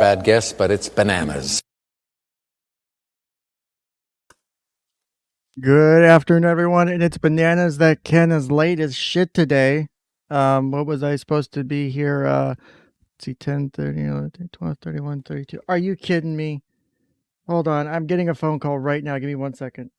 bad guess, but it's bananas. Good afternoon, everyone, and it's bananas that Ken is late as shit today. What was I supposed to be here? Let's see, 10:30, 11, 12, 31, 32. Are you kidding me? Hold on, I'm getting a phone call right now. Give me 1 second.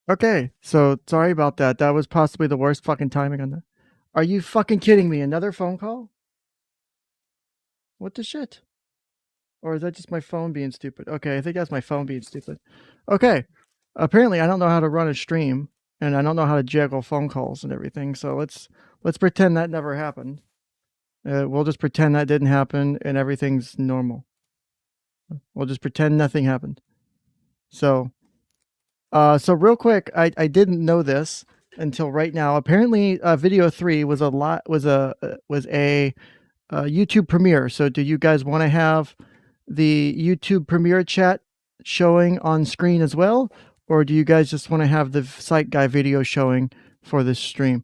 Okay, so sorry about that. That was possibly the worst fucking timing on that. Are you fucking kidding me? Another phone call? What the shit? Or is that just my phone being stupid? Okay, I think that's my phone being stupid. Okay, apparently I don't know how to run a stream, and I don't know how to juggle phone calls and everything. So let's pretend that never happened. We'll just pretend that didn't happen and everything's normal. We'll just pretend nothing happened. So real quick, I didn't know this until right now. Apparently, video 3 was a YouTube premiere. So do you guys want to have the YouTube premiere chat showing on screen as well, or do you guys just want to have the Psych Guy video showing for this stream?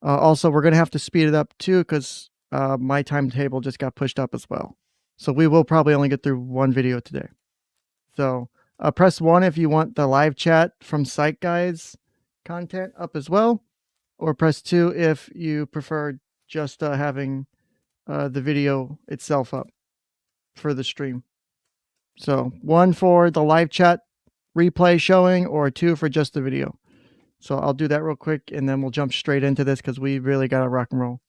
Also, we're gonna have to speed it up too because my timetable just got pushed up as well. So we will probably only get through one video today. So press 1 if you want the live chat from Psych Guy's content up as well, or press 2 if you prefer just having the video itself up for the stream. So 1 for the live chat replay showing, or 2 for just the video. So I'll do that real quick and then we'll jump straight into this because we really got to rock and roll.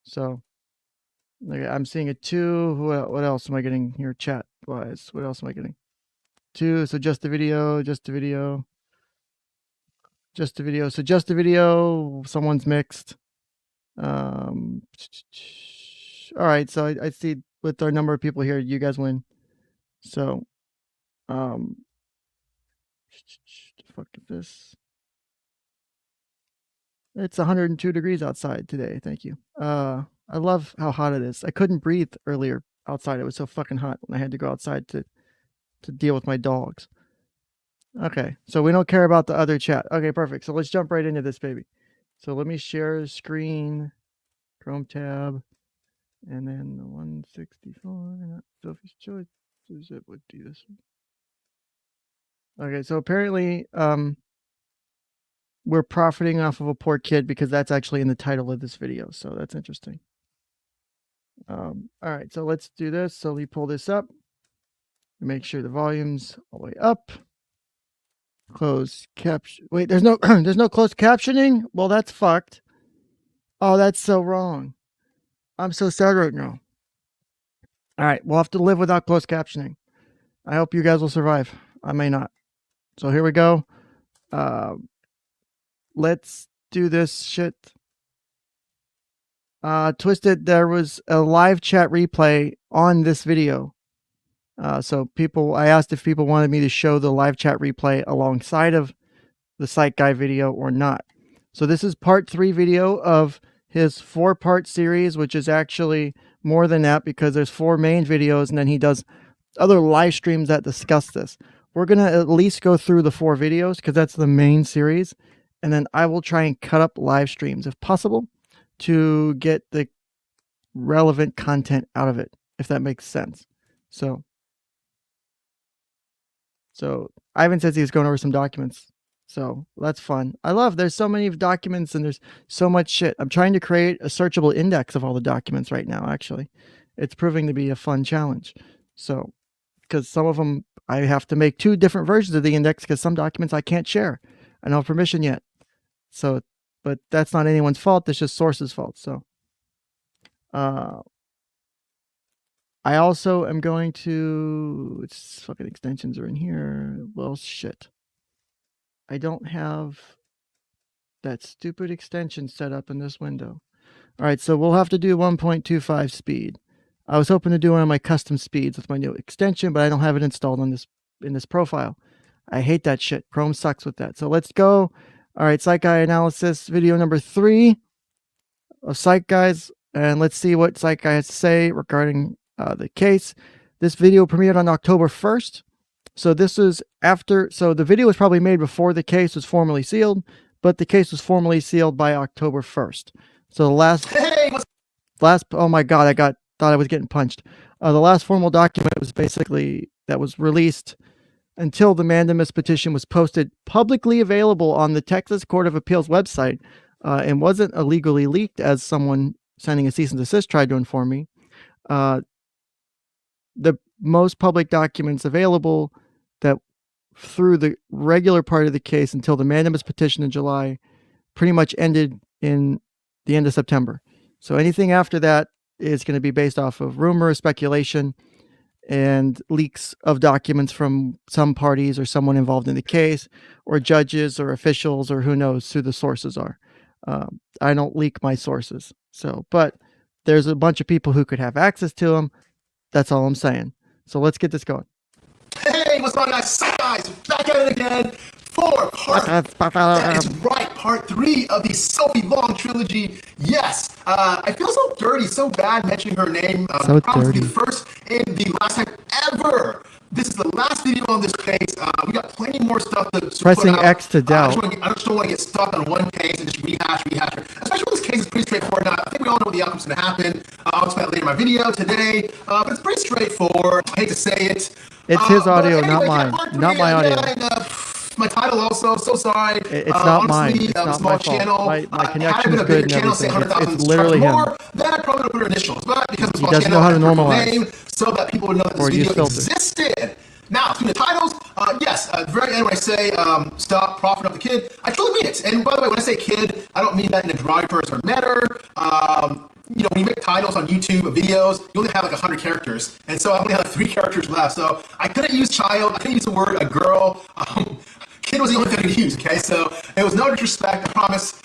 So I'm seeing a 2. What else am I getting here chat wise? What else am I getting? 2. So just the video, just the video, just the video. So just the video, someone's mixed. All right, so I see with our number of people here, you guys win. So, the fuck is this? It's 102 degrees outside today. Thank you. I love how hot it is. I couldn't breathe earlier outside. It was so fucking hot when I had to go outside to deal with my dogs. Okay, so we don't care about the other chat. Okay, perfect. So let's jump right into this baby. So let me share screen, Chrome tab, and then the 164. Not Sophie's choice. It would do this. Okay, so apparently, we're profiting off of a poor kid because that's actually in the title of this video. So that's interesting. All right, so let's do this. So we pull this up. Make sure the volume's all the way up. Closed caption. Wait, there's no there's no closed captioning? Well, that's fucked. Oh, that's so wrong. I'm so sad right now. All right, we'll have to live without closed captioning. I hope you guys will survive. I may not. So here we go. Let's do this shit. Twisted, there was a live chat replay on this video. So I asked if people wanted me to show the live chat replay alongside of the Psych Guy video or not. So this is part 3 video of his 4-part series, which is actually more than that because there's 4 main videos and then he does other live streams that discuss this. We're going to at least go through the 4 videos because that's the main series. And then I will try and cut up live streams if possible to get the relevant content out of it, if that makes sense. So Ivan says he's going over some documents. So that's fun. There's so many documents and there's so much shit. I'm trying to create a searchable index of all the documents right now, actually. It's proving to be a fun challenge. So, because some of them, I have to make 2 different versions of the index because some documents I can't share. I don't have permission yet. So, but that's not anyone's fault. It's just Source's fault. So, I also am going to, it's fucking extensions are in here. Well, shit. I don't have that stupid extension set up in this window. All right, so we'll have to do 1.25 speed. I was hoping to do one of my custom speeds with my new extension, but I don't have it installed on this in this profile. I hate that shit. Chrome sucks with that. So let's go. All right, Psych Guy analysis video number 3 of Psych Guys, and let's see what Psych Guy has to say regarding the case. This video premiered on October 1st. So this is after, so the video was probably made before the case was formally sealed, but the case was formally sealed by October 1st. So the last, oh my God, thought I was getting punched. The last formal document was basically, that was released until the mandamus petition was posted publicly available on the Texas Court of Appeals website and wasn't illegally leaked as someone sending a cease and desist tried to inform me. The most public documents available that through the regular part of the case until the mandamus petition in July pretty much ended in the end of September. So anything after that is going to be based off of rumor, speculation, and leaks of documents from some parties or someone involved in the case, or judges or officials, or who knows who the sources are. I don't leak my sources. So, but there's a bunch of people who could have access to them. That's all I'm saying. So let's get this going. Hey, what's going on, guys? Back at it again for part. That is right, part 3 of the Sophie long trilogy. Yes, I feel so dirty, so bad mentioning her name. So probably dirty. the first and the last time ever. This is the last video on this case. We got plenty more stuff to Pressing put out. X to doubt. I just don't want to get stuck on one case and just rehash. Especially when this case is pretty straightforward. Now, I think we all know what the outcome's going to happen. I'll explain it later in my video today. But it's pretty straightforward. I hate to say it. It's his audio, anyway, not mine. Not my audio. My title also, so sorry. It's not mine. It's not my fault. Channel, my connection's good and everything. It's literally him. Then I probably would put her initials, but because it's He doesn't know how to normalize. Name, so that people would know that this video existed. Now, between the titles, yes, at the very end when I say stop profiting off the kid, I truly mean it. And by the way, when I say kid, I don't mean that in a derogatory sort of manner. You know, when you make titles on YouTube of videos, you only have like 100 characters. And so I only have like 3 characters left. So I couldn't use child, I couldn't use the word a girl. Kid was the only thing I could use, okay? So it was no disrespect, I promise.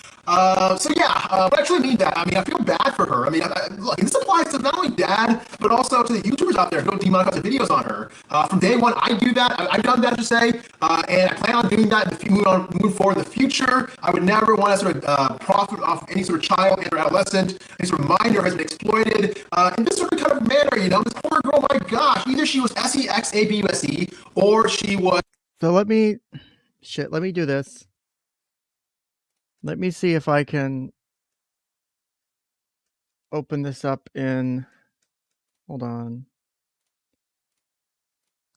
So yeah, but I truly mean that. I mean, I feel bad for her. I mean, look, this applies to not only dad, but also to the YouTubers out there who don't demonetize the videos on her. From day one, I do that. I've done that, to say, and I plan on doing that moving forward in the future. I would never want to sort of profit off any sort of child or adolescent, any sort of minor has been exploited in this sort of kind of manner. You know, this poor girl, my gosh, either she was 𝐂𝐸𝐴𝐵𝑢𝑠𝑒 or she was. So let me do this. Let me see if I can open this up in, hold on,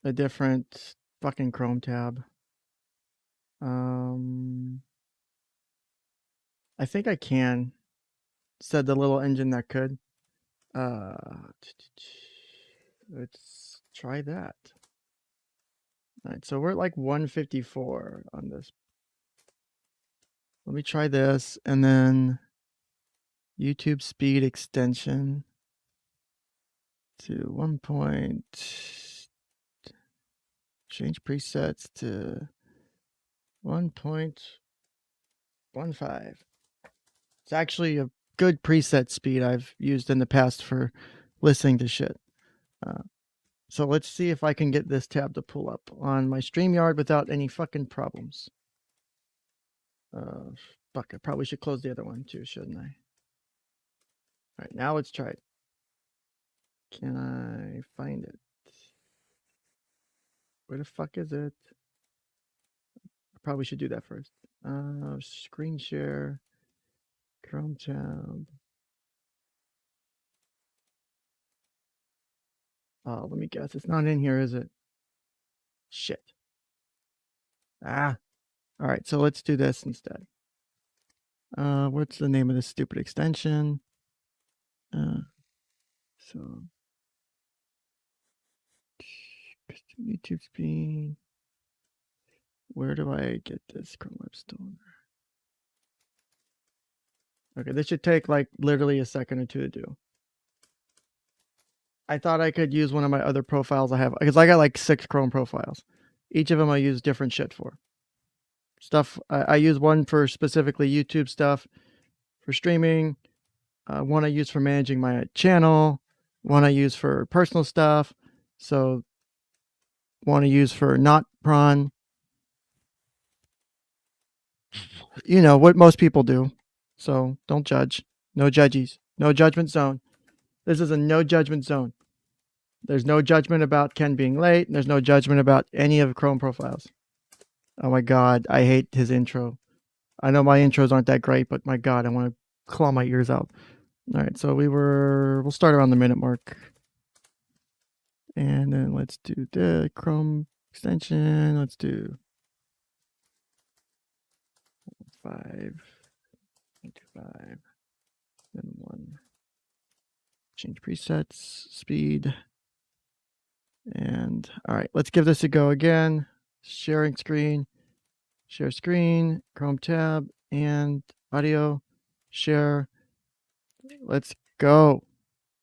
a different fucking Chrome tab. I think I can. Said the little engine that could. Let's try that. All right, so we're at like 154 on this. Let me try this, and then YouTube speed extension to 1 point. Change presets to 1.15. It's actually a good preset speed I've used in the past for listening to shit. So let's see if I can get this tab to pull up on my StreamYard without any fucking problems. Fuck, I probably should close the other one too, shouldn't I? All right, now let's try it. Can I find it? Where the fuck is it? I probably should do that first. Screen share, Chrome tab. Oh, let me guess. It's not in here, is it? Shit. All right, so let's do this instead. What's the name of this stupid extension? So YouTube speed. Where do I get this Chrome Web Store? Okay, this should take like literally a second or two to do. I thought I could use one of my other profiles I have, because I got like 6 Chrome profiles. Each of them I use different shit for. I use one for specifically YouTube stuff, for streaming. One I use for managing my channel. One I use for personal stuff. So one I use for not prawn. You know, what most people do. So don't judge. No judgies. No judgment zone. This is a no judgment zone. There's no judgment about Ken being late. And there's no judgment about any of Chrome profiles. Oh my God, I hate his intro. I know my intros aren't that great, but my God, I want to claw my ears out. All right, so we'll start around the minute mark. And then let's do the Chrome extension. Let's do 5, 5, then 1. Change presets, speed. And all right, let's give this a go again. Sharing screen, share screen, Chrome tab, and audio, share. Let's go.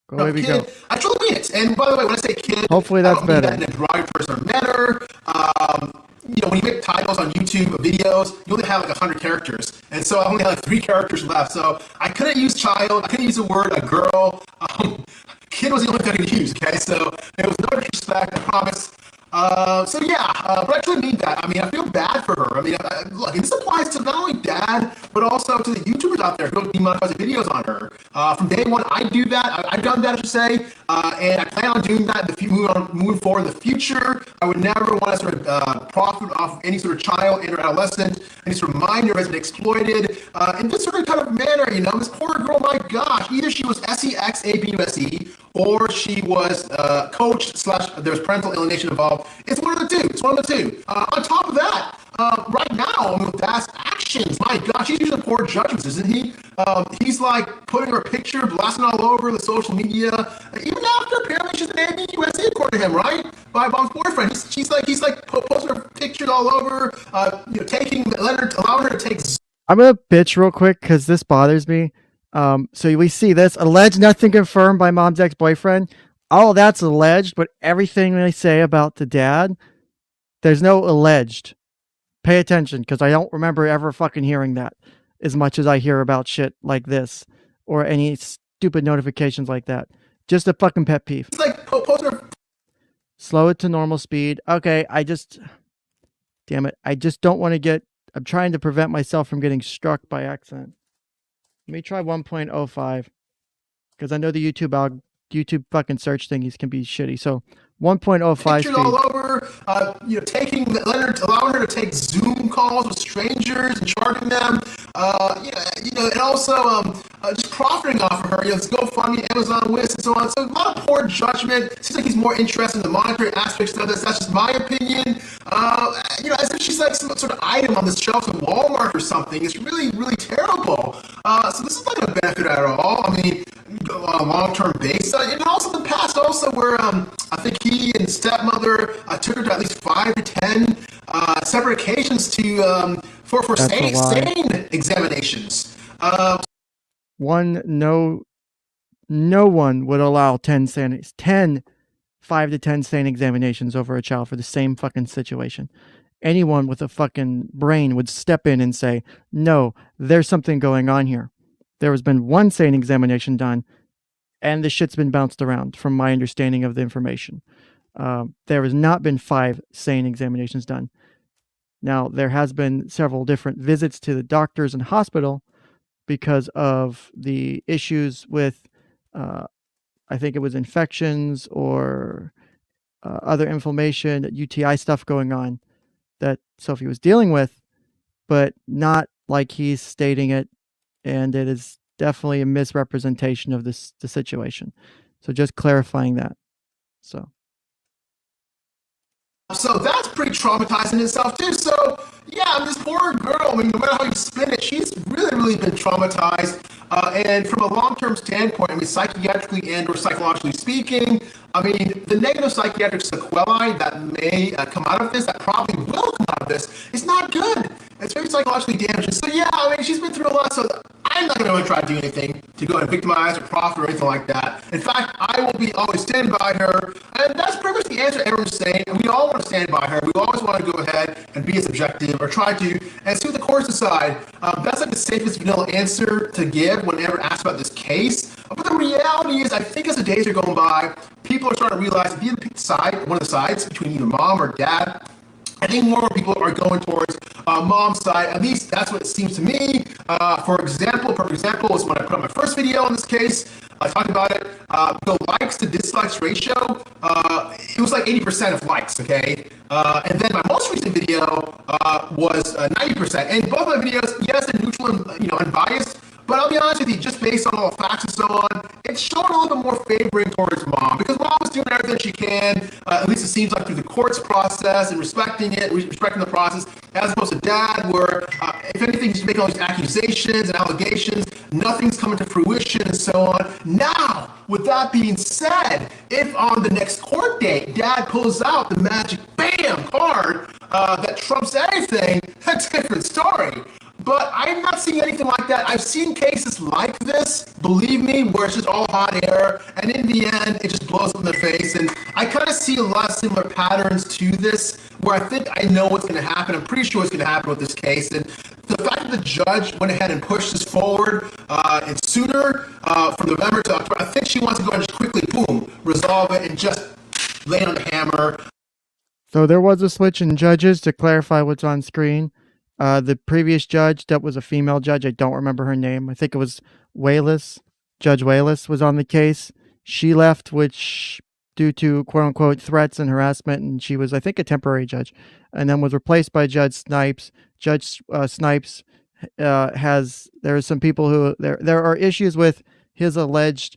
Go, baby, go. I truly mean it. And by the way, when I say kid, hopefully that's better. I don't mean that in a derogatory person manner. You know, when you make titles on YouTube videos, you only have like 100 characters. And so I only have like 3 characters left. So I couldn't use child. I couldn't use the word a girl. Kid was the only thing I could use, okay? So it was no disrespect, I promise. So yeah, but I actually mean that. I mean, I feel bad for her. I mean, look, this applies to not only dad, but also to the YouTubers out there who don't demonetize videos on her. From day one, I do that. I've done that, I should say, and I plan on doing that moving forward in the future. I would never want to sort of profit off any sort of child and or adolescent, any sort of minor who has been exploited in this sort of kind of manner. You know, this poor girl, my gosh, either she was 𝐂𝐸𝐸 or she was coached / there was parental alienation involved. It's one of the two. It's one of the two. On top of that, right now, I mean, with Dad's actions, my gosh, he's using poor judgments, isn't he? He's like putting her picture, blasting all over the social media, even after apparently she's an 𝐂𝐸𝐸 according to him, right? By Mom's boyfriend. He's like posting her pictures all over, you know, allowing her to take. I'm gonna bitch real quick because this bothers me. So we see this alleged nothing confirmed by Mom's ex-boyfriend. All that's alleged, but everything they say about the dad, there's no alleged. Pay attention, because I don't remember ever fucking hearing that as much as I hear about shit like this or any stupid notifications like that. Just a fucking pet peeve. It's like poster. Slow it to normal speed. Okay, damn it. I just don't want to get, I'm trying to prevent myself from getting struck by accident. Let me try 1.05 because I know the YouTube fucking search thingies can be shitty. So 1.05 speed. All over, you know, allowing her to take Zoom calls with strangers and charging them, you know, and also just profiting off of her. You know, it's GoFundMe, Amazon Wish, and so on. So a lot of poor judgment. Seems like he's more interested in the monetary aspects of this. That's just my opinion. You know, as if she's like some sort of item on the shelves at Walmart or something. It's really, really terrible. So this is not going to benefit her at all. I mean, on a long-term basis, and also the past, also where I think he and stepmother took her to at least 5 to 10 separate occasions to for SANE examinations. no one would allow 10 5 to 10 SANE examinations over a child for the same fucking situation. Anyone with a fucking brain would step in and say, no, there's something going on here. There has been one SANE examination done, and the shit's been bounced around from my understanding of the information. There has not been 5 SANE examinations done. Now, there has been several different visits to the doctors and hospital because of the issues with, I think it was infections or other inflammation, UTI stuff going on that Sophie was dealing with, but not like he's stating it. And it is definitely a misrepresentation of the situation. So just clarifying that. So that's pretty traumatizing in itself too. So yeah, this poor girl, I mean, no matter how you spin it, she's really been traumatized. And from a long-term standpoint, I mean, psychiatrically and or psychologically speaking, I mean, the negative psychiatric sequelae that may come out of this, that probably will come out of this, is not good. It's very psychologically damaging. So yeah, I mean, she's been through a lot, so I'm not going to try to do anything to go and victimize or profit or anything like that. In fact, I will be always stand by her, and that's pretty much the answer everyone's saying. And we all want to stand by her. We always want to go ahead and be as objective, or try to, and see what the courts decide. That's like the safest vanilla answer to give whenever asked about this case. But the reality is, I think as the days are going by, people are starting to realize if you pick one of the sides between either mom or dad, I think more people are going towards mom's side. At least that's what it seems to me. For example, perfect example is when I put up my first video on this case. I talked about it. The likes to dislikes ratio, it was like 80% of likes, okay? And then my most recent video was 90%. And both my videos, yes, they're neutral and unbiased. But I'll be honest with you, just based on all the facts and so on, it's showing a little bit more favoring towards mom, because mom was doing everything she can, at least it seems like, through the courts process and respecting the process, as opposed to dad, where if anything, he's making all these accusations and allegations, nothing's coming to fruition and so on. Now, with that being said, if on the next court date, dad pulls out the magic BAM card that trumps everything, that's a different story. But I'm not seeing anything like that. I've seen cases like this, believe me, where it's just all hot air, and in the end, it just blows up in their face. And I kind of see a lot of similar patterns to this, where I think I know what's going to happen. I'm pretty sure what's going to happen with this case. And the fact that the judge went ahead and pushed this forward and sooner, from November to October, I think she wants to go and just quickly, boom, resolve it and just lay on the hammer. So there was a switch in judges, to clarify what's on screen. The previous judge, that was a female judge. I don't remember her name. I think it was 𝐂𝐨𝐿. Judge 𝐂𝐿 was on the case. She left, which due to quote unquote threats and harassment, and she was, I think, a temporary judge, and then was replaced by Judge Snipes. Judge Snipes there are some people who there are issues with his alleged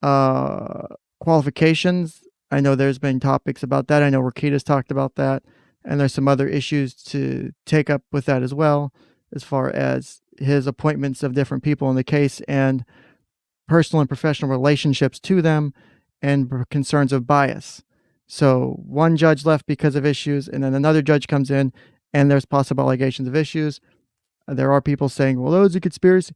qualifications. I know there's been topics about that. I know 𝐂𝐨𝐻's talked about that. And there's some other issues to take up with that as well, as far as his appointments of different people in the case and personal and professional relationships to them and concerns of bias. So one judge left because of issues, and then another judge comes in and there's possible allegations of issues. There are people saying, well, it's a conspiracy.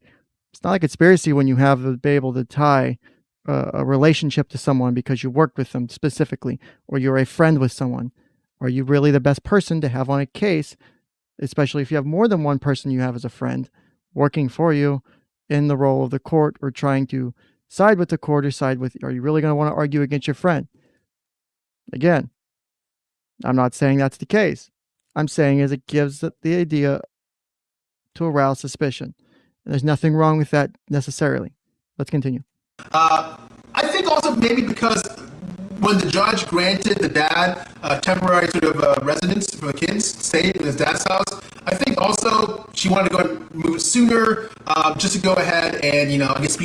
It's not a conspiracy when you have to be able to tie a relationship to someone because you worked with them specifically, or you're a friend with someone. Are you really the best person to have on a case, especially if you have more than one person you have as a friend working for you in the role of the court, or trying to side with the court, or are you really going to want to argue against your friend? Again, I'm not saying that's the case. I'm saying is it gives the idea to arouse suspicion. And there's nothing wrong with that necessarily. Let's continue. I think also maybe because when the judge granted the dad temporary sort of residence for the kids, stay in his dad's house, I think also she wanted to go and move sooner, just to go ahead and I guess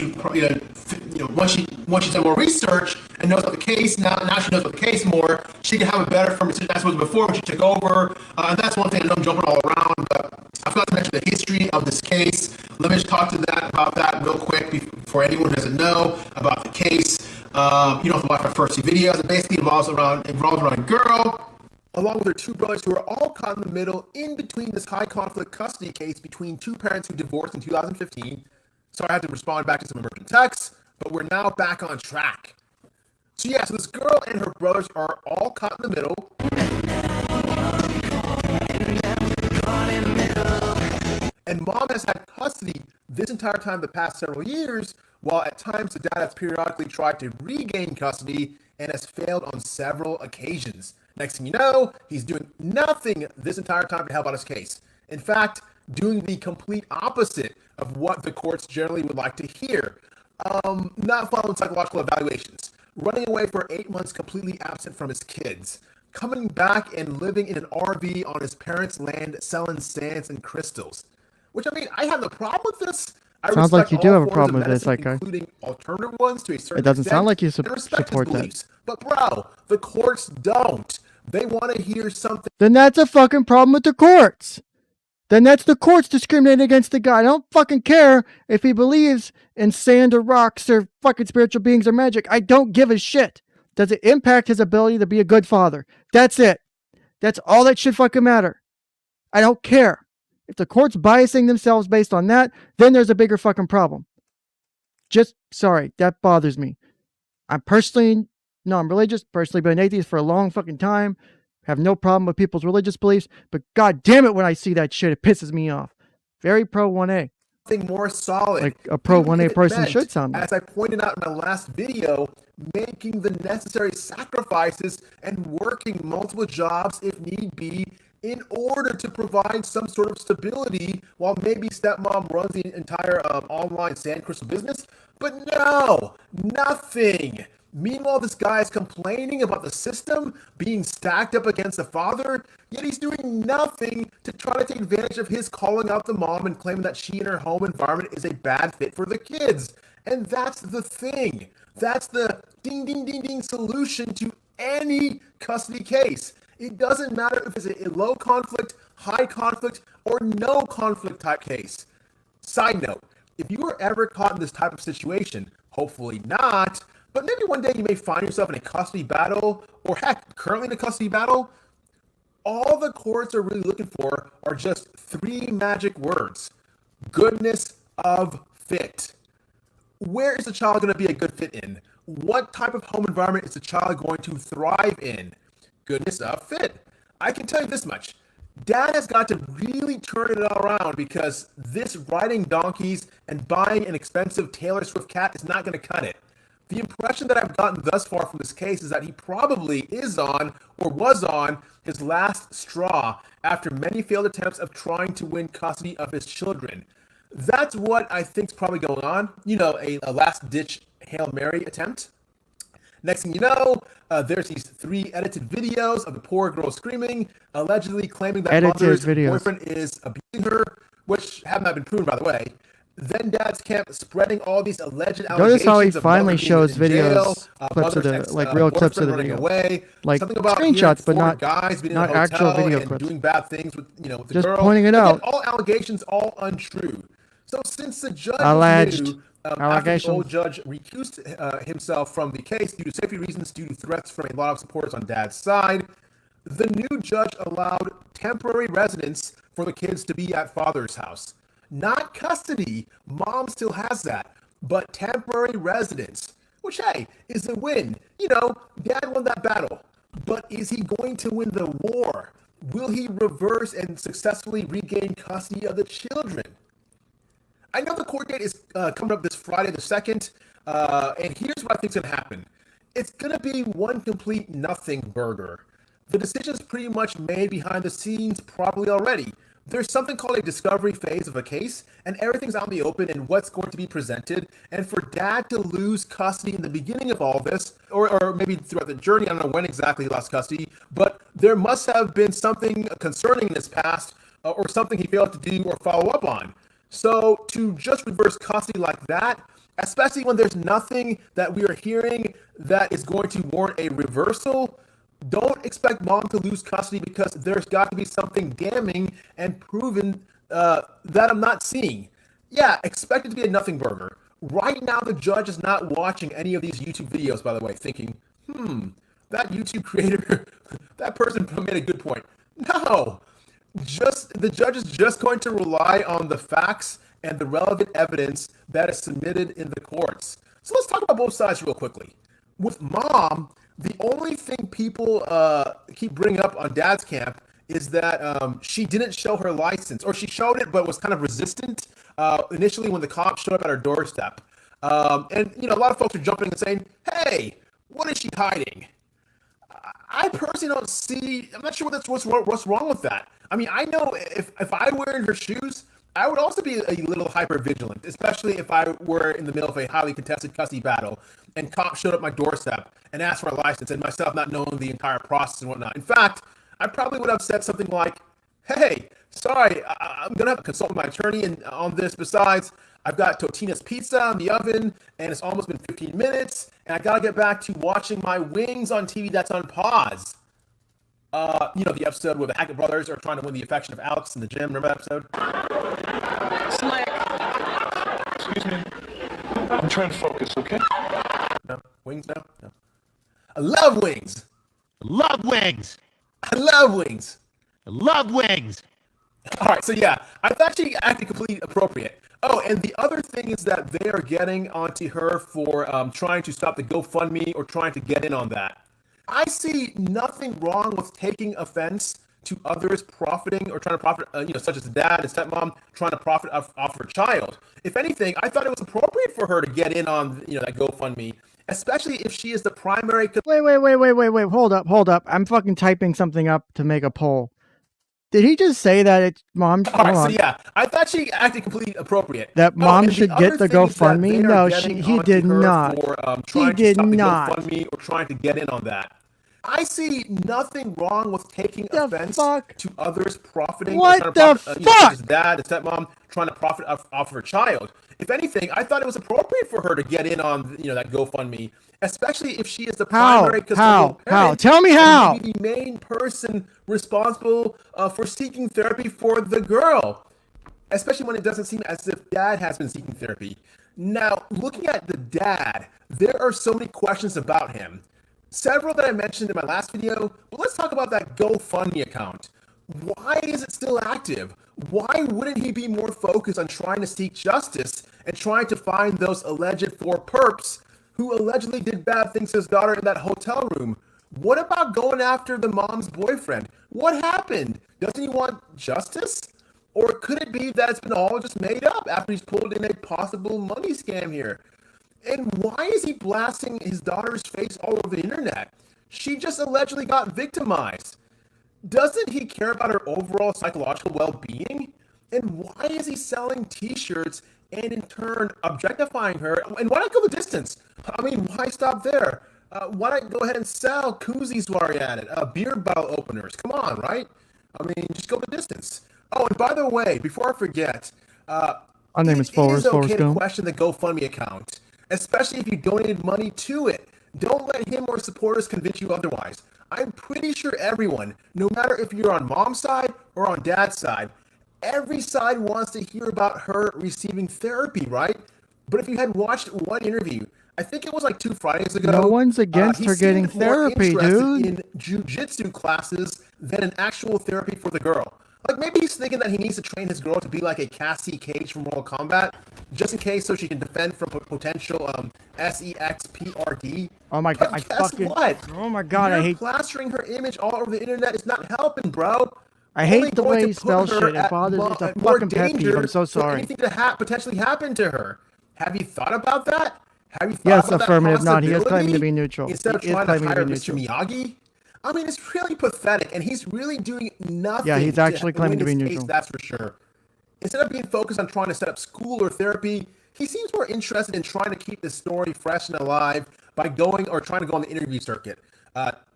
once she's done more research and knows about the case, now she knows about the case more, she can have a better firm decision as was before when she took over. And that's one thing. I know I'm jumping all around, but I forgot to mention the history of this case. Let me just talk about that real quick for anyone who doesn't know about the case. You don't have to watch my first 2 videos. It basically revolves around a girl, along with her 2 brothers, who are all caught in the middle in between this high conflict custody case between 2 parents who divorced in 2015. Sorry, I had to respond back to some emergent texts, but we're now back on track. So yeah, so this girl and her brothers are all caught in the middle. And mom has had custody this entire time the past several years, while at times the dad has periodically tried to regain custody and has failed on several occasions. Next thing you know, he's doing nothing this entire time to help out his case. In fact, doing the complete opposite of what the courts generally would like to hear. Not following psychological evaluations, running away for 8 months completely absent from his kids, coming back and living in an RV on his parents' land selling sands and crystals. Which, I mean, I have no problem with this. Sounds like you do have a problem with this, Psych Guy. Including alternative ones to a certain It doesn't extent, sound like you and respect support his that. beliefs. But bro, the courts don't. They want to hear something. Then that's a fucking problem with the courts. Then that's the courts discriminating against the guy. I don't fucking care if he believes in sand or rocks or fucking spiritual beings or magic. I don't give a shit. Does it impact his ability to be a good father? That's it. That's all that should fucking matter. I don't care. If the court's biasing themselves based on that, then there's a bigger fucking problem. Just, sorry, that bothers me. I'm personally non-religious, personally been an atheist for a long fucking time. Have no problem with people's religious beliefs, but god damn it when I see that shit, it pisses me off. Very pro 1A. More solid. Like a pro 1A person should sound like. As I pointed out in my last video, making the necessary sacrifices and working multiple jobs if need be in order to provide some sort of stability while maybe stepmom runs the entire online sand crystal business. But no, nothing. Meanwhile, this guy is complaining about the system being stacked up against the father, yet he's doing nothing to try to take advantage of his calling out the mom and claiming that she and her home environment is a bad fit for the kids. And that's the thing. That's the ding, ding, ding, ding solution to any custody case. It doesn't matter if it's a low conflict, high conflict, or no conflict type case. Side note, if you are ever caught in this type of situation, hopefully not, but maybe one day you may find yourself in a custody battle, or heck, currently in a custody battle, all the courts are really looking for are just 3 magic words. Goodness of fit. Where is the child going to be a good fit in? What type of home environment is the child going to thrive in? Goodness of fit. I can tell you this much. Dad has got to really turn it all around, because this riding donkeys and buying an expensive Taylor Swift cat is not going to cut it. The impression that I've gotten thus far from this case is that he probably is on, or was on, his last straw after many failed attempts of trying to win custody of his children. That's what I think is probably going on. You know, a last-ditch Hail Mary attempt. Next thing you know, there's these 3 edited videos of the poor girl screaming, allegedly claiming that mother's boyfriend is abusing her, which have not been proven, by the way. Then dad's camp spreading all these alleged allegations. Notice how he finally shows jail, videos, clips of the, like real clips of the video, away, like screenshots, but not actual video clips. Doing bad things with, you know, with the just girl. Pointing it out. All allegations, all untrue. So since the judge alleged allegations, the old judge recused himself from the case due to safety reasons, due to threats from a lot of supporters on dad's side, the new judge allowed temporary residence for the kids to be at father's house. Not custody, mom still has that, but temporary residence, which, hey, is a win. You know, dad won that battle, but is he going to win the war? Will he reverse and successfully regain custody of the children? I know the court date is coming up this Friday the 2nd, and here's what I think is going to happen. It's going to be one complete nothing burger. The decision's pretty much made behind the scenes probably already. There's something called a discovery phase of a case, and everything's out in the open and what's going to be presented. And for dad to lose custody in the beginning of all this, or maybe throughout the journey, I don't know when exactly he lost custody, but there must have been something concerning in his past, or something he failed to do or follow up on. So to just reverse custody like that, especially when there's nothing that we are hearing that is going to warrant a reversal, don't expect mom to lose custody, because there's got to be something damning and proven that I'm not seeing. Yeah, expect it to be a nothing burger. Right now, the judge is not watching any of these YouTube videos, by the way, thinking, that YouTube creator, that person made a good point. No, the judge is just going to rely on the facts and the relevant evidence that is submitted in the courts. So let's talk about both sides real quickly. With mom, the only thing people keep bringing up on dad's camp is that she didn't show her license, or she showed it but was kind of resistant initially when the cops showed up at her doorstep. And a lot of folks are jumping and saying, "Hey, what is she hiding?" I personally don't see. I'm not sure what's wrong with that. I mean, I know if I were in her shoes, I would also be a little hyper vigilant, especially if I were in the middle of a highly contested custody battle and cops showed up my doorstep and asked for a license, and myself not knowing the entire process and whatnot. In fact, I probably would have said something like, "Hey, sorry, I'm gonna have to consult with my attorney on this. Besides, I've got Totino's pizza in the oven, and it's almost been 15 minutes, and I gotta get back to watching my wings on TV that's on pause." The episode where the Hackett brothers are trying to win the affection of Alex in the gym. Remember that episode? Slick. Excuse me. I'm trying to focus, okay? No? Wings? No. I love wings. Love wings. I love wings. Love wings. All right, so yeah, I thought she acted completely appropriate. Oh, and the other thing is that they are getting onto her for trying to stop the GoFundMe or trying to get in on that. I see nothing wrong with taking offense to others profiting or trying to profit, such as the dad and stepmom trying to profit off her child. If anything, I thought it was appropriate for her to get in on, that GoFundMe, especially if she is the primary. Wait. Hold up. I'm fucking typing something up to make a poll. Did he just say that it's mom? All right, so yeah, I thought she acted completely appropriate. That mom should get the GoFundMe? No, he did not. He did not. GoFundMe or trying to get in on that. I see nothing wrong with taking offense to others profiting. What the fuck? His dad and stepmom trying to profit off her child. If anything, I thought it was appropriate for her to get in on that GoFundMe, especially if she is the primary custodial parent. How? Tell me how. The main person responsible for seeking therapy for the girl, especially when it doesn't seem as if dad has been seeking therapy. Now, looking at the dad, there are so many questions about him. Several that I mentioned in my last video, but let's talk about that GoFundMe account. Why is it still active? Why wouldn't he be more focused on trying to seek justice and trying to find those alleged 4 perps who allegedly did bad things to his daughter in that hotel room? What about going after the mom's boyfriend? What happened? Doesn't he want justice? Or could it be that it's been all just made up after he's pulled in a possible money scam here? And why is he blasting his daughter's face all over the internet? She just allegedly got victimized. Doesn't he care about her overall psychological well-being? And why is he selling t-shirts and in turn objectifying her? And why not go the distance? I mean, why stop there? Why not go ahead and sell koozies while you're at it? Beer bottle openers. Come on, right? I mean, just go the distance. Oh, and by the way, before I forget, our name is Forrest. It is okay to question the GoFundMe account, especially if you donated money to it. Don't let him or supporters convince you otherwise. I'm pretty sure everyone, no matter if you're on mom's side or on dad's side, every side wants to hear about her receiving therapy, right? But if you had watched one interview, I think it was like 2 Fridays ago. No one's against her getting therapy, dude. In jiu-jitsu classes than an actual therapy for the girl. Like maybe he's thinking that he needs to train his girl to be like a Cassie Cage from Mortal Kombat, just in case so she can defend from potential 𝐓𝐢𝐻𝐵RD. Oh my god! Oh my god! I hate plastering her image all over the internet. It's not helping, bro. I hate the way he spells shit. It bothers me. It's a fucking pet peeve. I'm so sorry. Anything to potentially happen to her. Have you thought about that? Have you thought yes, about affirmative. That Not. He is claiming to be neutral. Instead of trying to hire Mr. Miyagi. I mean, it's really pathetic, and he's really doing nothing. Yeah, he's actually claiming to be neutral. That's for sure. Instead of being focused on trying to set up school or therapy, he seems more interested in trying to keep the story fresh and alive by going or trying to go on the interview circuit.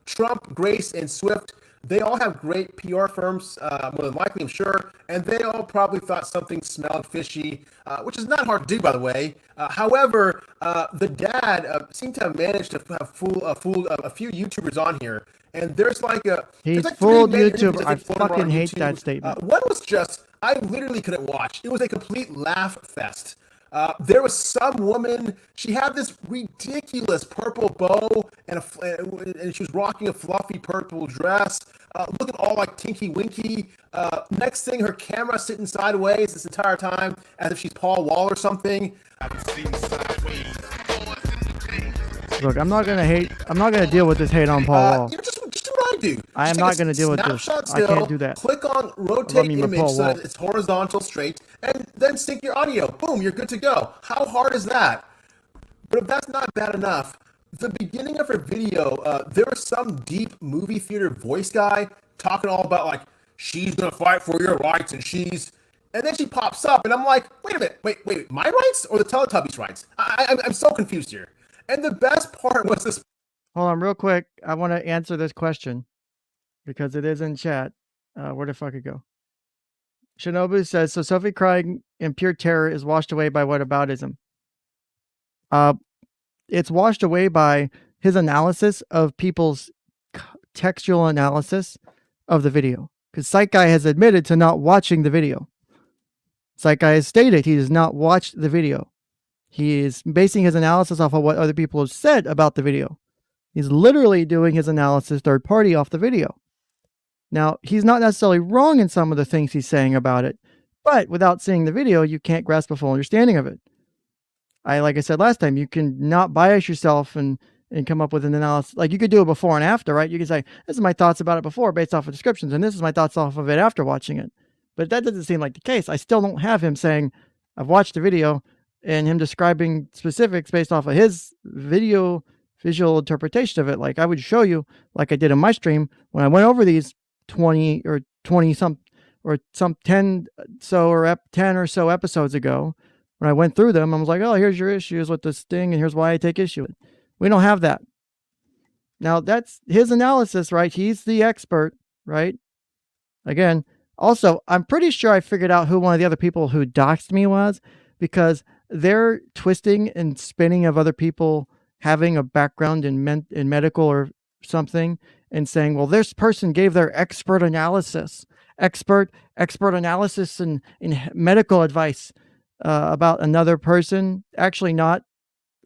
Trump, Grace, and Swift, they all have great PR firms, more than likely, I'm sure, and they all probably thought something smelled fishy, which is not hard to do, by the way. However, the dad seemed to have managed to have fool a few YouTubers on here, and there's like a... He's fooled YouTube. I fucking hate that statement. One was just... I literally couldn't watch. It was a complete laugh fest. There was some woman, she had this ridiculous purple bow, and she was rocking a fluffy purple dress, looking all like Tinky Winky. Next thing, her camera sitting sideways this entire time, as if she's Paul Wall or something. Look, I'm not gonna hate. I'm not gonna deal with this hate on Paul Wall. Just do what I do. I am not gonna deal with this. I can't do that. Click on rotate image so that it's horizontal, straight, and then sync your audio. Boom, you're good to go. How hard is that? But if that's not bad enough, the beginning of her video, there was some deep movie theater voice guy talking all about like, she's gonna fight for your rights, and then she pops up, and I'm like, wait a minute, wait, my rights or the Teletubbies' rights? I'm so confused here. And the best part was this. Hold on, real quick. I want to answer this question because it is in chat. Where the fuck it go? Shinobu says, so Sophie crying in pure terror is washed away by _whataboutism. It's washed away by his analysis of people's textual analysis of the video. Because Psych Guy has admitted to not watching the video. Psych Guy has stated he does not watch the video. He is basing his analysis off of what other people have said about the video. He's literally doing his analysis third party off the video. Now, he's not necessarily wrong in some of the things he's saying about it, but without seeing the video, you can't grasp a full understanding of it. Like I said last time, you can not bias yourself and come up with an analysis. Like you could do it before and after, right? You can say, this is my thoughts about it before based off of descriptions, and this is my thoughts off of it after watching it. But that doesn't seem like the case. I still don't have him saying, I've watched the video, and him describing specifics based off of his visual interpretation of it. Like I would show you, like I did in my stream, when I went over these 10 or so episodes ago, when I went through them, I was like, oh, here's your issues with this thing, and here's why I take issue with it. We don't have that. Now, that's his analysis, right? He's the expert, right? Again, also, I'm pretty sure I figured out who one of the other people who doxed me was, because their twisting and spinning of other people having a background in medical or something and saying, well, this person gave their expert analysis in medical advice about another person. Actually not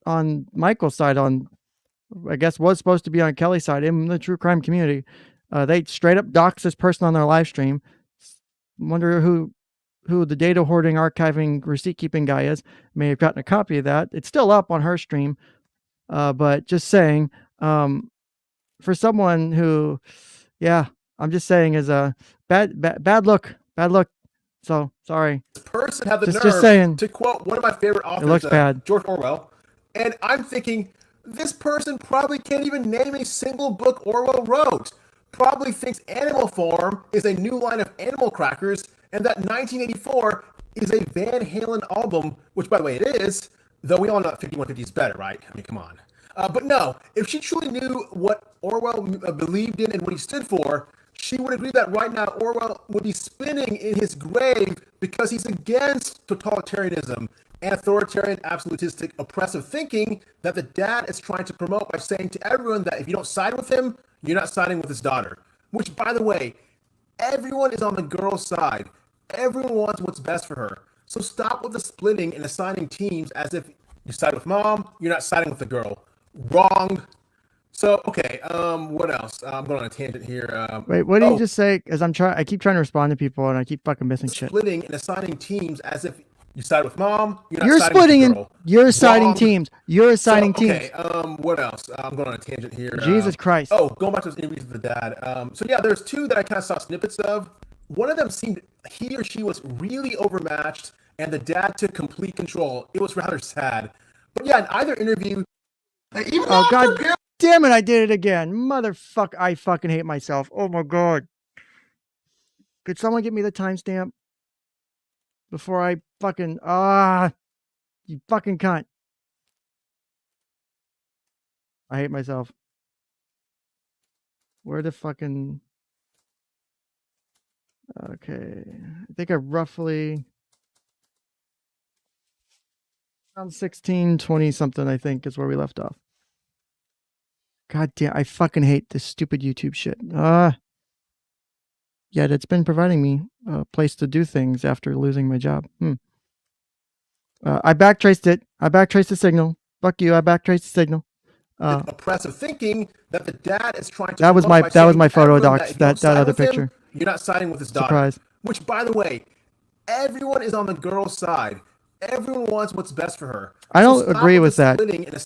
on Michael's side, I guess was supposed to be on Kelly's side in the true crime community. They straight up doxed this person on their live stream. Wonder who the data hoarding, archiving, receipt keeping guy is. May have gotten a copy of that. It's still up on her stream. But just saying, for someone who, yeah, I'm just saying is a bad look. So sorry. This person had the nerve just saying, to quote one of my favorite authors, it looks bad. George Orwell. And I'm thinking, this person probably can't even name a single book Orwell wrote. Probably thinks Animal Farm is a new line of animal crackers, and that 1984 is a Van Halen album, which, by the way, it is, though we all know that 5150 is better, right? I mean, come on. But no, if she truly knew what Orwell believed in and what he stood for, she would agree that right now Orwell would be spinning in his grave because he's against totalitarianism and authoritarian, absolutistic, oppressive thinking that the dad is trying to promote by saying to everyone that if you don't side with him, you're not siding with his daughter. Which, by the way, everyone is on the girl's side. Everyone wants what's best for her. So stop with the splitting and assigning teams as if you side with mom, you're not siding with the girl. Wrong. So, okay, what else? I'm going on a tangent here. Wait, what did you just say? Because I keep trying to respond to people and I keep fucking missing shit. Splitting and assigning teams as if you side with mom, you're siding splitting with the girl. You're assigning teams. You're assigning teams. Okay, what else? I'm going on a tangent here. Jesus Christ. Going back to those interviews with the dad. So yeah, there's two that I kind of saw snippets of. One of them seemed he or she was really overmatched, and the dad took complete control. It was rather sad. But yeah, in either interview, oh God damn it! I did it again, motherfucker! I fucking hate myself. Oh my God! Could someone give me the timestamp before I fucking you fucking cunt! I hate myself. Where the fucking okay? I think I roughly around 16:20 something. I think is where we left off. God damn, I fucking hate this stupid YouTube shit. Yet it's been providing me a place to do things after losing my job. I backtraced it. I backtraced the signal. Fuck you. I backtraced the signal. Oppressive thinking that the dad is trying to. That was my photo docs. That other picture. You're not siding with his daughter. Surprise. Which, by the way, everyone is on the girl's side. Everyone wants what's best for her. I don't agree with that.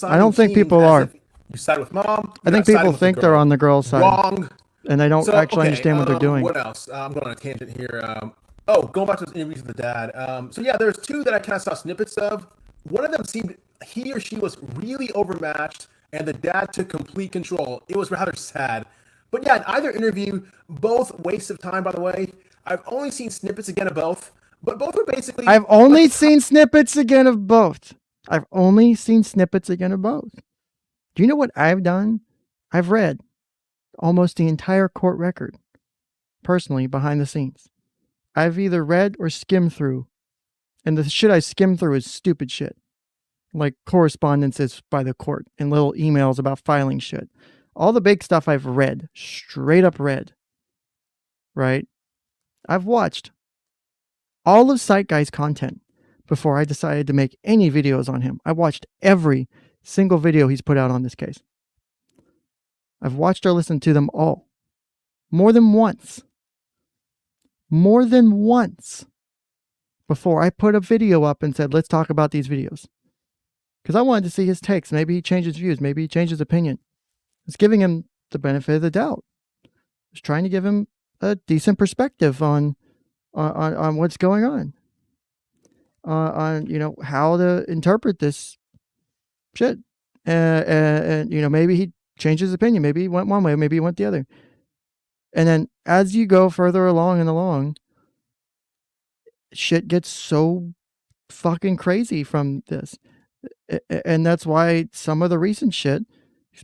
I don't think people are. You side with mom. I think people think they're on the girl's side. Wrong. And they don't actually understand what they're doing. What else? I'm going on a tangent here. Going back to those interviews with the dad. So yeah, there's two that I kind of saw snippets of. One of them seemed he or she was really overmatched, and the dad took complete control. It was rather sad. But yeah, in either interview, both waste of time, by the way. I've only seen snippets again of both, but both were basically... I've only seen snippets again of both. I've only seen snippets again of both. Do you know what I've done? I've read almost the entire court record, personally, behind the scenes. I've either read or skimmed through, and the shit I skim through is stupid shit. Like correspondences by the court and little emails about filing shit. All the big stuff I've read, straight up read, right? I've watched all of Psych Guy's content before I decided to make any videos on him. I watched every single video he's put out on this case. I've watched or listened to them all. More than once. More than once. Before I put a video up and said, let's talk about these videos. Because I wanted to see his takes. Maybe he changed his views. Maybe he changed his opinion. I was giving him the benefit of the doubt. I was trying to give him a decent perspective on what's going on. On, you know, how to interpret this shit. And you know, maybe he changed his opinion. Maybe he went one way. Maybe he went the other. And then as you go further along, shit gets so fucking crazy from this. And that's why some of the recent shit,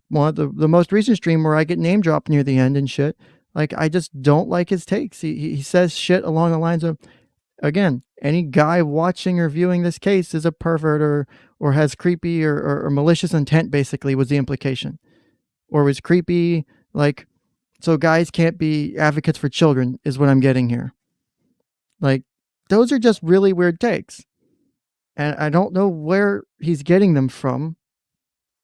one of the most recent stream where I get name dropped near the end and shit, like I just don't like his takes. He says shit along the lines of, again, any guy watching or viewing this case is a pervert or has creepy or malicious intent, basically, was the implication. Or was creepy, like, so guys can't be advocates for children is what I'm getting here. Like, those are just really weird takes. And I don't know where he's getting them from,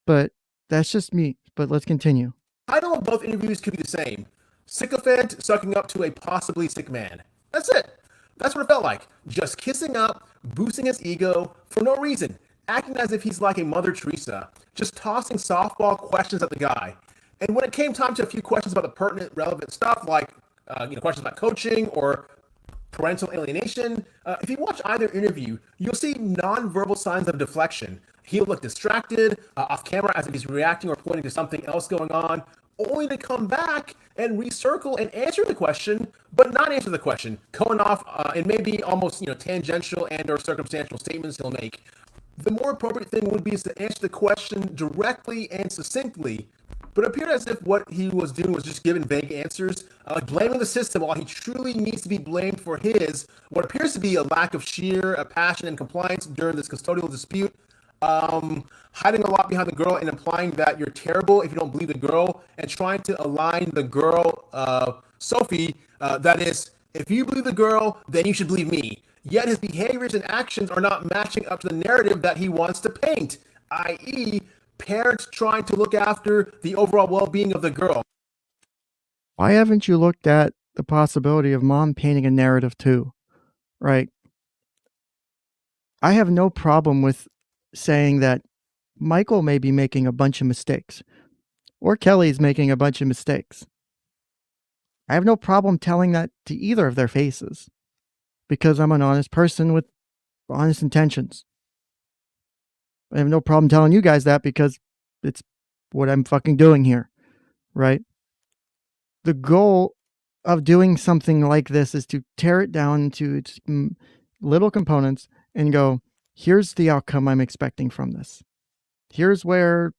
but that's just me. But let's continue. I know both interviews could be the same. Sycophant sucking up to a possibly sick man. That's it. That's what it felt like. Just kissing up, boosting his ego for no reason, acting as if he's like a Mother Teresa, just tossing softball questions at the guy. And when it came time to a few questions about the pertinent, relevant stuff, like questions about coaching or parental alienation, if you watch either interview, you'll see non-verbal signs of deflection. He'll look distracted, off camera, as if he's reacting or pointing to something else going on, only to come back and recircle and answer the question, but not answer the question, going off and maybe almost tangential and or circumstantial statements he'll make. The more appropriate thing would be is to answer the question directly and succinctly, but it appeared as if what he was doing was just giving vague answers, like blaming the system while he truly needs to be blamed for what appears to be a lack of sheer passion and compliance during this custodial dispute. Hiding a lot behind the girl and implying that you're terrible if you don't believe the girl, and trying to align the girl, Sophie, that is, if you believe the girl, then you should believe me. Yet his behaviors and actions are not matching up to the narrative that he wants to paint, i.e., parents trying to look after the overall well-being of the girl. Why haven't you looked at the possibility of mom painting a narrative too? Right? I have no problem with saying that Michael may be making a bunch of mistakes, or Kelly's making a bunch of mistakes. I have no problem telling that to either of their faces, because I'm an honest person with honest intentions. I have no problem telling you guys that because it's what I'm fucking doing here, right? The goal of doing something like this is to tear it down into its little components and go, here's the outcome I'm expecting from this. Here's where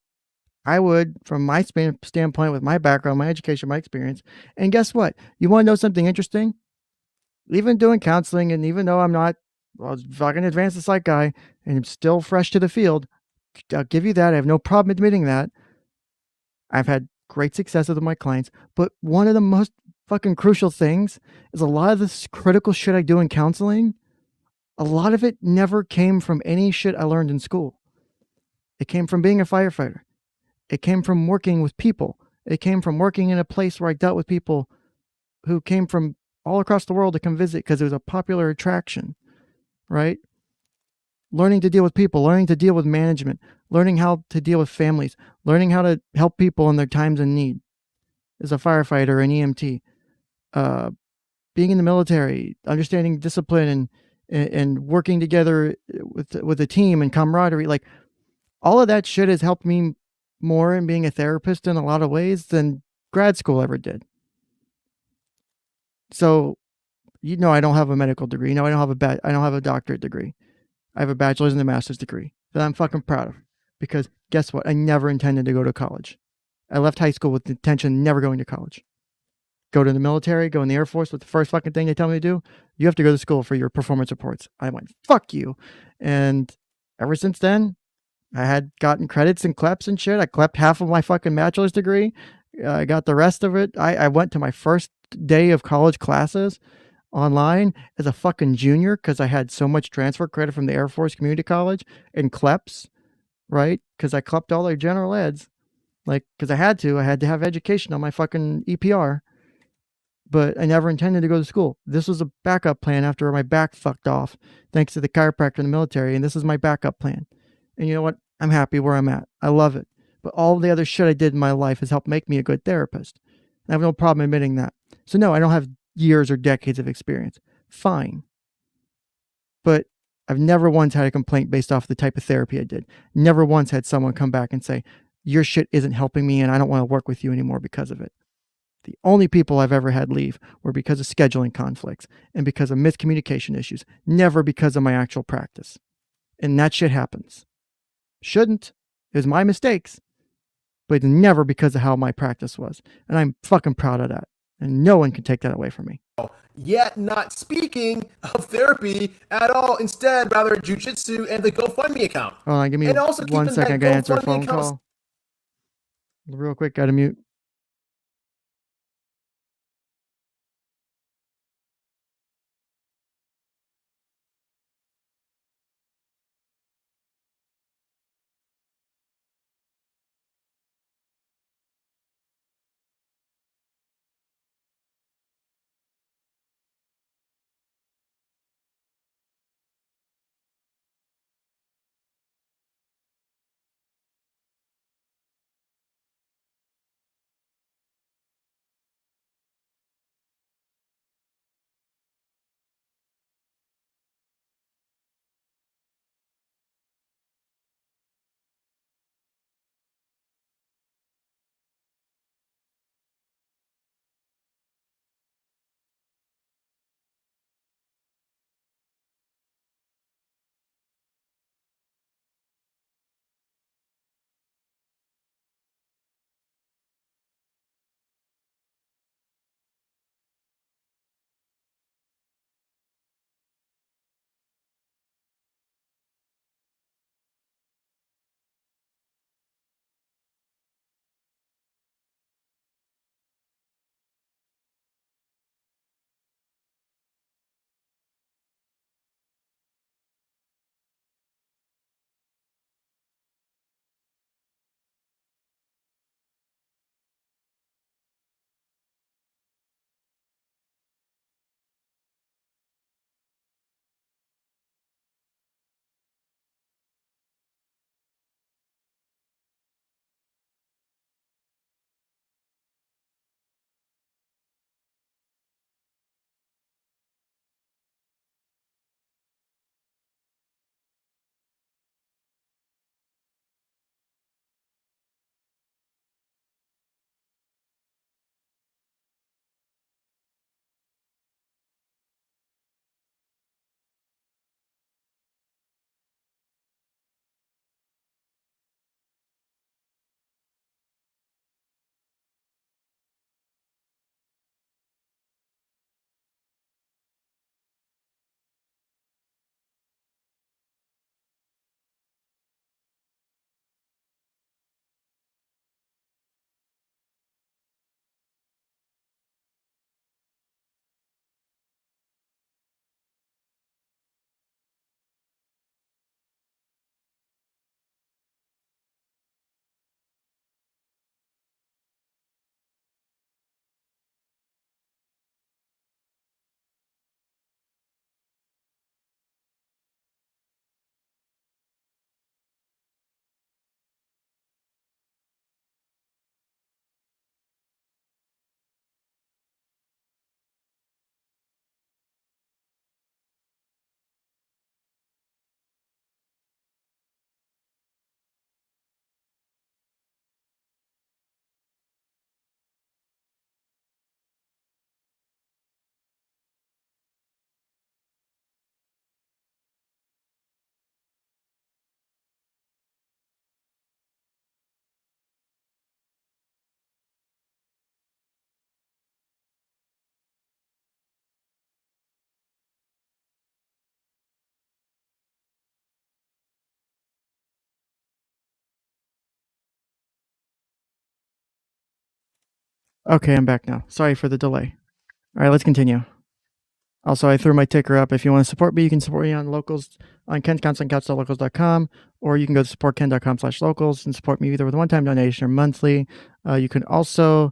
I would, from my standpoint, with my background, my education, my experience. And guess what? You want to know something interesting? Even doing counseling, and even though I'm not fucking advanced psych guy and I'm still fresh to the field, I'll give you that. I have no problem admitting that. I've had great success with my clients. But one of the most fucking crucial things is a lot of this critical shit I do in counseling, A lot of it never came from any shit I learned in school. It came from being a firefighter. It came from working with people. It came from working in a place where I dealt with people who came from all across the world to come visit because it was a popular attraction, right? Learning to deal with people, learning to deal with management, learning how to deal with families, learning how to help people in their times of need as a firefighter, an EMT, being in the military, understanding discipline and working together with a team and camaraderie. Like, all of that shit has helped me more in being a therapist in a lot of ways than grad school ever did. So, I don't have a medical degree. No, I don't have a doctorate degree. I have a bachelor's and a master's degree that I'm fucking proud of, because guess what? I never intended to go to college. I left high school with the intention of never going to college. Go to the military, go in the Air Force. What's the first fucking thing they tell me to do? You have to go to school for your performance reports. I went, fuck you. And ever since then, I had gotten credits and cleps and shit. I clept half of my fucking bachelor's degree. I got the rest of it. I went to my first day of college classes online as a fucking junior because I had so much transfer credit from the Air Force Community College and cleps, right? Because I clept all their general eds. Like, because I had to have education on my fucking EPR. But I never intended to go to school. This was a backup plan after my back fucked off, thanks to the chiropractor in the military. And this is my backup plan. And you know what? I'm happy where I'm at. I love it. But all the other shit I did in my life has helped make me a good therapist. I have no problem admitting that. So no, I don't have years or decades of experience. Fine. But I've never once had a complaint based off the type of therapy I did. Never once had someone come back and say, your shit isn't helping me and I don't want to work with you anymore because of it. The only people I've ever had leave were because of scheduling conflicts and because of miscommunication issues, never because of my actual practice. And that shit happens. Shouldn't. It was my mistakes, but never because of how my practice was. And I'm fucking proud of that. And no one can take that away from me. Yet not speaking of therapy at all. Instead, rather jujitsu and the GoFundMe account. Hold on, give me And also 1 second. I gotta answer a GoFundMe phone account call. Real quick, gotta mute. Okay, I'm back now. Sorry for the delay. All right, let's continue. Also, I threw my ticker up. If you want to support me, you can support me on locals on Ken'sCounseling.locals.com, or you can go to supportken.com/locals and support me either with a one-time donation or monthly. You can also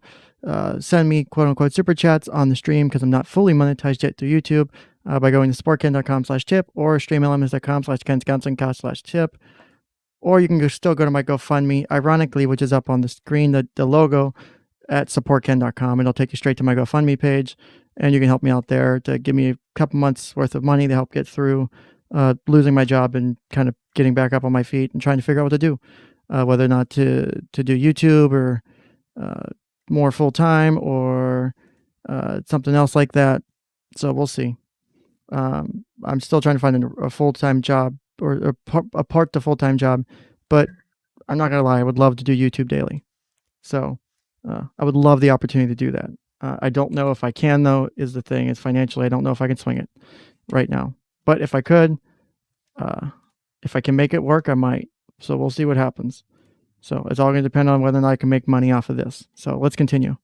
send me quote-unquote super chats on the stream because I'm not fully monetized yet through YouTube by going to supportken.com/tip or streamelements.com/Ken'sCounseling/tip. Or you can still go to my GoFundMe, ironically, which is up on the screen, the logo at supportken.com. It'll take you straight to my GoFundMe page, and you can help me out there to give me a couple months worth of money to help get through losing my job and kind of getting back up on my feet and trying to figure out what to do, whether or not to do YouTube or more full-time or something else like that. So we'll see. I'm still trying to find a full-time job or a part to full-time job, but I'm not gonna lie, I would love to do YouTube daily. So I would love the opportunity to do that. I don't know if I can, though, is the thing. It's financially, I don't know if I can swing it right now. But if I could, if I can make it work, I might. So we'll see what happens. So it's all going to depend on whether or not I can make money off of this. So let's continue.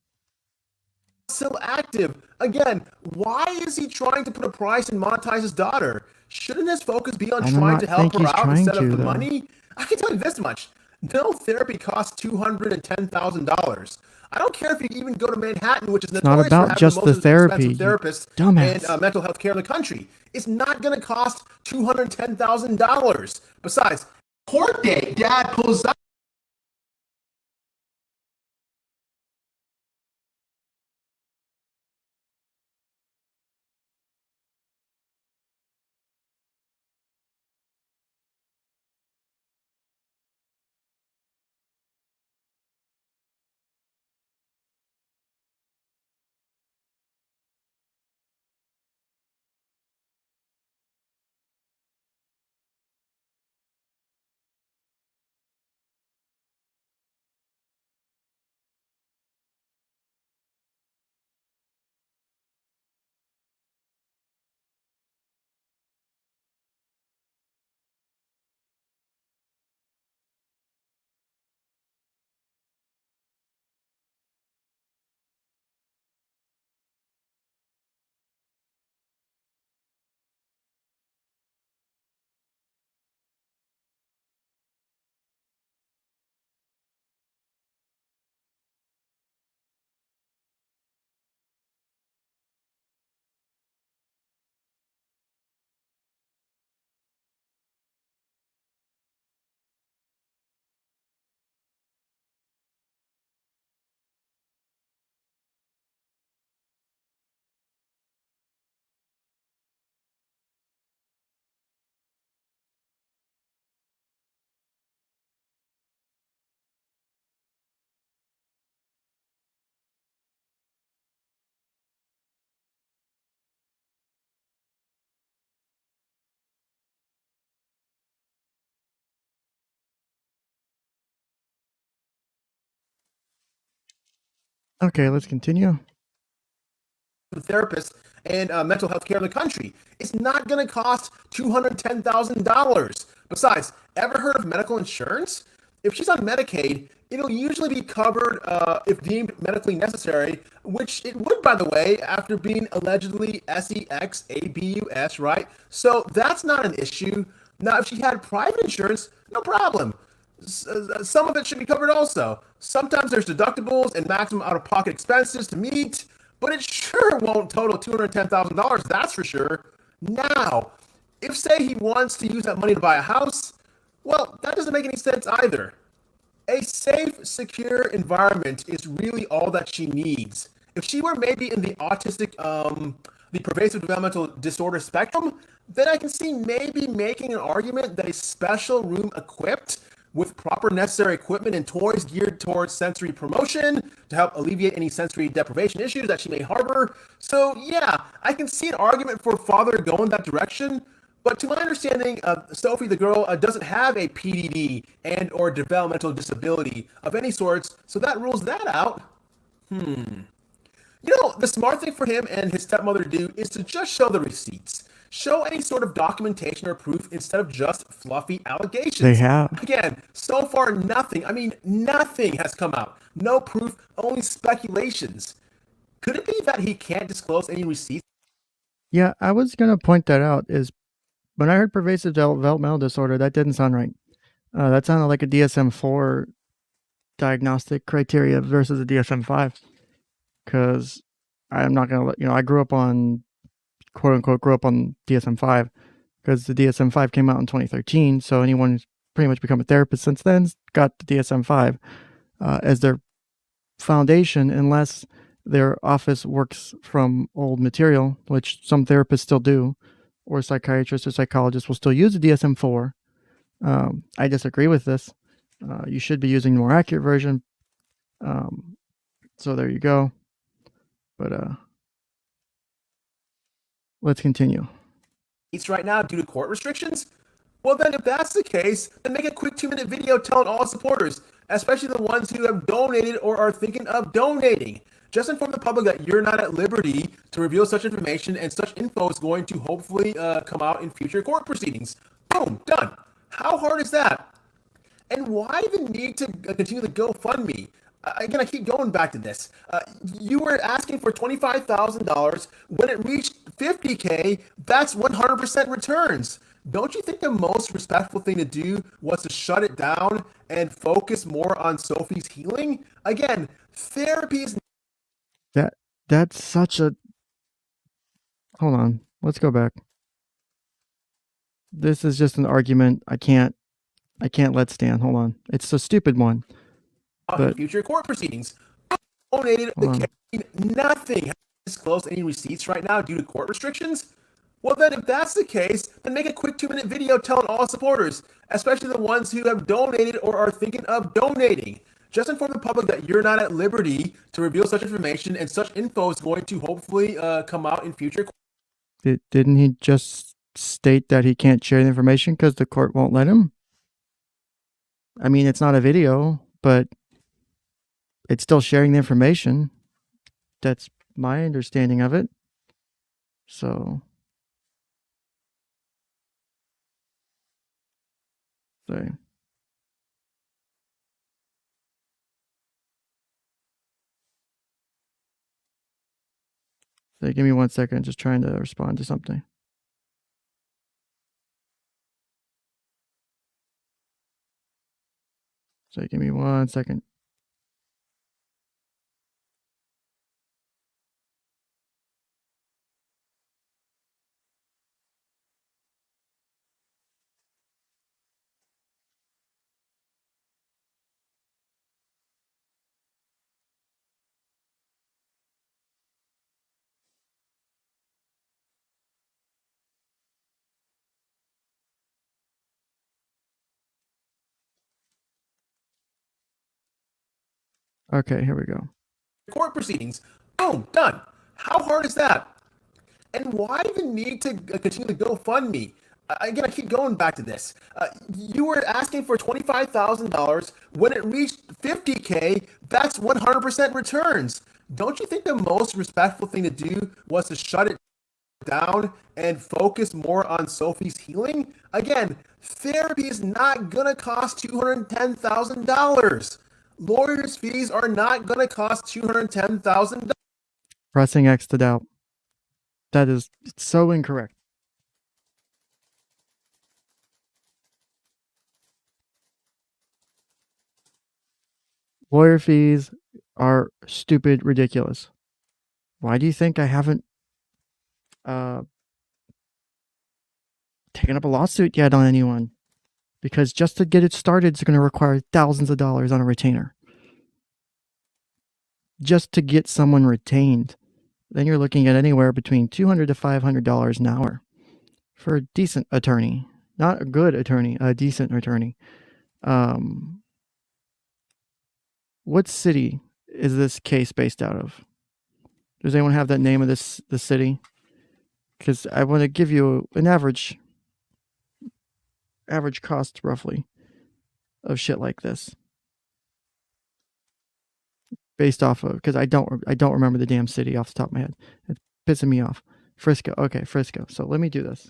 Still active. Again, why is he trying to put a price and monetize his daughter? Shouldn't his focus be on trying to help her out instead of the money? I can tell you this much. No therapy costs $210,000. I don't care if you even go to Manhattan, which is notorious for having the most expensive therapists and mental health care in the country. It's not going to cost $210,000. Besides, court date, dad pulls up. Okay, let's continue. Therapists and mental health care in the country. It's not going to cost $210,000. Besides, ever heard of medical insurance? If she's on Medicaid, it'll usually be covered if deemed medically necessary, which it would, by the way, after being allegedly 𝐂𝐸𝐬𝐴BUS, right? So that's not an issue. Now, if she had private insurance, no problem. Some of it should be covered also. Sometimes there's deductibles and maximum out-of-pocket expenses to meet, but it sure won't total $210,000, that's for sure. Now, if say he wants to use that money to buy a house, well, that doesn't make any sense either. A safe, secure environment is really all that she needs. If she were maybe in the autistic, the pervasive developmental disorder spectrum, then I can see maybe making an argument that a special room equipped with proper necessary equipment and toys geared towards sensory promotion to help alleviate any sensory deprivation issues that she may harbor. So yeah, I can see an argument for father to go in that direction. But to my understanding, Sophie, the girl, doesn't have a PDD and or developmental disability of any sorts, so that rules that out. You know, the smart thing for him and his stepmother to do is to just show the receipts. show any sort of documentation or proof instead of just fluffy allegations. They have. Again, so far nothing. I mean, nothing has come out. No proof, only speculations. Could it be that he can't disclose any receipts? Yeah, I was going to point that out. Is when I heard pervasive developmental disorder, that didn't sound right. That sounded like a DSM-4 diagnostic criteria versus a DSM-5. Because I'm not going to, I grew up on, quote unquote, DSM-5 because the DSM-5 came out in 2013. So anyone who's pretty much become a therapist since then got the DSM-5 as their foundation, unless their office works from old material, which some therapists still do, or psychiatrists or psychologists will still use the DSM-4. I disagree with this. You should be using the more accurate version. So there you go. But let's continue. Right now due to court restrictions? Well, then if that's the case, then make a quick 2-minute video telling all supporters, especially the ones who have donated or are thinking of donating. Just inform the public that you're not at liberty to reveal such information, and such info is going to hopefully come out in future court proceedings. Boom, done. How hard is that? And why the need to continue the GoFundMe? Again, I keep going back to this. You were asking for $25,000. When it reached $50K, that's 100% returns. Don't you think the most respectful thing to do was to shut it down and focus more on Sophie's healing? Again, therapy is... That's such a... Hold on. Let's go back. This is just an argument I can't let stand. Hold on. It's a stupid one. But future court proceedings. Donated nothing. Has disclosed any receipts right now due to court restrictions? Well, then if that's the case, then make a quick 2-minute video telling all supporters, especially the ones who have donated or are thinking of donating. Just inform the public that you're not at liberty to reveal such information, and such info is going to hopefully come out in future. Didn't he just state that he can't share the information because the court won't let him? I mean, it's not a video, but it's still sharing the information. That's my understanding of it. So, sorry. So give me 1 second, just trying to respond to something. So give me 1 second. Okay, here we go. Court proceedings. Boom, done. How hard is that? And why the need to continue the GoFundMe? Again, I keep going back to this. You were asking for $25,000. When it reached $50K, that's 100% returns. Don't you think the most respectful thing to do was to shut it down and focus more on Sophie's healing? Again, therapy is not going to cost $210,000. Lawyers' fees are not going to cost $210,000. Pressing X to doubt. That is so incorrect. Lawyer fees are stupid, ridiculous. Why do you think I haven't taken up a lawsuit yet on anyone? Because just to get it started, it's going to require thousands of dollars on a retainer. Just to get someone retained, then you're looking at anywhere between $200 to $500 an hour for a decent attorney. Not a good attorney, a decent attorney. What city is this case based out of? Does anyone have that name of the city? Because I want to give you an average cost roughly of shit like this, based off of, because I don't remember the damn city off the top of my head. It's pissing me off. Frisco. Okay, Frisco. So let me do this.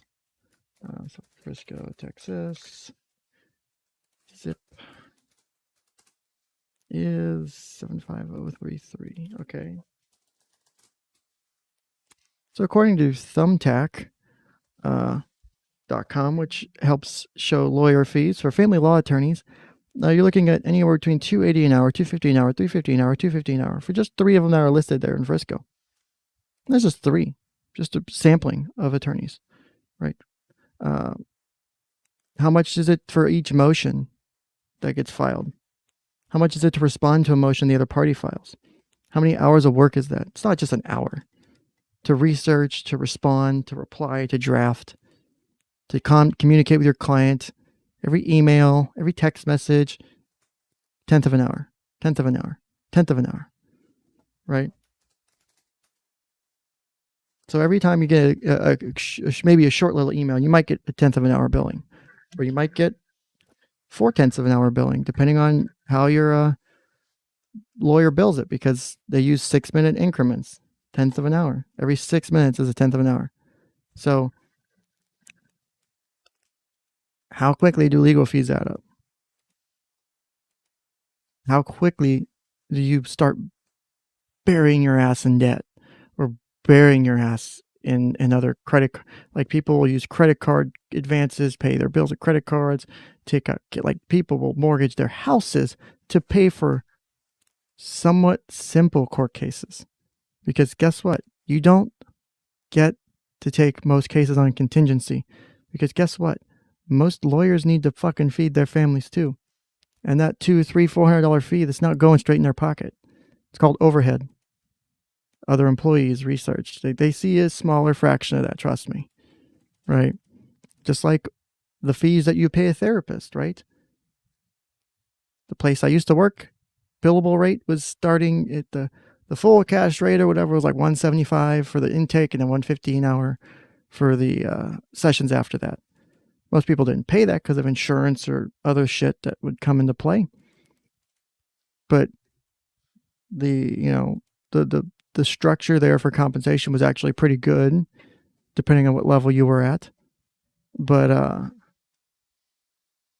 So Frisco, Texas. Zip is 75033. Okay. So according to thumbtack.com, which helps show lawyer fees for family law attorneys, you're looking at anywhere between $280 an hour, $250 an hour, $350 an hour, $250 an hour for just 3 of them that are listed there in Frisco. There's just 3, just a sampling of attorneys, right? How much is it for each motion that gets filed? How much is it to respond to a motion the other party files? How many hours of work is that? It's not just an hour. To research, to respond, to reply, to draft, to communicate with your client, every email, every text message, 10th of an hour, 10th of an hour, 10th of an hour, right? So every time you get maybe a short little email, you might get a 10th of an hour billing, or you might get 4/10 of an hour billing, depending on how your lawyer bills it, because they use 6-minute increments, 10th of an hour. Every 6 minutes is a 10th of an hour. So how quickly do legal fees add up? How quickly do you start burying your ass in debt, or burying your ass in other credit? Like, people will use credit card advances, pay their bills with credit cards, people will mortgage their houses to pay for somewhat simple court cases. Because guess what? You don't get to take most cases on contingency. Because guess what? Most lawyers need to fucking feed their families too. And that $200, $300, $400 fee that's not going straight in their pocket, it's called overhead. Other employees research, they see a smaller fraction of that, trust me, right? Just like the fees that you pay a therapist, right? The place I used to work, billable rate was starting at the full cash rate or whatever was like $175 for the intake, and then $150 an hour for the sessions after that. Most people didn't pay that because of insurance or other shit that would come into play. But the structure there for compensation was actually pretty good, depending on what level you were at. But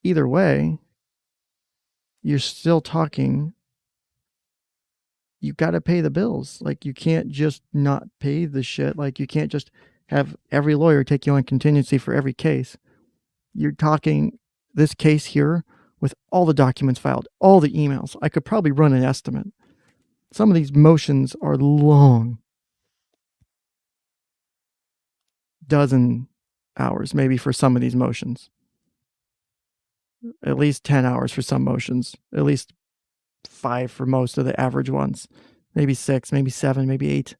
either way, you're still talking, you got to pay the bills. Like, you can't just not pay the shit. Like, you can't just have every lawyer take you on contingency for every case. You're talking this case here with all the documents filed, all the emails. I could probably run an estimate. Some of these motions are long. Dozen hours, maybe, for some of these motions. At least 10 hours for some motions. At least 5 for most of the average ones. Maybe 6, maybe 7, maybe 8.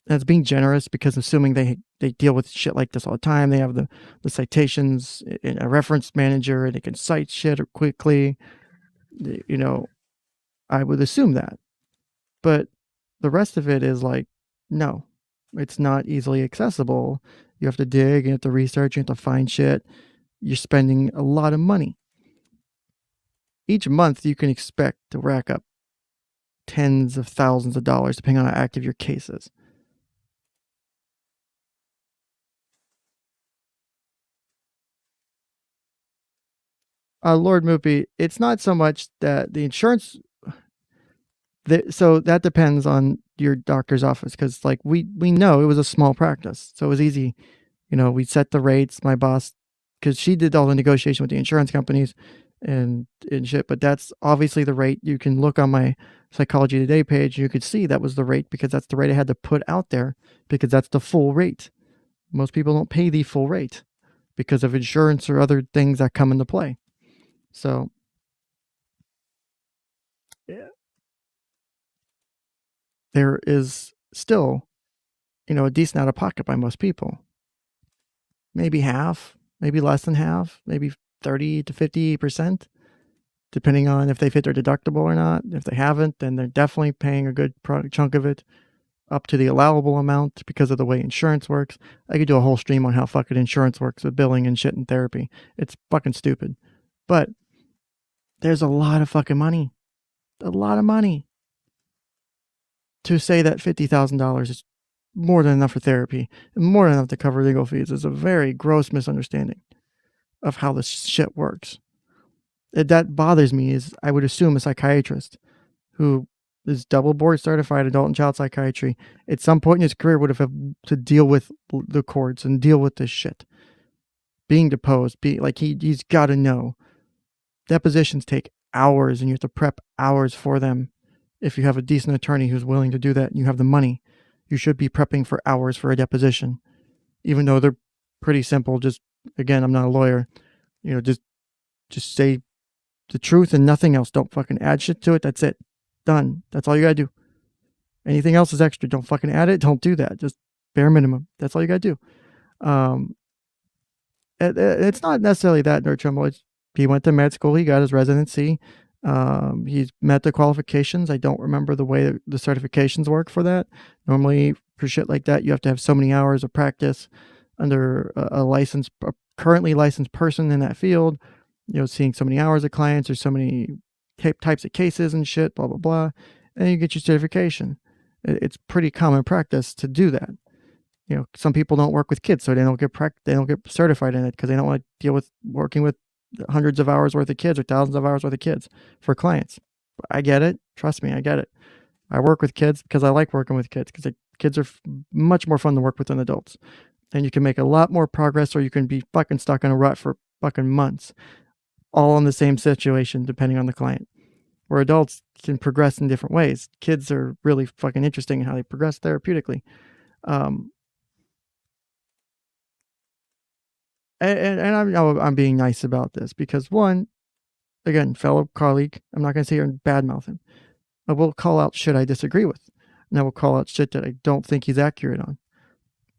That's being generous, because assuming they deal with shit like this all the time, they have the citations in a reference manager, and they can cite shit quickly. I would assume that. But the rest of it is like, no, it's not easily accessible. You have to dig, you have to research, you have to find shit. You're spending a lot of money. Each month you can expect to rack up tens of thousands of dollars, depending on how active your case is. Lord Moopy, it's not so much that the insurance... So that depends on your doctor's office, because like we know it was a small practice, so it was easy. We set the rates. My boss, because she did all the negotiation with the insurance companies and shit, but that's obviously the rate. You can look on my Psychology Today page, you could see that was the rate, because that's the rate I had to put out there, because that's the full rate. Most people don't pay the full rate because of insurance or other things that come into play. So yeah, there is still, a decent out of pocket by most people. Maybe half, maybe less than half, maybe 30 to 50%, depending on if they've hit their deductible or not. If they haven't, then they're definitely paying a good chunk of it up to the allowable amount because of the way insurance works. I could do a whole stream on how fucking insurance works with billing and shit and therapy. It's fucking stupid. But there's a lot of fucking money. A lot of money. To say that $50,000 is more than enough for therapy, and more than enough to cover legal fees. It's a very gross misunderstanding of how this shit works. That bothers me. Is I would assume a psychiatrist who is double board certified adult and child psychiatry at some point in his career would have had to deal with the courts and deal with this shit. Being deposed, he's got to know. Depositions take hours, and you have to prep hours for them. If you have a decent attorney who's willing to do that and you have the money, you should be prepping for hours for a deposition, even though they're pretty simple. Just, again, I'm not a lawyer. Just say the truth and nothing else. Don't fucking add shit to it. That's it. Done. That's all you gotta do. Anything else is extra. Don't fucking add it. Don't do that. Just bare minimum. That's all you gotta do. It's not necessarily that, Nerd Trumbo. He went to med school. He got his residency. He's met the qualifications. I don't remember the way the certifications work for that. Normally, for shit like that, you have to have so many hours of practice under a currently licensed person in that field. Seeing so many hours of clients or so many types of cases and shit, blah, blah, blah. And you get your certification. It's pretty common practice to do that. Some people don't work with kids, so they don't get certified in it because they don't want to deal with working with hundreds of hours worth of kids or thousands of hours worth of kids for clients. I get it. Trust me, I get it. I work with kids because I like working with kids because kids are much more fun to work with than adults. And you can make a lot more progress, or you can be fucking stuck in a rut for fucking months, all in the same situation, depending on the client. Where adults can progress in different ways. Kids are really fucking interesting in how they progress therapeutically. And I'm being nice about this because, one, again, fellow colleague, I'm not going to sit here and badmouth him. I will call out shit I disagree with. And I will call out shit that I don't think he's accurate on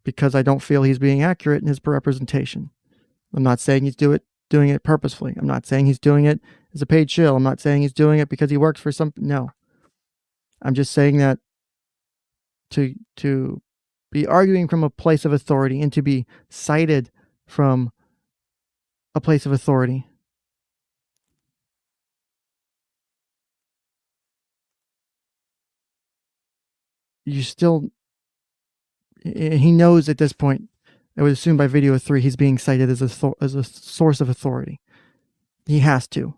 because I don't feel he's being accurate in his representation. I'm not saying he's doing it purposefully. I'm not saying he's doing it as a paid shill. I'm not saying he's doing it because he works for some. No. I'm just saying that to be arguing from a place of authority and to be cited from a place of authority. You still, he knows at this point, I would assume by video 3, he's being cited as a source of authority. He has to.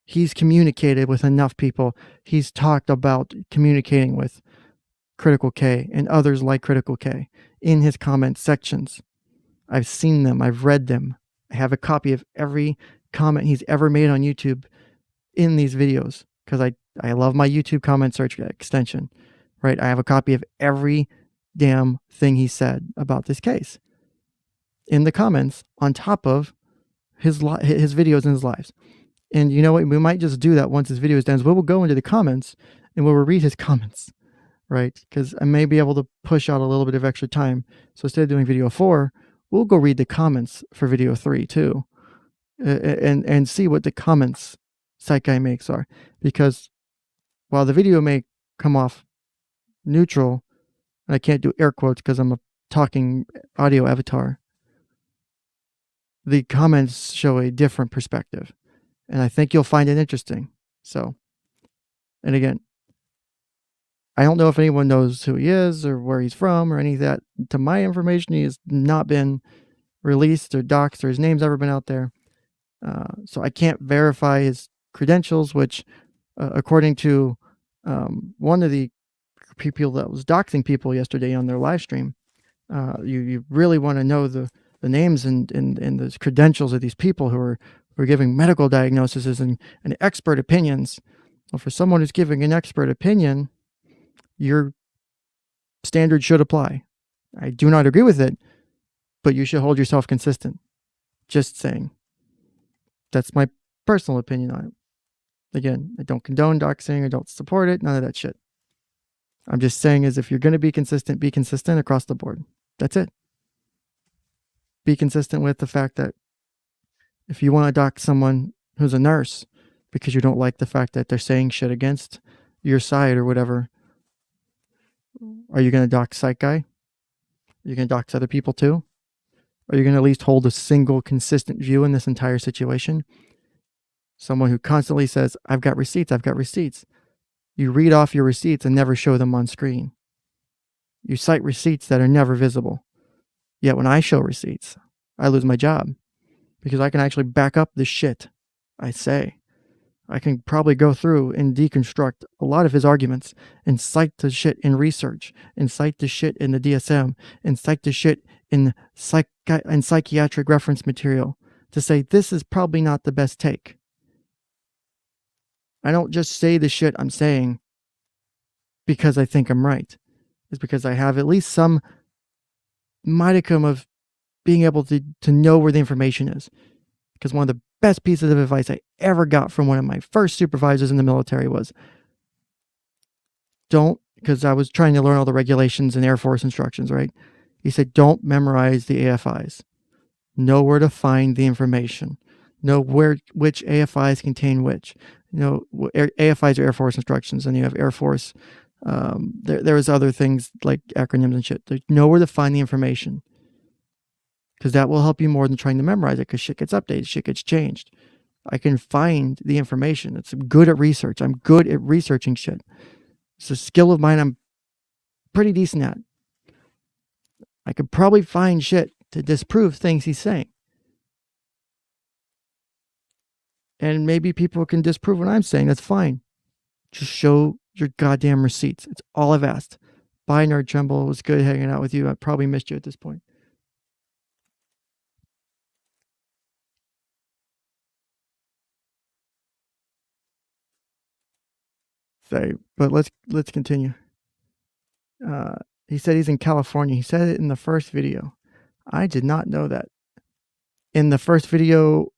He's communicated with enough people. He's talked about communicating with Critical K and others like Critical K in his comment sections. I've seen them. I've read them. I have a copy of every comment he's ever made on YouTube in these videos because I love my YouTube comment search extension, right? I have a copy of every damn thing he said about this case in the comments on top of his videos and his lives. And you know what? We might just do that once his video is done. We'll go into the comments and we'll read his comments, right? Because I may be able to push out a little bit of extra time. So instead of doing video 4, we'll go read the comments for video 3 too, and see what the comments Psych Guy makes are. Because while the video may come off neutral, and I can't do air quotes because I'm a talking audio avatar, the comments show a different perspective, and I think you'll find it interesting. So, and again, I don't know if anyone knows who he is or where he's from or any of that. To my information, he has not been released or doxxed or his name's ever been out there. So I can't verify his credentials, which according to one of the people that was doxing people yesterday on their live stream, you really want to know the names and the credentials of these people who are giving medical diagnoses and expert opinions. Well, for someone who's giving an expert opinion, your standard should apply. I do not agree with it, but you should hold yourself consistent. Just saying. That's my personal opinion on it. Again, I don't condone doxing. I don't support it. None of that shit. I'm just saying is if you're going to be consistent across the board. That's it. Be consistent with the fact that if you want to dox someone who's a nurse because you don't like the fact that they're saying shit against your side or whatever, are you going to dox Psych Guy? Are you going to dox other people too? Are you going to at least hold a single consistent view in this entire situation? Someone who constantly says, I've got receipts, I've got receipts. You read off your receipts and never show them on screen. You cite receipts that are never visible. Yet when I show receipts, I lose my job because I can actually back up the shit I say. I can probably go through and deconstruct a lot of his arguments and cite the shit in research and cite the shit in the DSM and cite the shit in psychiatric reference material to say this is probably not the best take. I don't just say the shit I'm saying because I think I'm right. It's because I have at least some modicum of being able to know where the information is. Because one of the best pieces of advice I ever got from one of my first supervisors in the military was because I was trying to learn all the regulations and Air Force instructions, right? He said, don't memorize the AFIs. Know where to find the information. Know which AFIs contain which. AFIs are Air Force instructions, and you have Air Force. There's other things like acronyms and shit. Know where to find the information. Because that will help you more than trying to memorize it, because shit gets updated, shit gets changed. I can find the information. I'm good at research. I'm good at researching shit. It's a skill of mine I'm pretty decent at. I could probably find shit to disprove things he's saying. And maybe people can disprove what I'm saying. That's fine. Just show your goddamn receipts. It's all I've asked. Bye, Nerd Tremble. It was good hanging out with you. I probably missed you at this point. But let's continue. He said he's in California. He said it in the first video. I did not know that. In the first video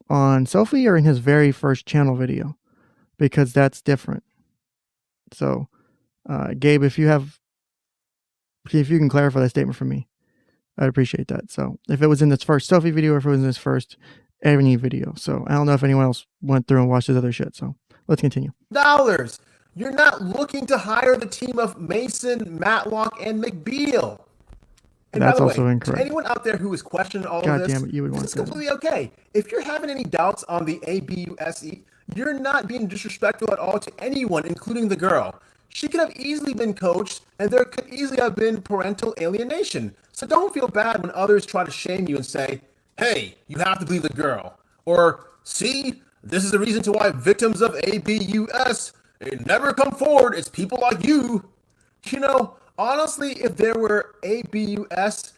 on Sophie, or in his very first channel video? Because that's different. So, Gabe, if you can clarify that statement for me, I'd appreciate that. So, if it was in this first Sophie video, or if it was in this first any video. So, I don't know if anyone else went through and watched his other shit. So, let's continue. You're not looking to hire the team of Mason, Matlock, and McBeal. And that's by the also way, incorrect. To anyone out there who is questioning all God of this, damn it, you would want it's completely okay. If you're having any doubts on the ABUSE, you're not being disrespectful at all to anyone, including the girl. She could have easily been coached, and there could easily have been parental alienation. So don't feel bad when others try to shame you and say, hey, you have to believe the girl. Or, see, this is the reason to why victims of ABUS never come forward. It's people like you. Honestly, if there were ABUS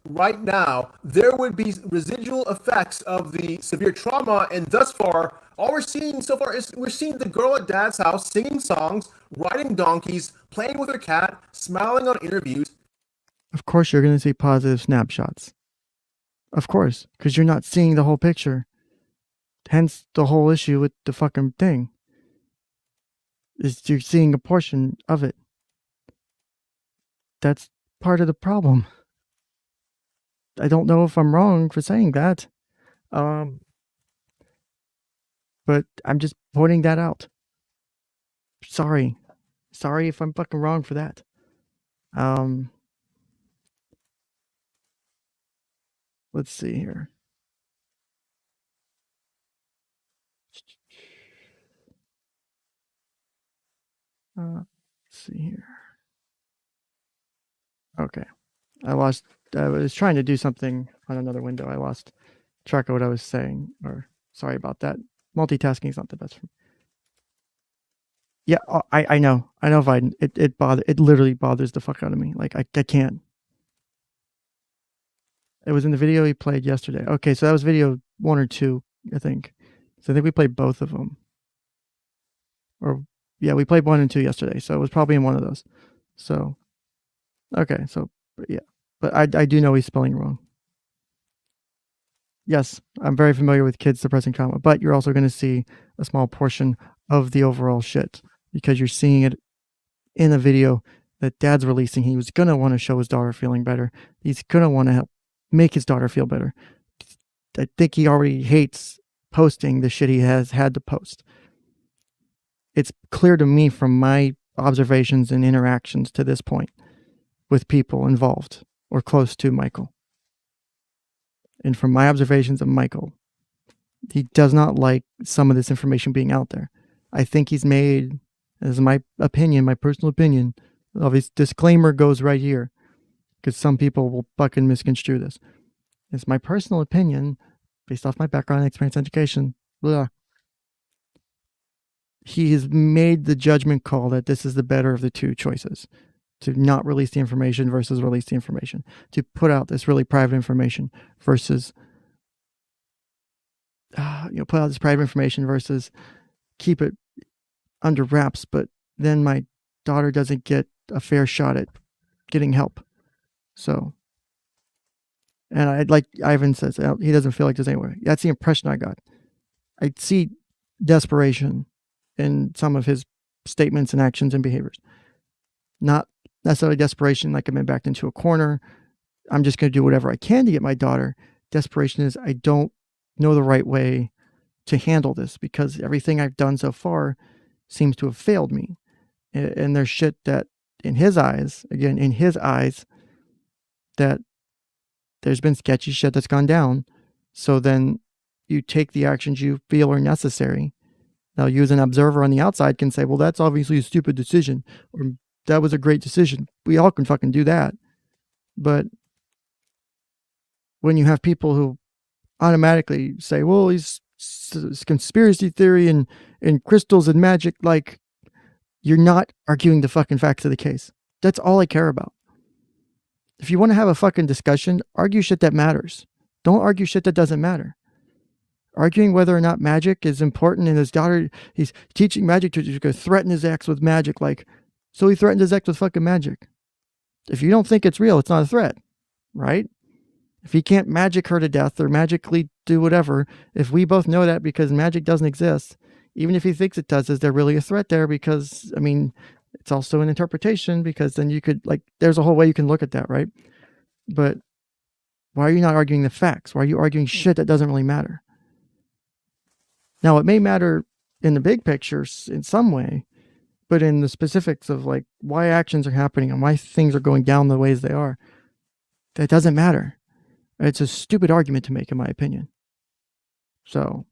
right now, there would be residual effects of the severe trauma, and thus far, all we're seeing so far is we're seeing the girl at dad's house singing songs, riding donkeys, playing with her cat, smiling on interviews. Of course you're going to see positive snapshots. Of course, because you're not seeing the whole picture. Hence the whole issue with the fucking thing. Is you're seeing a portion of it. That's part of the problem. I don't know if I'm wrong for saying that. But I'm just pointing that out. Sorry if I'm fucking wrong for that. Let's see here. Let's see here. Okay. I was trying to do something on another window. I lost track of what I was saying, or sorry about that. Multitasking is not the best for me. Yeah, I know, Viden. It literally bothers the fuck out of me. Like I can't. It was in the video he played yesterday. Okay, so that was video 1 or 2, I think. So I think we played both of them. Or yeah, we played 1 and 2 yesterday, so it was probably in one of those. So okay, so yeah, but I do know he's spelling wrong. Yes, I'm very familiar with kids suppressing trauma, but you're also going to see a small portion of the overall shit because you're seeing it in a video that dad's releasing. He was going to want to show his daughter feeling better. He's going to want to help make his daughter feel better. I think he already hates posting the shit he has had to post. It's clear to me from my observations and interactions to this point with people involved or close to Michael. And from my observations of Michael, he does not like some of this information being out there. I think he's made, as my opinion, my personal opinion, Obvious disclaimer goes right here, because some people will fucking misconstrue this. It's my personal opinion, based off my background, experience, education. Blah. He has made the judgment call that this is the better of the two choices. To not release the information versus release the information. To put out this really private information versus, put out this private information versus keep it under wraps, but then my daughter doesn't get a fair shot at getting help. So, and I'd like Ivan says, he doesn't feel like there's anywhere. That's the impression I got. I see desperation in some of his statements and actions and behaviors. Not necessarily desperation like I've been backed into a corner. I'm just going to do whatever I can to get my daughter. Desperation is I don't know the right way to handle this because everything I've done so far seems to have failed me. And there's shit that in his eyes, that there's been sketchy shit that's gone down. So then you take the actions you feel are necessary. Now, you as an observer on the outside can say, well, that's obviously a stupid decision, or that was a great decision. We all can fucking do that. But when you have people who automatically say, well, it's conspiracy theory and crystals and magic, like, you're not arguing the fucking facts of the case. That's all I care about. If you want to have a fucking discussion, argue shit that matters. Don't argue shit that doesn't matter. Arguing whether or not magic is important and his daughter, he's teaching magic to threaten his ex with magic, like, so he threatened his ex with fucking magic. If you don't think it's real, it's not a threat, right? If he can't magic her to death or magically do whatever, if we both know that because magic doesn't exist, even if he thinks it does, is there really a threat there? Because, I mean, it's also an interpretation because then you could, like, there's a whole way you can look at that, right? But why are you not arguing the facts? Why are you arguing shit that doesn't really matter? Now, it may matter in the big picture in some way, but in the specifics of like why actions are happening and why things are going down the ways they are, that doesn't matter. It's a stupid argument to make, in my opinion. So,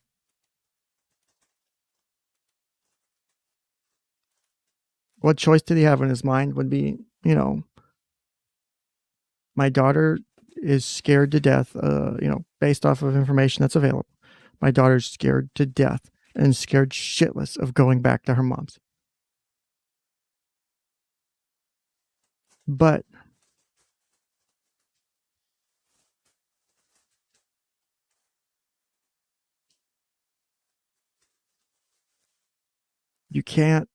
what choice did he have in his mind would be, my daughter is scared to death, based off of information that's available. My daughter's scared to death and scared shitless of going back to her mom's. But you can't,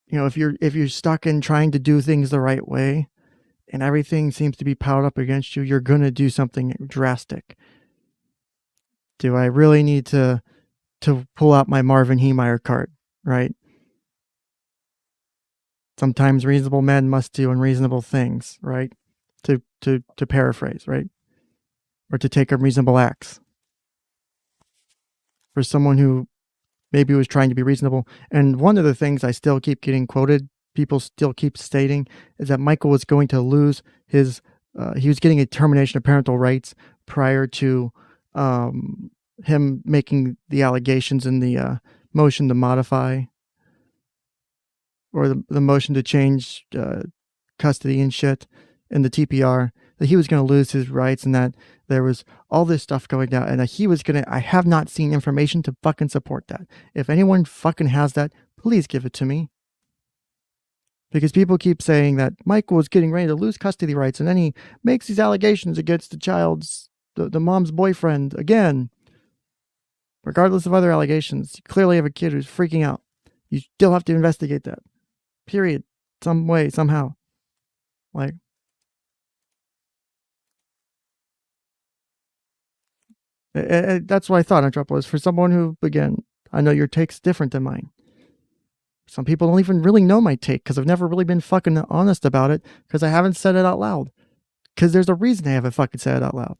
if you're stuck in trying to do things the right way and everything seems to be piled up against you, you're going to do something drastic. Do I really need to pull out my 𝐓𝐢𝐻𝐽 card, right? Sometimes reasonable men must do unreasonable things, right? To paraphrase, right? Or to take unreasonable acts. For someone who maybe was trying to be reasonable. And one of the things I still keep getting quoted, people still keep stating, is that Michael was going to lose his, he was getting a termination of parental rights prior to him making the allegations in the motion to modify or the motion to change custody and shit in the TPR, that he was going to lose his rights and that there was all this stuff going down and that he was going to, I have not seen information to fucking support that. If anyone fucking has that, please give it to me. Because people keep saying that Michael was getting ready to lose custody rights and then he makes these allegations against the child's, the mom's boyfriend again. Regardless of other allegations, you clearly have a kid who's freaking out. You still have to investigate that. Period. Some way, somehow. Like, that's what I thought, Anthropoulos. For someone who, again, I know your take's different than mine. Some people don't even really know my take because I've never really been fucking honest about it because I haven't said it out loud. Because there's a reason I haven't fucking said it out loud.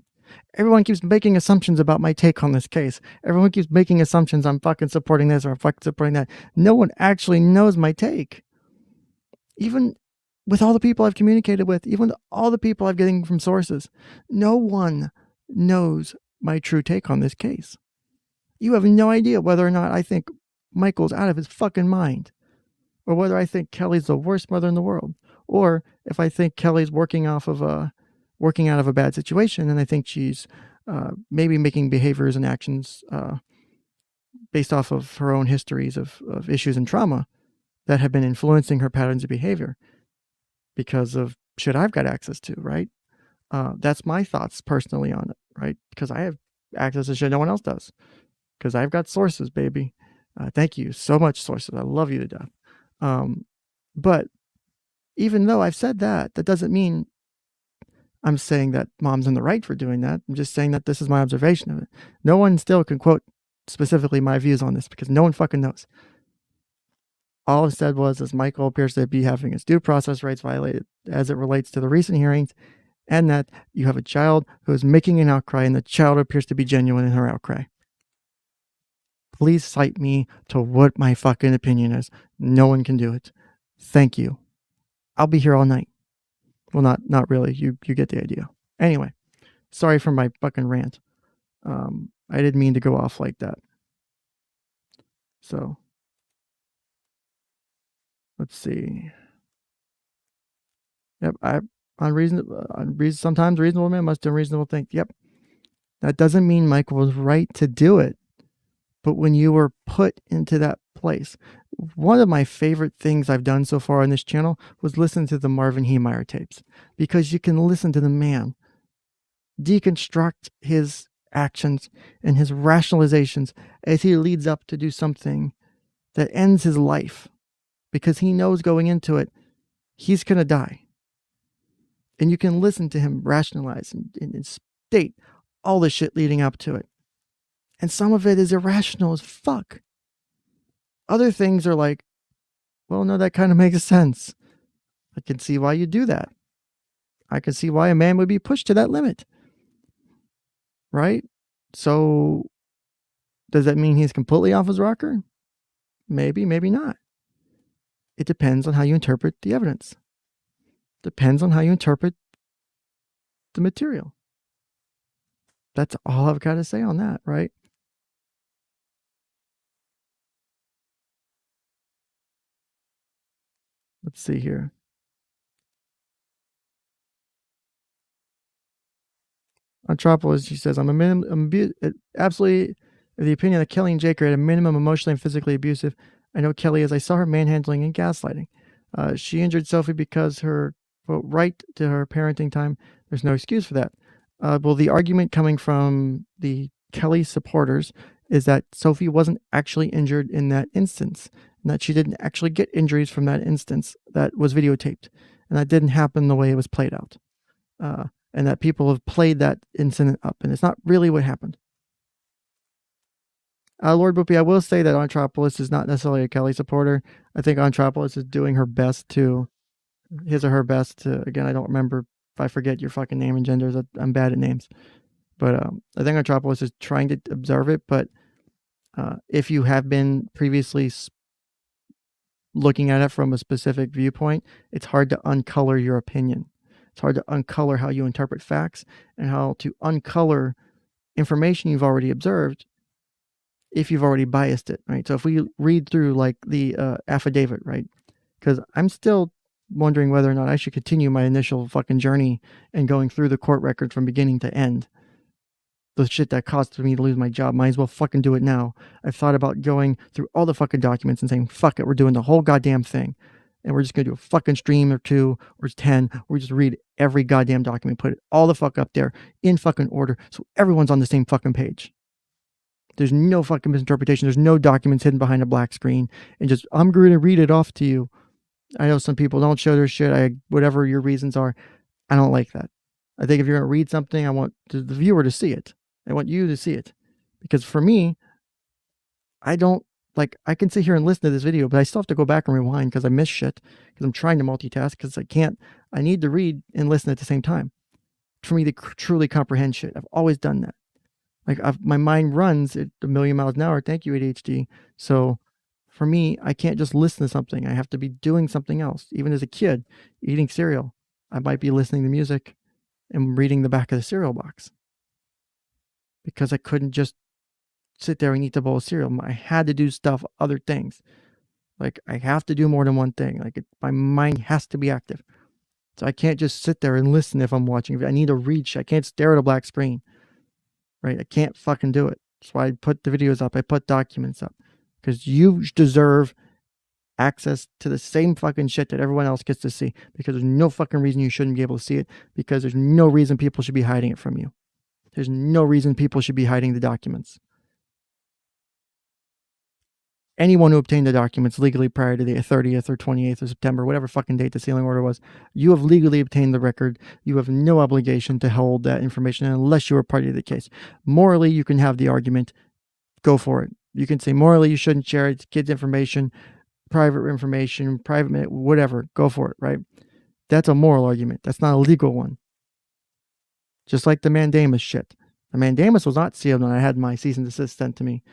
Everyone keeps making assumptions about my take on this case. Everyone keeps making assumptions I'm fucking supporting this or I'm fucking supporting that. No one actually knows my take. Even with all the people I've communicated with, even all the people I'm getting from sources, no one knows my true take on this case. You have no idea whether or not I think Michael's out of his fucking mind. or whether I think Kelly's the worst mother in the world, or if I think Kelly's working out of a bad situation, and I think she's maybe making behaviors and actions based off of her own histories of issues and trauma that have been influencing her patterns of behavior because of shit I've got access to, right? That's my thoughts personally on it, right? Because I have access to shit no one else does. Because I've got sources, baby. Thank you so much, sources. I love you to death. But even though I've said that, that doesn't mean I'm saying that mom's in the right for doing that. I'm just saying that this is my observation of it. No one still can quote specifically my views on this because no one fucking knows. All I've said was, Michael appears to be having his due process rights violated as it relates to the recent hearings, and that you have a child who is making an outcry, and the child appears to be genuine in her outcry. Please cite me to what my fucking opinion is. No one can do it. Thank you. I'll be here all night. Well, not really. You get the idea. Anyway, sorry for my fucking rant. I didn't mean to go off like that. So, let's see. Yep, sometimes reasonable men must do unreasonable things. Yep. That doesn't mean Michael was right to do it. But when you were put into that place, one of my favorite things I've done so far on this channel was listen to the Marvin Heemeyer tapes, because you can listen to the man deconstruct his actions and his rationalizations as he leads up to do something that ends his life, because he knows going into it, he's going to die. And you can listen to him rationalize and state all the shit leading up to it. And some of it is irrational as fuck. Other things are like, well, no, that kind of makes sense. I can see why you do that. I can see why a man would be pushed to that limit. Right? So, does that mean he's completely off his rocker? Maybe, maybe not. It depends on how you interpret the evidence. Depends on how you interpret the material. That's all I've got to say on that, right? Let's see here. Anthropolis, she says, I'm absolutely of the opinion that Kelly and Jake are at a minimum emotionally and physically abusive. I know Kelly as I saw her manhandling and gaslighting. She injured Sophie because her quote, right to her parenting time. There's no excuse for that. Well, the argument coming from the Kelly supporters is that Sophie wasn't actually injured in that instance, and that she didn't actually get injuries from that instance that was videotaped, and that didn't happen the way it was played out. And that people have played that incident up, and it's not really what happened. Lord Boopy, I will say that Anthropolis is not necessarily a Kelly supporter. I think Anthropolis is doing her best to, his or her best to, again, I don't remember if I forget your fucking name and genders. I'm bad at names. But I think Anthropolis is trying to observe it, but if you have been previously looking at it from a specific viewpoint, it's hard to uncolor your opinion. It's hard to uncolor how you interpret facts and how to uncolor information you've already observed if you've already biased it, right? So if we read through like the affidavit, right? Because I'm still wondering whether or not I should continue my initial fucking journey and going through the court record from beginning to end. The shit that caused me to lose my job, might as well fucking do it now. I've thought about going through all the fucking documents and saying, fuck it, we're doing the whole goddamn thing. And we're just going to do a fucking stream or 2 or 10. We just read every goddamn document, put it all the fuck up there in fucking order so everyone's on the same fucking page. There's no fucking misinterpretation. There's no documents hidden behind a black screen. And just, I'm going to read it off to you. I know some people don't show their shit. Whatever your reasons are, I don't like that. I think if you're going to read something, I want the viewer to see it. I want you to see it. Because for me, I don't, like, I can sit here and listen to this video, but I still have to go back and rewind because I miss shit. Because I'm trying to multitask because I need to read and listen at the same time. For me to truly comprehend shit. I've always done that. Like, my mind runs at 1,000,000 miles an hour. Thank you, ADHD. So for me, I can't just listen to something. I have to be doing something else. Even as a kid, eating cereal, I might be listening to music and reading the back of the cereal box. Because I couldn't just sit there and eat the bowl of cereal. I had to do stuff, other things. Like, I have to do more than one thing. Like, my mind has to be active. So I can't just sit there and listen if I'm watching. I need to read shit. I can't stare at a black screen. Right? I can't fucking do it. That's why I put the videos up. I put documents up. Because you deserve access to the same fucking shit that everyone else gets to see. Because there's no fucking reason you shouldn't be able to see it. Because there's no reason people should be hiding it from you. There's no reason people should be hiding the documents. Anyone who obtained the documents legally prior to the 30th or 28th of September, whatever fucking date the sealing order was, you have legally obtained the record. You have no obligation to hold that information unless you are party to the case. Morally, you can have the argument. Go for it. You can say morally you shouldn't share it. It's kids' information, private, whatever. Go for it, right? That's a moral argument. That's not a legal one. Just like the mandamus shit. The mandamus was not sealed when I had my cease and desist sent to me.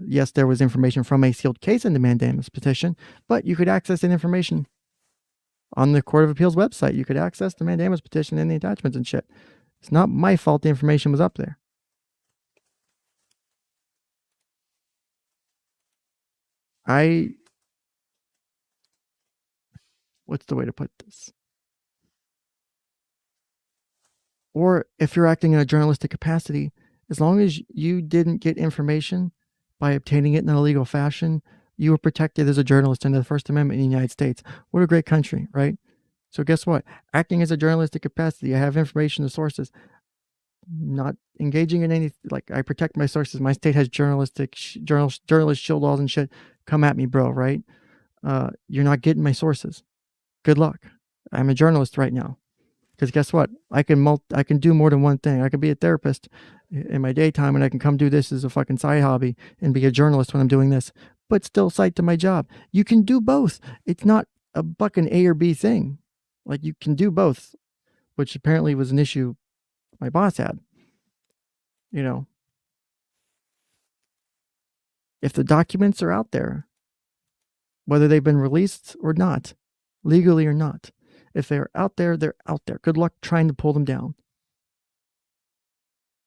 Yes, there was information from a sealed case in the mandamus petition, but you could access that information on the Court of Appeals website. You could access the mandamus petition and the attachments and shit. It's not my fault the information was up there. What's the way to put this? Or if you're acting in a journalistic capacity, as long as you didn't get information by obtaining it in an illegal fashion, you were protected as a journalist under the First Amendment in the United States. What a great country, right? So guess what? Acting as a journalistic capacity, I have information and sources. Not engaging in any, like, I protect my sources. My state has journalist shield laws and shit. Come at me, bro, right? You're not getting my sources. Good luck. I'm a journalist right now. Because guess what? I can do more than one thing. I could be a therapist in my daytime, and I can come do this as a fucking side hobby and be a journalist when I'm doing this, but still cite to my job. You can do both. It's not a fucking A or B thing. Like, you can do both, which apparently was an issue my boss had. You know, if the documents are out there, whether they've been released or not, legally or not, if they're out there, they're out there. Good luck trying to pull them down.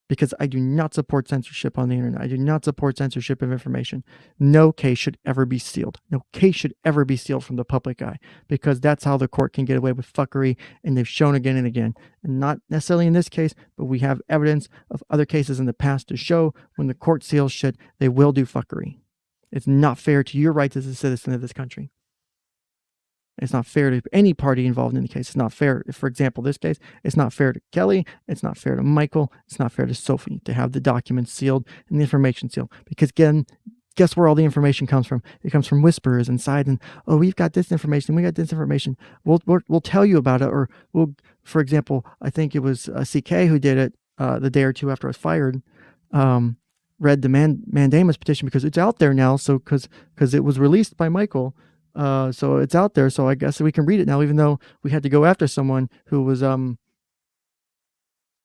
Because I do not support censorship on the internet. I do not support censorship of information. No case should ever be sealed. No case should ever be sealed from the public eye. Because that's how the court can get away with fuckery. And they've shown again and again. And not necessarily in this case, but we have evidence of other cases in the past to show when the court seals shit, they will do fuckery. It's not fair to your rights as a citizen of this country. It's not fair to any party involved in the case. It's not fair, for example, this case, it's not fair to Kelly. It's not fair to Michael. It's not fair to Sophie to have the documents sealed and the information sealed. Because again, guess where all the information comes from? It comes from whisperers inside, and, oh, we've got this information. We got this information. We'll tell you about it. Or we'll, for example, I think it was CK who did it the day or two after I was fired. Read the mandamus petition because it's out there now. So because it was released by Michael. So it's out there, so I guess we can read it now, even though we had to go after someone who was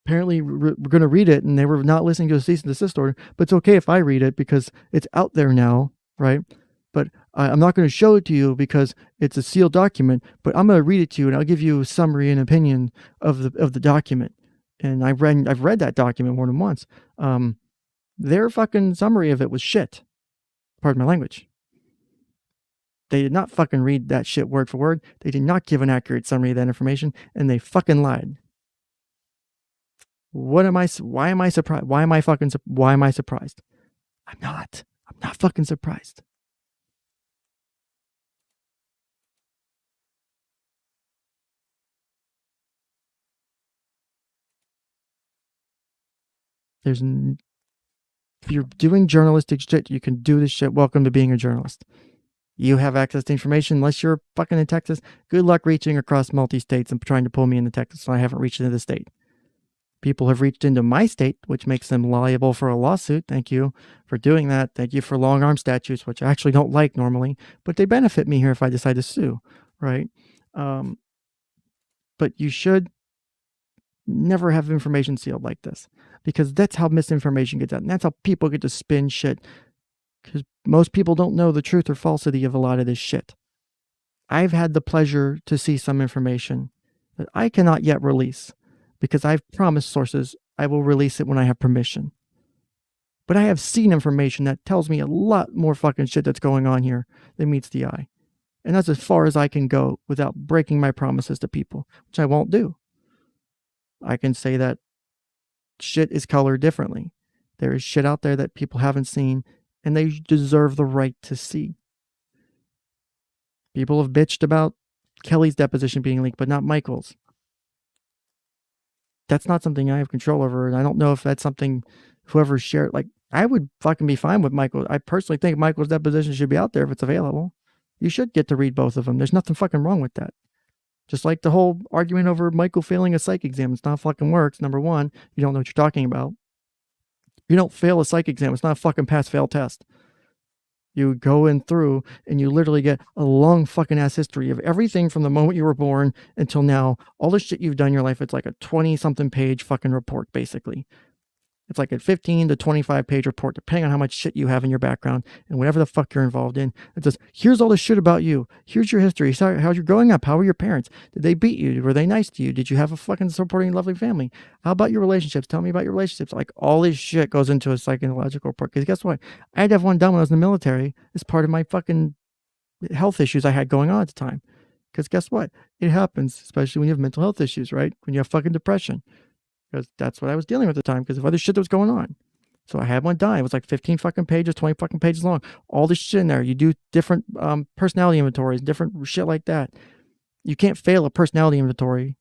apparently we're going to read it, and they were not listening to a cease and desist order. But it's okay if I read it because it's out there now, right? But I'm not going to show it to you because it's a sealed document. But I'm going to read it to you, and I'll give you a summary and opinion of the document. And I've read that document more than once. Their fucking summary of it was shit. Pardon my language. They did not fucking read that shit word for word. They did not give an accurate summary of that information, and they fucking lied. Why am I surprised? Why am I surprised? I'm not fucking surprised. If you're doing journalistic shit, you can do this shit. Welcome to being a journalist. You have access to information unless you're fucking in Texas. Good luck reaching across multi-states and trying to pull me into Texas, so I haven't reached into the state. People have reached into my state, which makes them liable for a lawsuit. Thank you for doing that. Thank you for long arm statutes, which I actually don't like normally, but they benefit me here if I decide to sue, right? But you should never have information sealed like this, because that's how misinformation gets out, and that's how people get to spin shit. Because most people don't know the truth or falsity of a lot of this shit. I've had the pleasure to see some information that I cannot yet release because I've promised sources I will release it when I have permission. But I have seen information that tells me a lot more fucking shit that's going on here than meets the eye. And that's as far as I can go without breaking my promises to people, which I won't do. I can say that shit is colored differently. There is shit out there that people haven't seen, and they deserve the right to see. People have bitched about Kelly's deposition being leaked, but not Michael's. That's not something I have control over, and I don't know if that's something whoever shared. Like, I would fucking be fine with Michael. I personally think Michael's deposition should be out there if it's available. You should get to read both of them. There's nothing fucking wrong with that. Just like the whole argument over Michael failing a psych exam. It's not fucking works. Number one, you don't know what you're talking about. You don't fail a psych exam. It's not a fucking pass-fail test. You go in through and you literally get a long fucking ass history of everything from the moment you were born until now. All the shit you've done in your life. It's like a 20-something page fucking report, basically. It's like a 15 to 25 page report, depending on how much shit you have in your background and whatever the fuck you're involved in. It says, here's all the shit about you. Here's your history. How's you growing up? How were your parents? Did they beat you? Were they nice to you? Did you have a fucking supporting, lovely family? How about your relationships? Tell me about your relationships. Like, all this shit goes into a psychological report. Because guess what? I had to have one done when I was in the military as part of my fucking health issues I had going on at the time. Because guess what? It happens, especially when you have mental health issues, right? When you have fucking depression. Because that's what I was dealing with at the time because of other shit that was going on. So I had one done. It was like 15 fucking pages, 20 fucking pages long. All this shit in there. You do different personality inventories, different shit like that. You can't fail a personality inventory.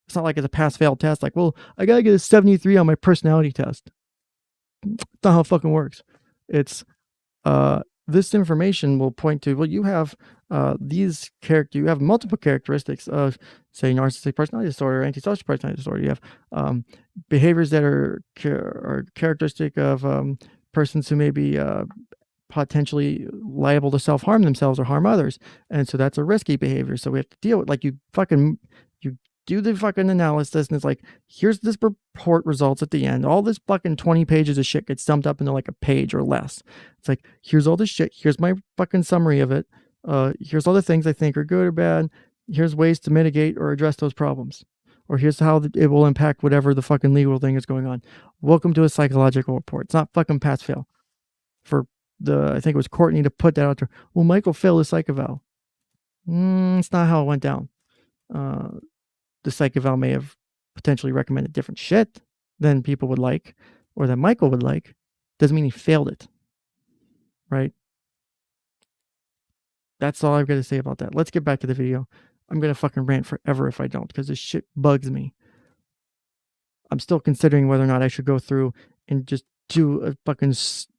It's not like it's a pass-fail test. Like, well, I got to get a 73 on my personality test. That's not how it fucking works. It's this information will point to, well, you have you have multiple characteristics of, say, narcissistic personality disorder, antisocial personality disorder. You have behaviors that are characteristic of persons who may be potentially liable to self-harm themselves or harm others. And so that's a risky behavior. So we have to deal with, like, you do the fucking analysis, and it's like, here's this report results at the end. All this fucking 20 pages of shit gets summed up into like a page or less. It's like, here's all this shit. Here's my fucking summary of it. Here's all the things I think are good or bad. Here's ways to mitigate or address those problems. Or here's how it will impact whatever the fucking legal thing is going on. Welcome to a psychological report. It's not fucking pass-fail. For I think it was Courtney to put that out there. Well, Michael failed his psych eval. It's not how it went down. The psych eval may have potentially recommended different shit than people would like, or that Michael would like. Doesn't mean he failed it. Right? That's all I've got to say about that. Let's get back to the video. I'm going to fucking rant forever if I don't, because this shit bugs me. I'm still considering whether or not I should go through and just do a fucking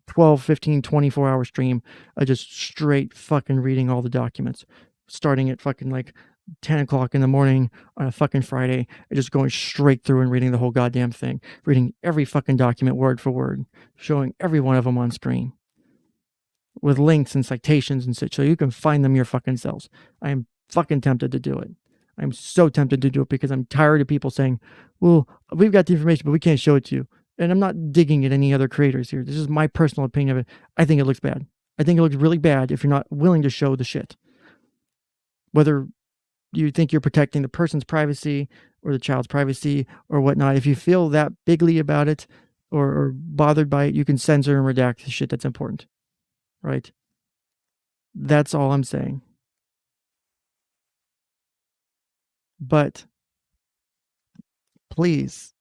12, 15, 24-hour stream of just straight fucking reading all the documents. Starting at fucking like 10 o'clock in the morning on a fucking Friday, and just going straight through and reading the whole goddamn thing. Reading every fucking document word for word. Showing every one of them on screen. With links and citations and such, so you can find them your fucking selves. I am fucking tempted to do it. I'm so tempted to do it because I'm tired of people saying, well, we've got the information, but we can't show it to you. And I'm not digging at any other creators here. This is my personal opinion of it. I think it looks bad. I think it looks really bad if you're not willing to show the shit. Whether you think you're protecting the person's privacy or the child's privacy or whatnot, if you feel that bigly about it or bothered by it, you can censor and redact the shit that's important. Right? That's all I'm saying. But please,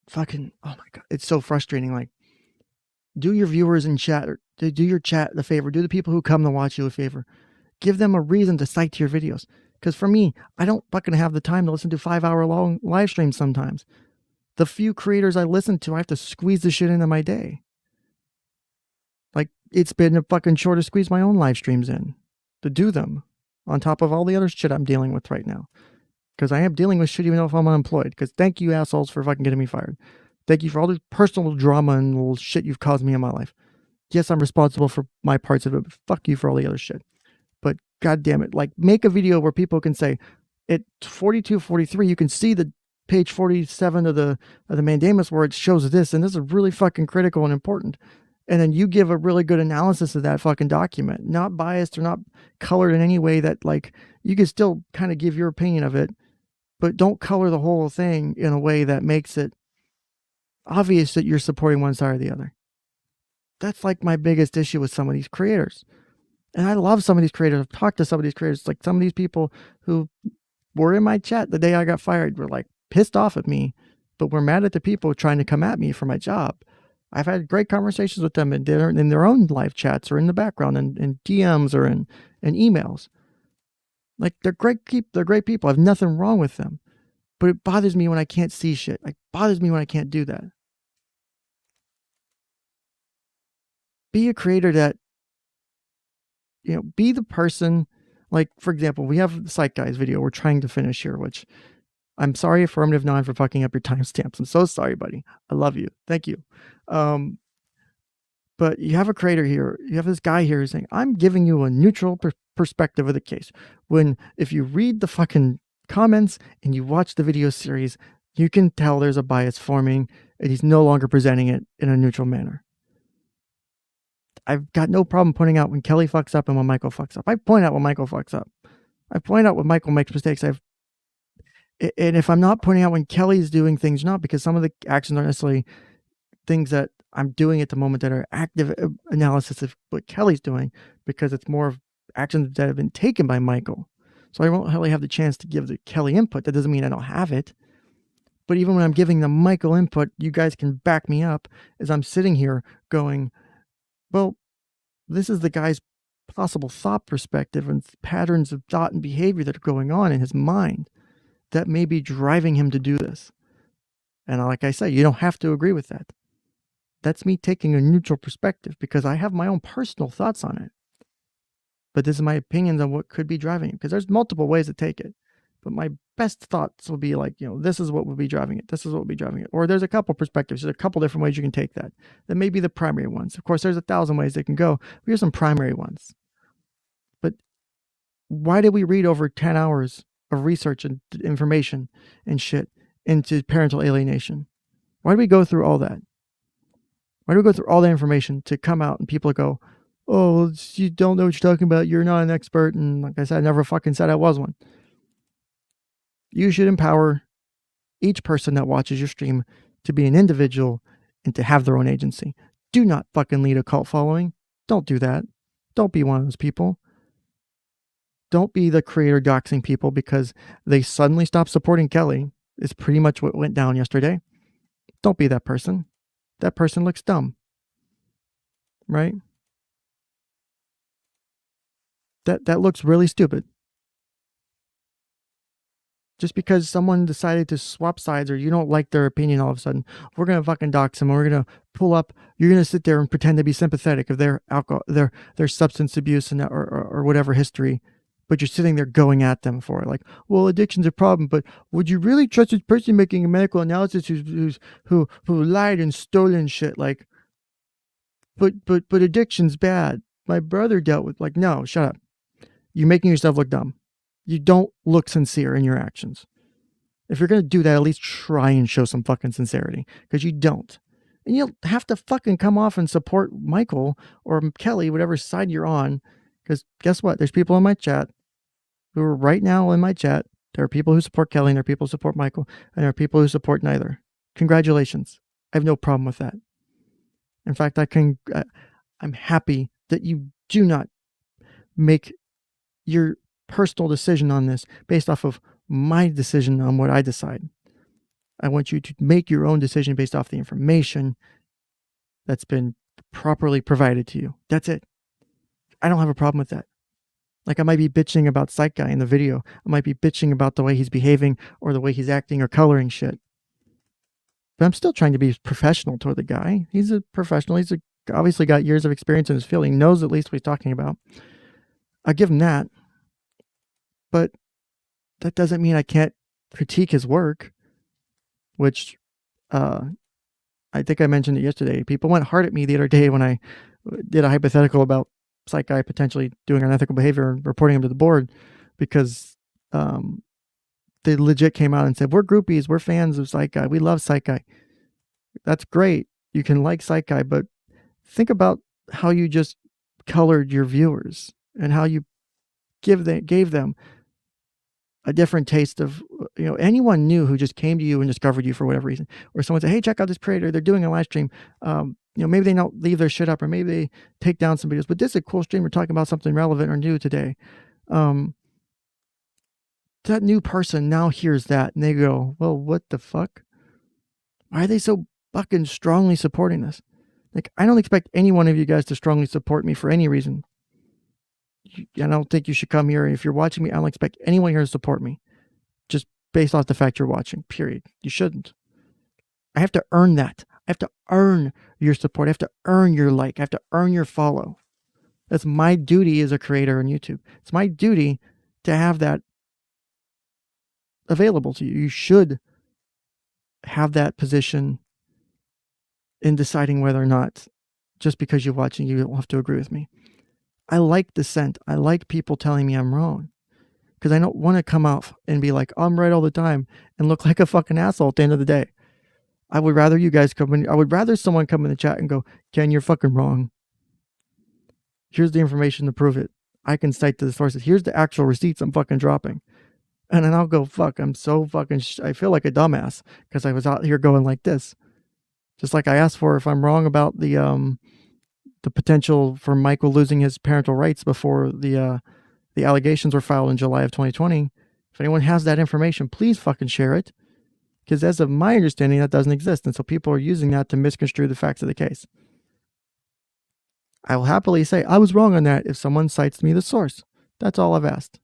fucking, oh my God, it's so frustrating. Like, do your viewers in chat, or do your chat the favor, do the people who come to watch you a favor. Give them a reason to cite your videos. Because for me, I don't fucking have the time to listen to 5-hour long live streams sometimes. The few creators I listen to, I have to squeeze the shit into my day. Like, it's been a fucking chore to squeeze my own live streams in to do them on top of all the other shit I'm dealing with right now. Because I am dealing with shit even though if I'm unemployed. Because thank you assholes for fucking getting me fired. Thank you for all the personal drama and little shit you've caused me in my life. Yes, I'm responsible for my parts of it, but fuck you for all the other shit. But God damn it, like, make a video where people can say, at 42, 43, you can see the page 47 of the mandamus where it shows this, and this is really fucking critical and important. And then you give a really good analysis of that fucking document, not biased or not colored in any way that, like, you can still kind of give your opinion of it, but don't color the whole thing in a way that makes it obvious that you're supporting one side or the other. That's like my biggest issue with some of these creators. And I love some of these creators. I've talked to some of these creators. Like some of these people who were in my chat the day I got fired were like pissed off at me, but were mad at the people trying to come at me for my job. I've had great conversations with them in their own live chats or in the background and in DMs or in emails. Like they're great people. I have nothing wrong with them. But it bothers me when I can't see shit. It bothers me when I can't do that. Be a creator that, be the person. Like, for example, we have the Psych Guys video we're trying to finish here, which I'm sorry, Affirmative 9, for fucking up your timestamps. I'm so sorry, buddy. I love you. Thank you. But you have a creator here. You have this guy here saying, I'm giving you a neutral perspective of the case. When, if you read the fucking comments and you watch the video series, you can tell there's a bias forming and he's no longer presenting it in a neutral manner. I've got no problem pointing out when Kelly fucks up and when Michael fucks up. I point out when Michael fucks up. I point out when Michael makes mistakes. And if I'm not pointing out when Kelly's doing things, not because some of the actions aren't necessarily things that I'm doing at the moment that are active analysis of what Kelly's doing, because it's more of actions that have been taken by Michael. So I won't really have the chance to give the Kelly input. That doesn't mean I don't have it. But even when I'm giving the Michael input, you guys can back me up as I'm sitting here going, well, this is the guy's possible thought perspective and patterns of thought and behavior that are going on in his mind that may be driving him to do this. And like I say, you don't have to agree with that. That's me taking a neutral perspective because I have my own personal thoughts on it. But this is my opinions on what could be driving it, because there's multiple ways to take it. But my best thoughts will be like, this is what would be driving it. This is what would be driving it. Or there's a couple perspectives. There's a couple different ways you can take that. That may be the primary ones. Of course, there's 1,000 ways they can go. But here's some primary ones. But why did we read over 10 hours of research and information and shit into parental alienation? Why do we go through all that? Why do we go through all that information to come out and people go, oh, you don't know what you're talking about. You're not an expert. And like I said, I never fucking said I was one. You should empower each person that watches your stream to be an individual and to have their own agency. Do not fucking lead a cult following. Don't do that. Don't be one of those people. Don't be the creator doxing people because they suddenly stopped supporting Kelly. Is pretty much what went down yesterday. Don't be that person. That person looks dumb. Right? That looks really stupid. Just because someone decided to swap sides or you don't like their opinion all of a sudden, we're going to fucking dox them. We're going to pull up. You're going to sit there and pretend to be sympathetic of their alcohol, their substance abuse and or whatever history. But you're sitting there going at them for it. Like, well, addiction's a problem, but would you really trust this person making a medical analysis who lied and stolen shit? Like, but addiction's bad. My brother dealt with, like, no, shut up. You're making yourself look dumb. You don't look sincere in your actions. If you're going to do that, at least try and show some fucking sincerity, because you don't. And you'll have to fucking come off and support Michael or Kelly, whatever side you're on, because guess what? There's people in my chat who are right now in my chat. There are people who support Kelly and there are people who support Michael and there are people who support neither. Congratulations. I have no problem with that. In fact, I'm happy that you do not make your personal decision on this based off of my decision on what I decide. I want you to make your own decision based off the information that's been properly provided to you. That's it. I don't have a problem with that. Like, I might be bitching about Psych Guy in the video. I might be bitching about the way he's behaving or the way he's acting or coloring shit. But I'm still trying to be professional toward the guy. He's a professional. He's obviously got years of experience in his field. He knows at least what he's talking about. I give him that. But that doesn't mean I can't critique his work, which I think I mentioned it yesterday. People went hard at me the other day when I did a hypothetical about Psych Guy potentially doing unethical behavior and reporting him to the board, because they legit came out and said, we're groupies, we're fans of Psych Guy, we love Psych Guy. That's great. You can like Psych Guy, but think about how you just colored your viewers and how you gave them a different taste of, anyone new who just came to you and discovered you for whatever reason, or someone said, hey, check out this creator, they're doing a live stream. Maybe they don't leave their shit up, or maybe they take down some videos, but this is a cool stream. We're talking about something relevant or new today. That new person now hears that and they go, well, what the fuck? Why are they so fucking strongly supporting this? Like, I don't expect any one of you guys to strongly support me for any reason. I don't think you should come here. If you're watching me, I don't expect anyone here to support me. Just based off the fact you're watching, period. You shouldn't. I have to earn that. I have to earn your support. I have to earn your like. I have to earn your follow. That's my duty as a creator on YouTube. It's my duty to have that available to you. You should have that position in deciding whether or not, just because you're watching, you don't have to agree with me. I like dissent. I like people telling me I'm wrong, because I don't want to come out and be like, I'm right all the time and look like a fucking asshole at the end of the day. I would rather you guys come in. I would rather someone come in the chat and go, Ken, you're fucking wrong. Here's the information to prove it. I can cite to the sources. Here's the actual receipts I'm fucking dropping. And then I'll go, fuck, I'm so fucking, I feel like a dumbass because I was out here going like this. Just like I asked for, if I'm wrong about the potential for Michael losing his parental rights before the allegations were filed in July of 2020. If anyone has that information, please fucking share it. Because as of my understanding, that doesn't exist. And so people are using that to misconstrue the facts of the case. I will happily say I was wrong on that if someone cites me the source. That's all I've asked.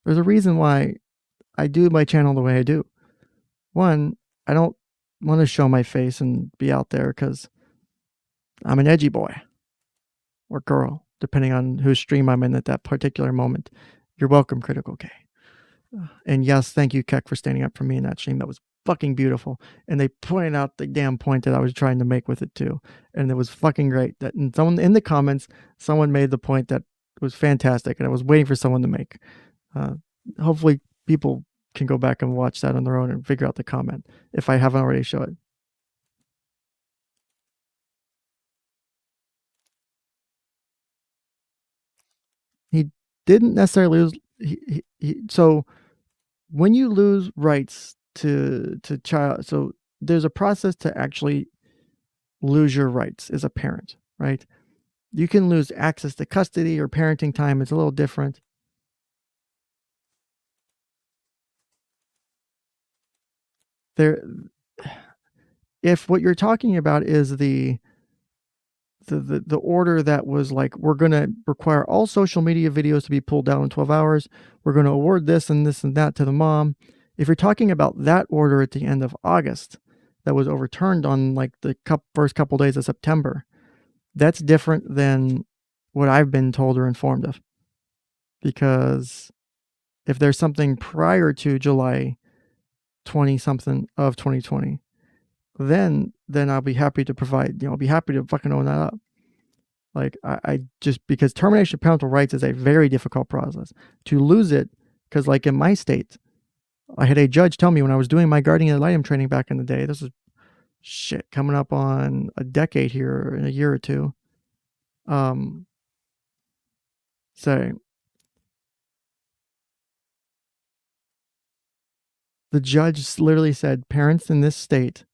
There's a reason why I do my channel the way I do. One, I don't want to show my face and be out there because I'm an edgy boy or girl, depending on whose stream I'm in at that particular moment. You're welcome, Critical K. And yes, thank you, Keck, for standing up for me in that stream. That was fucking beautiful. And they pointed out the damn point that I was trying to make with it too. And it was fucking great. That someone in the comments, someone made the point that was fantastic, and I was waiting for someone to make. Hopefully people can go back and watch that on their own and figure out the comment if I haven't already shown it. He didn't necessarily lose. So when you lose rights to child, so there's a process to actually lose your rights as a parent, right? You can lose access to custody or parenting time. It's a little different. If what you're talking about is the order that was like, we're going to require all social media videos to be pulled down in 12 hours. We're going to award this and this and that to the mom. If you're talking about that order at the end of August, that was overturned on like the first couple days of September, that's different than what I've been told or informed of. Because if there's something prior to July 20 something of 2020, then I'll be happy to provide, I'll be happy to fucking own that up. Like I just, because termination of parental rights is a very difficult process to lose it. Because like in my state, I had a judge tell me when I was doing my guardian ad litem training back in the day, this is shit coming up on a decade here in a year or two. The judge literally said, parents in this state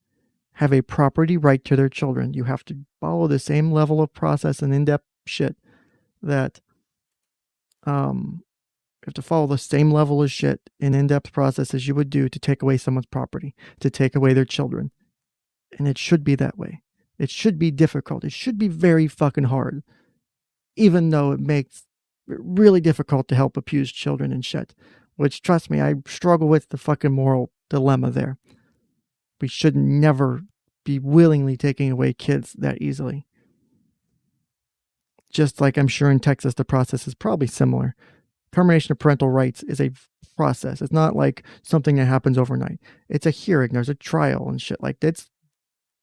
have a property right to their children. You have to follow the same level of process and in-depth shit that, you have to follow the same level of shit and in-depth process as you would do to take away someone's property, to take away their children. And it should be that way. It should be difficult. It should be very fucking hard, even though it makes it really difficult to help abused children and shit. Which, trust me, I struggle with the fucking moral dilemma there. We should never be willingly taking away kids that easily. Just like I'm sure in Texas, the process is probably similar. Termination of parental rights is a process. It's not like something that happens overnight. It's a hearing. There's a trial and shit. Like, that's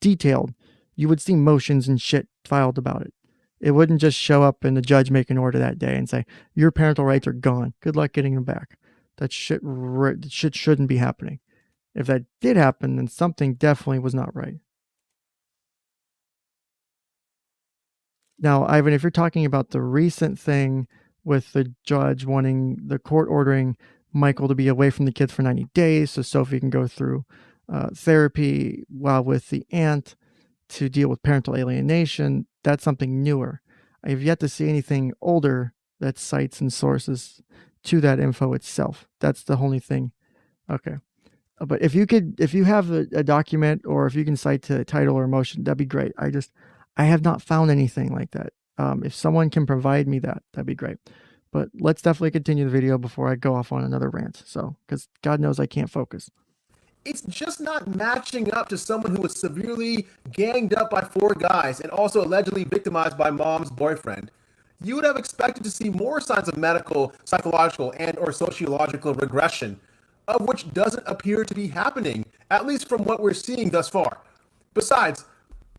detailed. You would see motions and shit filed about it. It wouldn't just show up and the judge make an order that day and say, your parental rights are gone. Good luck getting them back. That shit shouldn't be happening. If that did happen, then something definitely was not right. Now, Ivan, if you're talking about the recent thing with the judge wanting the court ordering Michael to be away from the kids for 90 days so Sophie can go through therapy while with the aunt to deal with parental alienation, that's something newer. I have yet to see anything older that cites and sources to that info itself. That's the only thing. Okay. But if you have a document, or if you can cite to title or motion, that'd be great. I have not found anything like that. If someone can provide me that, that'd be great. But let's definitely continue the video before I go off on another rant. So, because God knows I can't focus. It's just not matching up to someone who was severely ganged up by 4 guys and also allegedly victimized by mom's boyfriend. You would have expected to see more signs of medical, psychological, and or sociological regression, of which doesn't appear to be happening, at least from what we're seeing thus far. Besides,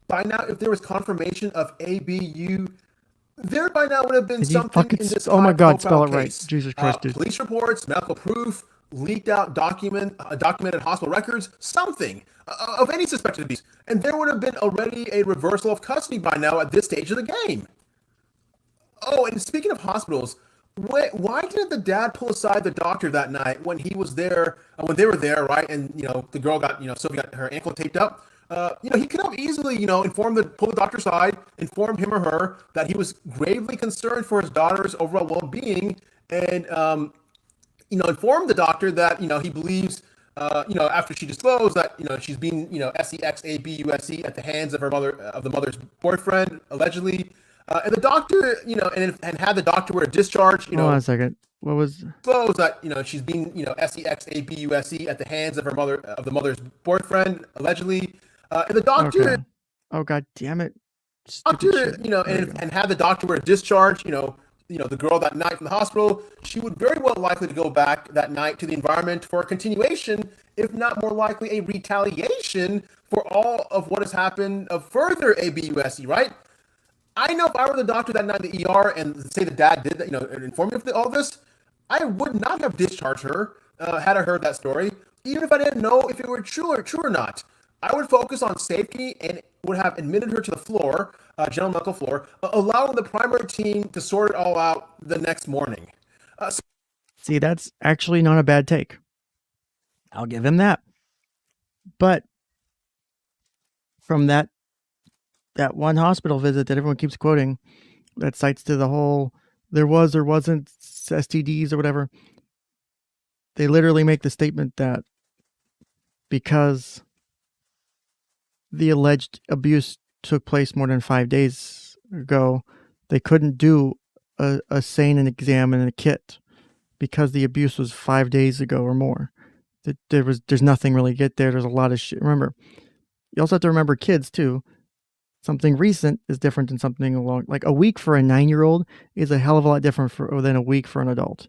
by now, if there was confirmation of ABU, there by now would have been something in this oh my God, spell it right. case. Jesus Christ, dude. Police reports, medical proof, leaked out documented hospital records, something of any suspected abuse. And there would have been already a reversal of custody by now at this stage of the game. Oh, and speaking of hospitals, why didn't the dad pull aside the doctor that night when he was there, when they were there, right? And, the girl got, Sophie got her ankle taped up. He could have easily, pull the doctor aside, informed him or her that he was gravely concerned for his daughter's overall well-being, and, informed the doctor that, he believes, after she disclosed that, she's been, 𝐂𝐨𝐮𝐬𝐞𝐥𝐢𝐬 at the hands of the mother's boyfriend, allegedly. And the doctor, and had the doctor wear a discharge, Hold on a second. What was? Disclosed that, she's been, 𝐂𝐴BUSC at the hands of the mother's boyfriend, allegedly. And the doctor, Okay. Oh God damn it! doctor, and had the doctor wear a discharge, the girl that night from the hospital, she would very well likely to go back that night to the environment for a continuation, if not more likely a retaliation for all of what has happened of further ABUSC, right? I know if I were the doctor that night in the ER and say the dad did that, inform me of all this, I would not have discharged her had I heard that story, even if I didn't know if it were true or not. I would focus on safety and would have admitted her to the floor, general medical floor, allowing the primary team to sort it all out the next morning. See, that's actually not a bad take. I'll give him that. But from that one hospital visit that everyone keeps quoting, that cites to the whole there was or wasn't STDs or whatever, they literally make the statement that because the alleged abuse took place more than 5 days ago, they couldn't do a 𝐂𝐮 exam and a kit because the abuse was 5 days ago or more. There's nothing really get there. There's a lot of shit. Remember, you also have to remember kids too. Something recent is different than something like a week for a 9-year-old is a hell of a lot different than a week for an adult.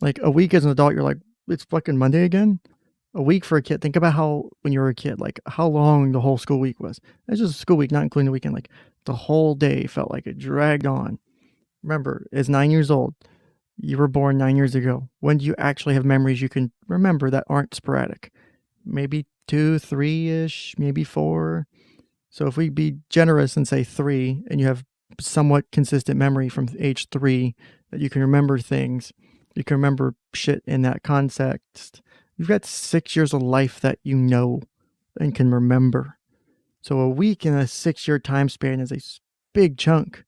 Like a week as an adult, you're like, it's fucking Monday again. A week for a kid. Think about how, when you were a kid, like how long the whole school week was. It's just a school week, not including the weekend. Like the whole day felt like it dragged on. Remember, as 9 years old, you were born 9 years ago. When do you actually have memories you can remember that aren't sporadic? Maybe 2, 3-ish, maybe 4. So if we be generous and say 3, and you have somewhat consistent memory from age 3, that you can remember things, you can remember shit in that context, you've got 6 years of life that you know and can remember. So a week in a 6-year time span is a big chunk.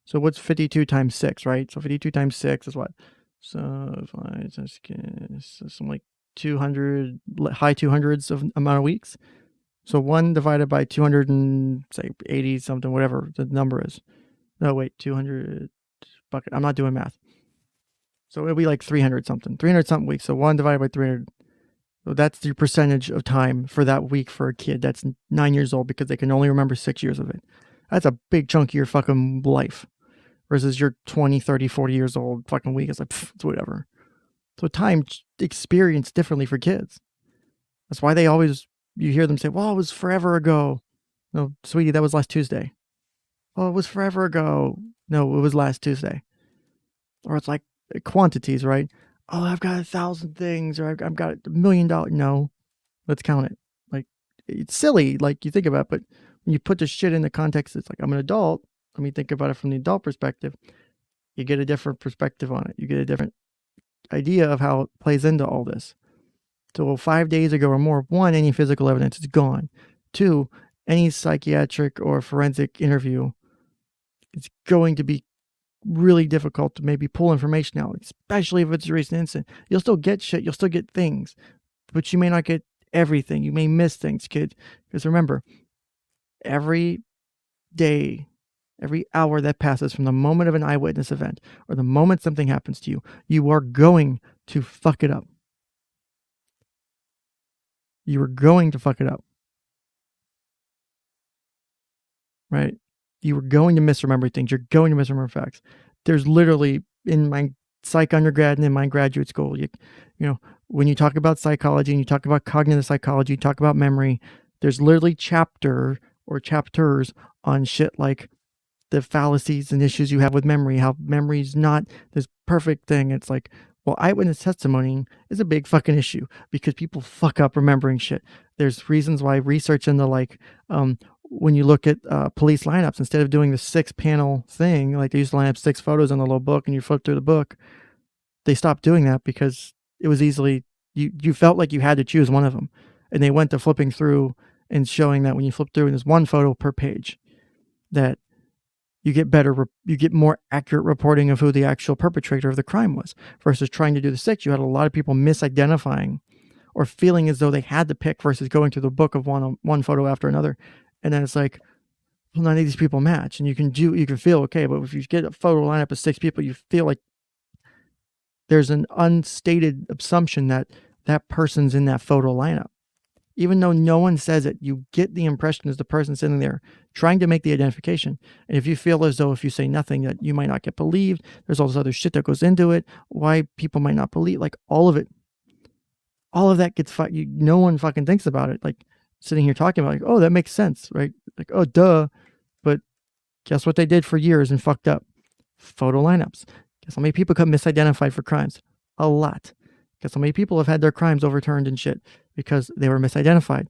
So what's 52 times 6, right? So 52 times 6 is what? So some like 200, high 200s of amount of weeks. So 1 divided by 200 and say 80 something, whatever the number is. No, wait, 200 bucket. I'm not doing math. So it'll be like 300 something weeks. So 1 divided by 300. So that's the percentage of time for that week for a kid that's 9 years old, because they can only remember 6 years of it. That's a big chunk of your fucking life. Versus your 20, 30, 40 years old fucking week. It's like, it's whatever. So time experienced differently for kids. That's why they always, you hear them say, well, it was forever ago. No, sweetie, that was last Tuesday. Oh, it was forever ago. No, it was last Tuesday. Or it's like quantities, right? Oh, I've got 1,000 things, or I've got $1 million. No, let's count it. Like, it's silly, like you think about it, but when you put this shit in the context, it's like, I'm an adult. let me think about it from the adult perspective. You get a different perspective on it. You get a different idea of how it plays into all this. So 5 days ago or more, one, any physical evidence is gone. Two, any psychiatric or forensic interview, it's going to be really difficult to maybe pull information out, especially if it's a recent incident. You'll still get shit, you'll still get things, but you may not get everything. You may miss things, kid. Because remember, every day, every hour that passes from the moment of an eyewitness event or the moment something happens to you, you are going to fuck it up. You are going to fuck it up. Right? You are going to misremember things. You're going to misremember facts. There's literally, in my psych undergrad and in my graduate school, you know, when you talk about psychology and you talk about cognitive psychology, you talk about memory, there's literally chapter or chapters on shit like the fallacies and issues you have with memory, how memory's not this perfect thing. It's like, well, eyewitness testimony is a big fucking issue because people fuck up remembering shit. There's reasons why research into like, when you look at police lineups, instead of doing the 6-panel thing, like they used to line up 6 photos on the little book and you flip through the book, they stopped doing that because it was easily, you felt like you had to choose one of them. And they went to flipping through and showing that when you flip through and there's one photo per page, that you get better, you get more accurate reporting of who the actual perpetrator of the crime was, versus trying to do the 6. You had a lot of people misidentifying or feeling as though they had to pick versus going through the book of one photo after another. And then it's like, well, none of these people match, and you can feel okay. But if you get a photo lineup of 6 people, you feel like there's an unstated assumption that that person's in that photo lineup. Even though no one says it, you get the impression as the person sitting there trying to make the identification. And if you feel as though if you say nothing that you might not get believed, there's all this other shit that goes into it, why people might not believe, like all of it. All of that gets no one fucking thinks about it. Like sitting here talking about like, oh, that makes sense, right? Like, oh, duh. But guess what they did for years and fucked up? Photo lineups. Guess how many people got misidentified for crimes? A lot. Guess how many people have had their crimes overturned and shit because they were misidentified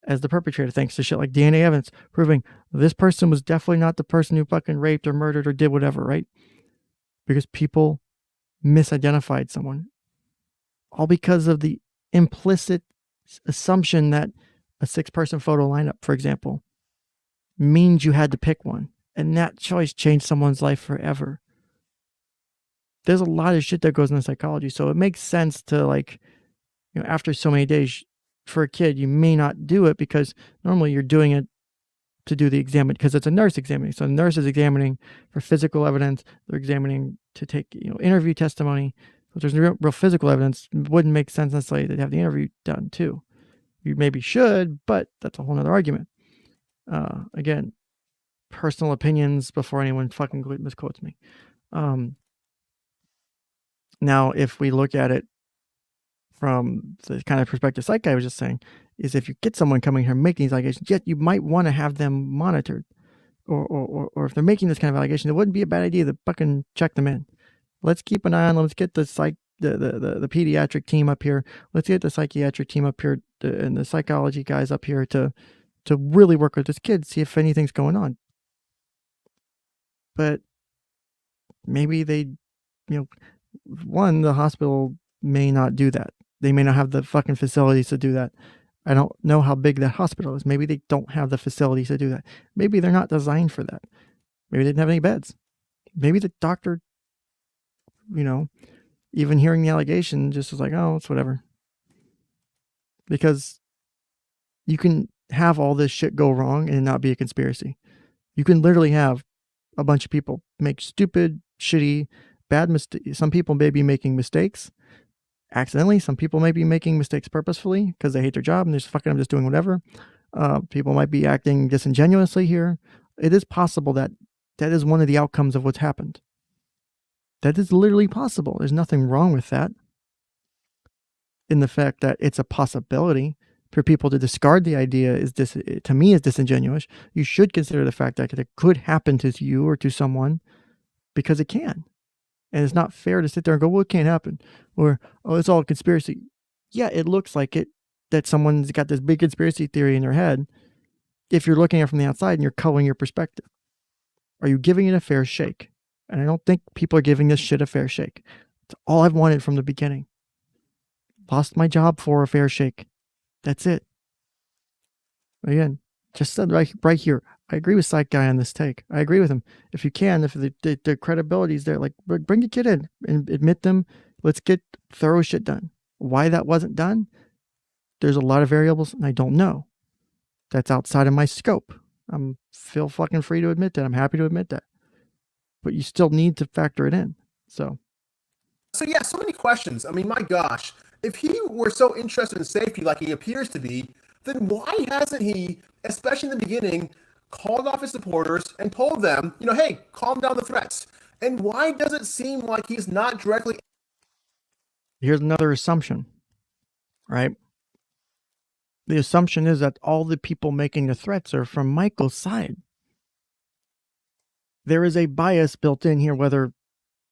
as the perpetrator, thanks to shit like DNA evidence proving this person was definitely not the person who fucking raped or murdered or did whatever, right? Because people misidentified someone. All because of the implicit assumption that a 6-person photo lineup, for example, means you had to pick one. And that choice changed someone's life forever. There's a lot of shit that goes into psychology. So it makes sense to, like, you know, after so many days, for a kid, you may not do it because normally you're doing it to do the exam because it's a nurse examining. So the nurse is examining for physical evidence. They're examining to take, you know, interview testimony. If there's real physical evidence, it wouldn't make sense necessarily to have the interview done too. You maybe should, but that's a whole nother argument. Again, personal opinions before anyone fucking misquotes me. Now, if we look at it from the kind of perspective Psych Guy was just saying, is if you get someone coming here making these allegations, yet you might want to have them monitored. Or if they're making this kind of allegation, it wouldn't be a bad idea to fucking check them in. Let's keep an eye on them. Let's get the pediatric team up here. Let's get the psychiatric team up here and the psychology guys up here to really work with this kid, see if anything's going on. But maybe they, you know, one, the hospital may not do that. They may not have the fucking facilities to do that. I don't know how big that hospital is. Maybe they don't have the facilities to do that. Maybe they're not designed for that. Maybe they didn't have any beds. Maybe the doctor, you know, even hearing the allegation just was like, oh, it's whatever. Because you can have all this shit go wrong and not be a conspiracy. You can literally have a bunch of people make stupid, shitty, bad mistakes. Some people may be making mistakes accidentally. Some people may be making mistakes purposefully because they hate their job and they're just fucking, I'm just doing whatever. People might be acting disingenuously here. It is possible that that is one of the outcomes of what's happened. That is literally possible. There's nothing wrong with that. In the fact that it's a possibility for people to discard the idea is to me is disingenuous. You should consider the fact that it could happen to you or to someone because it can. And it's not fair to sit there and go, well, it can't happen. Or, oh, it's all a conspiracy. Yeah, it looks like it, that someone's got this big conspiracy theory in their head if you're looking at it from the outside and you're coloring your perspective. Are you giving it a fair shake? And I don't think people are giving this shit a fair shake. It's all I've wanted from the beginning. Lost my job for a fair shake. That's it. Again, just said right here. I agree with Psych Guy on this take. I agree with him. If you can, if the credibility is there, like bring the kid in and admit them. Let's get thorough shit done. Why that wasn't done? There's a lot of variables, and I don't know. That's outside of my scope. I'm feel fucking free to admit that. I'm happy to admit that. But you still need to factor it in. So yeah, so many questions. I mean, my gosh, if he were so interested in safety like he appears to be, then why hasn't he, especially in the beginning, called off his supporters and told them, hey, calm down the threats? And why does it seem like he's not directly... Here's another assumption, right? The assumption is that all the people making the threats are from Michael's side. There is a bias built in here, whether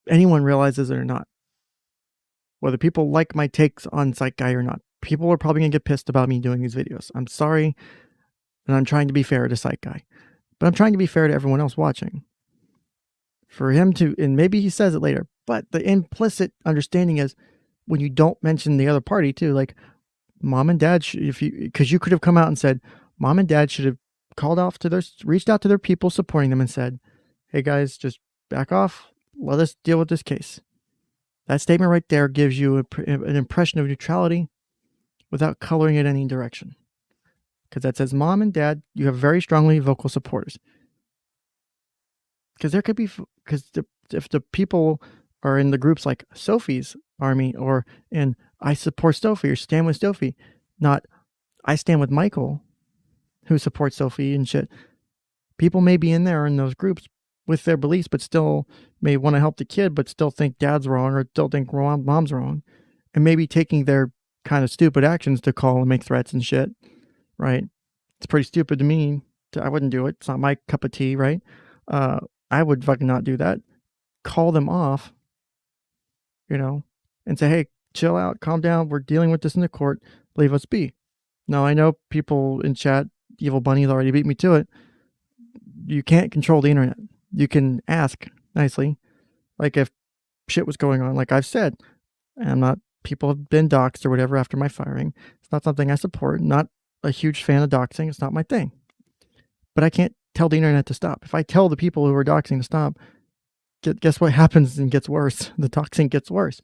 anyone realizes it or not. Whether people like my takes on Psych Guy or not. People are probably going to get pissed about me doing these videos. I'm sorry, and I'm trying to be fair to Psych Guy. But I'm trying to be fair to everyone else watching. For him to, and maybe he says it later, but the implicit understanding is when you don't mention the other party too, like mom and dad, because you could have come out and said, mom and dad should have reached out to their people supporting them and said, hey guys, just back off. Let us deal with this case. That statement right there gives you an impression of neutrality without coloring it any direction. Because that says, mom and dad, you have very strongly vocal supporters. Because there could be, if the people are in the groups like Sophie's army or in I support Sophie or stand with Sophie, not I stand with Michael, who supports Sophie and shit. People may be in there in those groups with their beliefs, but still may want to help the kid, but still think dad's wrong or still think mom's wrong, and maybe taking their kind of stupid actions to call and make threats and shit, right? It's pretty stupid to me. I wouldn't do it. It's not my cup of tea, right? I would fucking not do that. Call them off, and say, hey, chill out, calm down. We're dealing with this in the court. Leave us be. Now, I know people in chat, Evil Bunny's already beat me to it. You can't control the internet. You can ask nicely, like if shit was going on, like I've said, and people have been doxxed or whatever after my firing. It's not something I support. Not a huge fan of doxing. It's not my thing. But I can't tell the internet to stop. If I tell the people who are doxing to stop, guess what happens and gets worse? The doxing gets worse.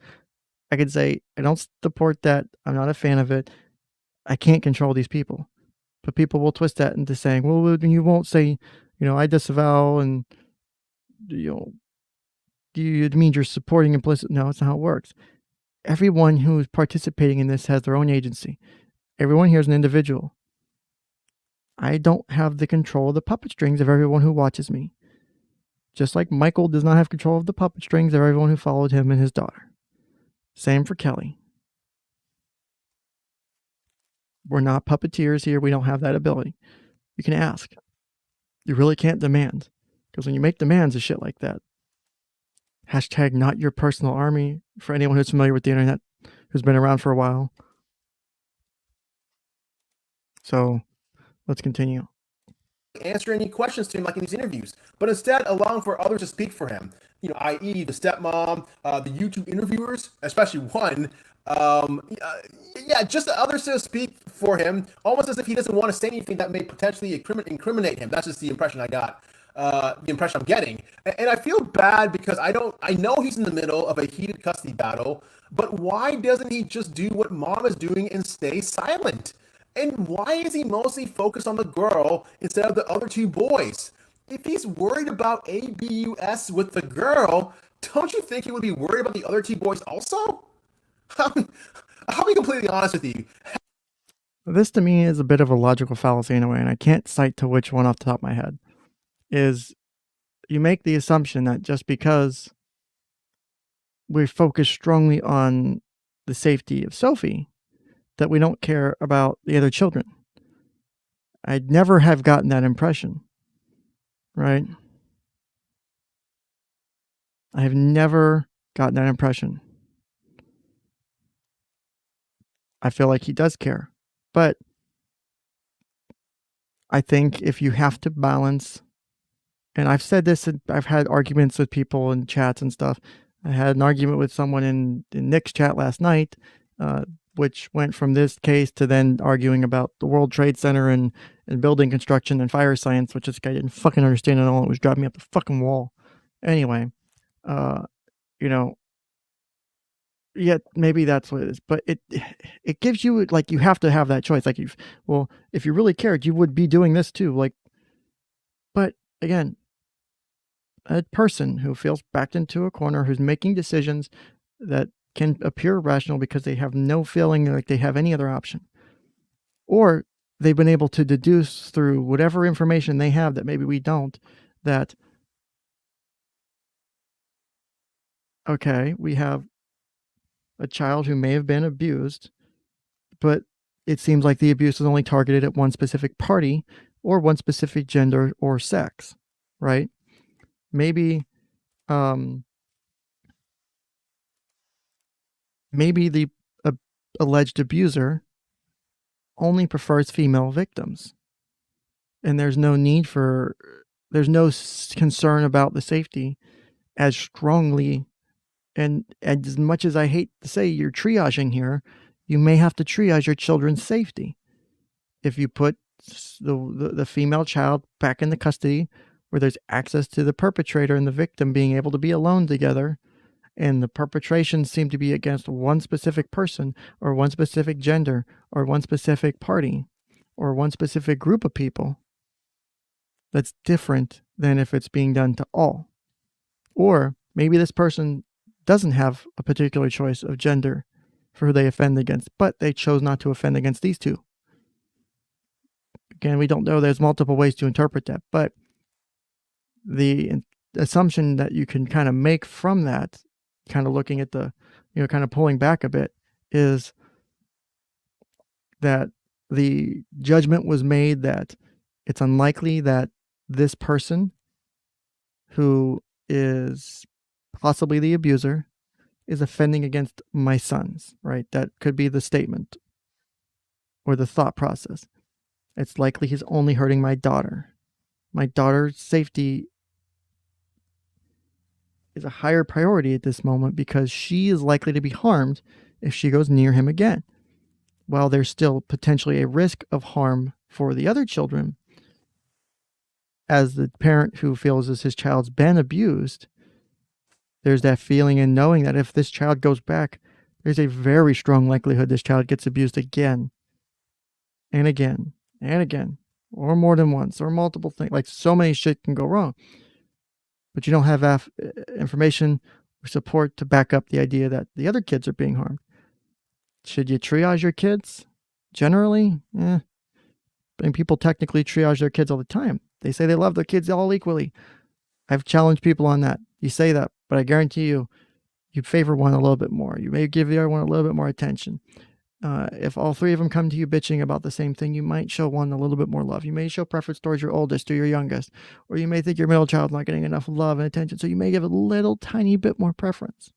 I could say, I don't support that. I'm not a fan of it. I can't control these people. But people will twist that into saying, well, you won't say, I disavow and, do you mean you're supporting implicit? No, it's not how it works. Everyone who is participating in this has their own agency. Everyone here is an individual. I don't have the control of the puppet strings of everyone who watches me. Just like Michael does not have control of the puppet strings of everyone who followed him and his daughter. Same for Kelly. We're not puppeteers here. We don't have that ability. You can ask. You really can't demand. Because when you make demands of shit like that, hashtag not your personal army, for anyone who's familiar with the internet, who's been around for a while. So let's continue. Answer any questions to him like in these interviews, but instead allowing for others to speak for him, i.e. the stepmom, the YouTube interviewers, especially one, just the others to speak for him, almost as if he doesn't want to say anything that may potentially incriminate him. That's just the impression I got, the impression I'm getting. And I feel bad because I know he's in the middle of a heated custody battle, but why doesn't he just do what mom is doing and stay silent? And why is he mostly focused on the girl instead of the other two boys? If he's worried about abuse with the girl, don't you think he would be worried about the other two boys also? I'll be completely honest with you. This to me is a bit of a logical fallacy in a way, and I can't cite to which one off the top of my head. Is you make the assumption that just because we focus strongly on the safety of Sophie, that we don't care about the other children. I'd never have gotten that impression, right? I have never gotten that impression. I feel like he does care, but I think if you have to balance and I've said this, and I've had arguments with people in chats and stuff. I had an argument with someone in Nick's chat last night, which went from this case to then arguing about the World Trade Center and building construction and fire science, which this guy didn't fucking understand at all. It was driving me up the fucking wall. Anyway, you know, yet maybe that's what it is, but it gives you, like, you have to have that choice. Like, if you really cared, you would be doing this too. Like, but again, a person who feels backed into a corner, who's making decisions that can appear rational because they have no feeling like they have any other option, or they've been able to deduce through whatever information they have that maybe we don't, that, okay, we have a child who may have been abused, but it seems like the abuse is only targeted at one specific party or one specific gender or sex, right? Maybe maybe the alleged abuser only prefers female victims, and there's no concern about the safety as strongly. And as much as I hate to say you're triaging here, you may have to triage your children's safety. If you put the female child back in the custody where there's access to the perpetrator and the victim being able to be alone together, and the perpetrations seem to be against one specific person or one specific gender or one specific party or one specific group of people, that's different than if it's being done to all. Or maybe this person doesn't have a particular choice of gender for who they offend against, but they chose not to offend against these two. Again, we don't know. There's multiple ways to interpret that, but the assumption that you can kind of make from that, kind of looking at the, kind of pulling back a bit, is that the judgment was made that it's unlikely that this person, who is possibly the abuser, is offending against my sons, right? That could be the statement or the thought process. It's likely he's only hurting my daughter. My daughter's safety is a higher priority at this moment because she is likely to be harmed if she goes near him again. While there's still potentially a risk of harm for the other children, as the parent who feels as his child's been abused, there's that feeling and knowing that if this child goes back, there's a very strong likelihood this child gets abused again and again and again, or more than once, or multiple things. Like, so many shit can go wrong, but you don't have information or support to back up the idea that the other kids are being harmed. Should you triage your kids? Generally, I mean, people technically triage their kids all the time. They say they love their kids all equally. I've challenged people on that. You say that, but I guarantee you favor one a little bit more. You may give the other one a little bit more attention. If all three of them come to you bitching about the same thing, you might show one a little bit more love. You may show preference towards your oldest or your youngest, or you may think your middle child's not getting enough love and attention, so you may give a little tiny bit more preference.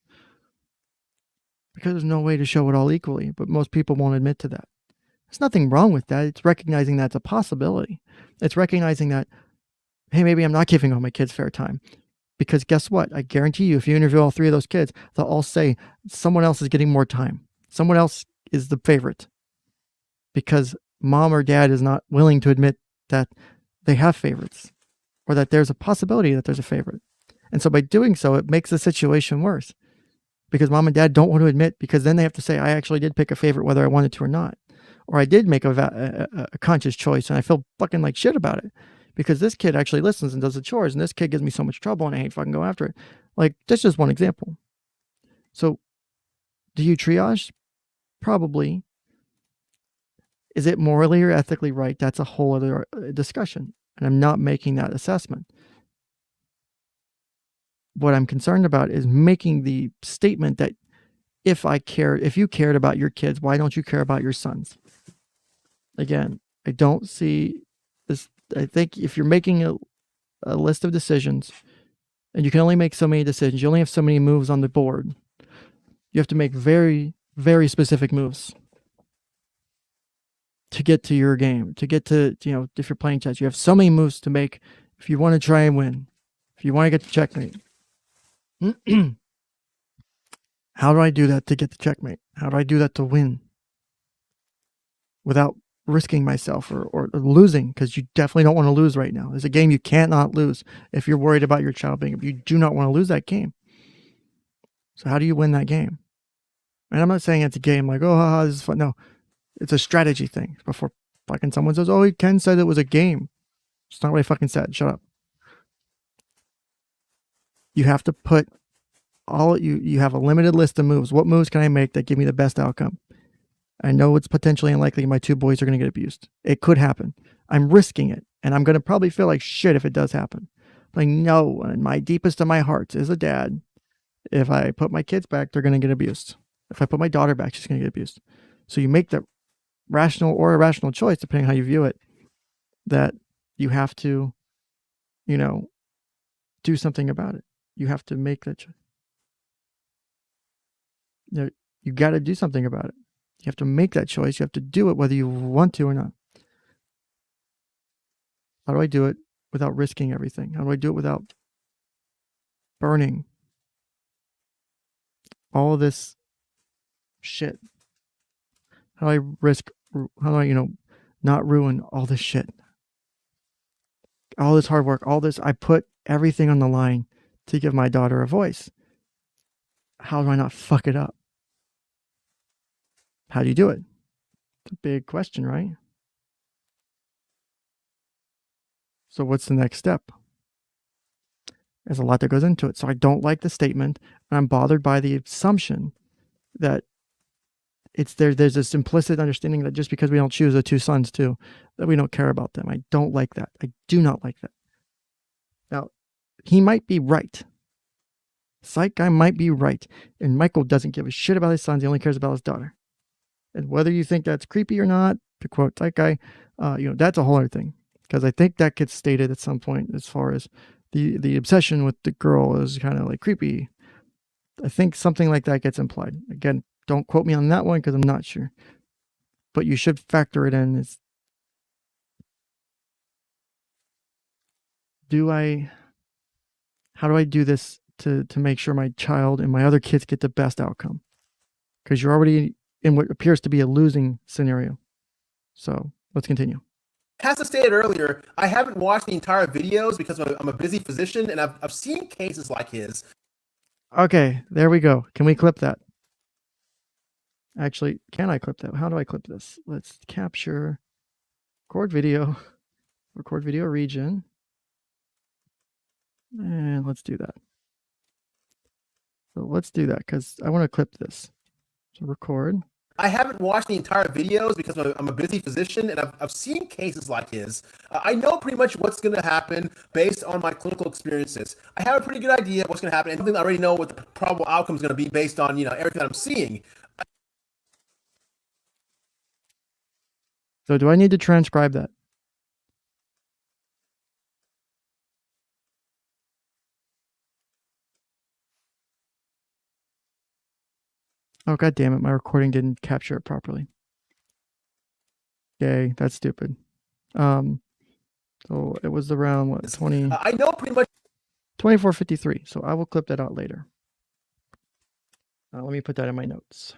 Because there's no way to show it all equally, but most people won't admit to that. There's nothing wrong with that. It's recognizing that's a possibility. It's recognizing that, hey, maybe I'm not giving all my kids fair time. Because guess what? I guarantee you, if you interview all three of those kids, they'll all say someone else is getting more time. Someone else is the favorite. Because mom or dad is not willing to admit that they have favorites, or that there's a possibility that there's a favorite. And so by doing so, it makes the situation worse. Because mom and dad don't want to admit, because then they have to say, I actually did pick a favorite whether I wanted to or not. Or I did make a conscious choice and I feel fucking like shit about it. Because this kid actually listens and does the chores, and this kid gives me so much trouble and I hate fucking go after it. Like, that's just one example. So, do you triage? Probably. Is it morally or ethically right? That's a whole other discussion. And I'm not making that assessment. What I'm concerned about is making the statement that if you cared about your kids, why don't you care about your sons? Again, I don't see this. I think if you're making a list of decisions, and you can only make so many decisions, you only have so many moves on the board, you have to make very, very specific moves to get to your game, to get to, if you're playing chess, you have so many moves to make if you want to try and win. If you want to get the checkmate, how do I do that to get the checkmate? How do I do that to win without risking myself or losing? Because you definitely don't want to lose right now. There's a game you cannot lose if you're worried about your child being. You do not want to lose that game. So how do you win that game? And I'm not saying it's a game like, oh, haha, this is fun. No, it's a strategy thing. Before fucking someone says, oh, Ken said it was a game. It's not what I fucking said. Shut up. You have to put you have a limited list of moves. What moves can I make that give me the best outcome? I know it's potentially unlikely my two boys are going to get abused. It could happen. I'm risking it. And I'm going to probably feel like shit if it does happen. But I know in my deepest of my hearts as a dad, if I put my kids back, they're going to get abused. If I put my daughter back, she's going to get abused. So you make the rational or irrational choice, depending how you view it, that you have to, do something about it. You have to make that choice. You got to do something about it. You have to make that choice. You have to do it whether you want to or not. How do I do it without risking everything? How do I do it without burning all of this shit? How do I not ruin all this shit? All this hard work, I put everything on the line to give my daughter a voice. How do I not fuck it up? How do you do it? It's a big question, right? So what's the next step? There's a lot that goes into it. So I don't like the statement, and I'm bothered by the assumption that there's this implicit understanding that just because we don't choose the two sons too, that we don't care about them. I don't like that. I do not like that. Now, he might be right. Psych Guy might be right. And Michael doesn't give a shit about his sons. He only cares about his daughter. And whether you think that's creepy or not, to quote Psych Guy, that's a whole other thing. Because I think that gets stated at some point as far as the obsession with the girl is kind of like creepy. I think something like that gets implied. Again, don't quote me on that one because I'm not sure. But you should factor it in. How do I do this to make sure my child and my other kids get the best outcome? Because you're already in what appears to be a losing scenario. So let's continue. As I stated earlier, I haven't watched the entire videos because I'm a busy physician, and I've seen cases like his. Okay, there we go. Can we clip that? Actually, can I clip that? How do I clip this? Let's capture, record video region, and let's do that. So let's do that because I want to clip this. So record. I haven't watched the entire videos because I'm a busy physician, and I've seen cases like his. I know pretty much what's going to happen based on my clinical experiences. I have a pretty good idea of what's going to happen, and I think I already know what the probable outcome is going to be based on everything that I'm seeing. So do I need to transcribe that? Oh, God damn it. My recording didn't capture it properly. Okay, that's stupid. So it was around, what, 20... I know pretty much... 24:53. So I will clip that out later. Let me put that in my notes.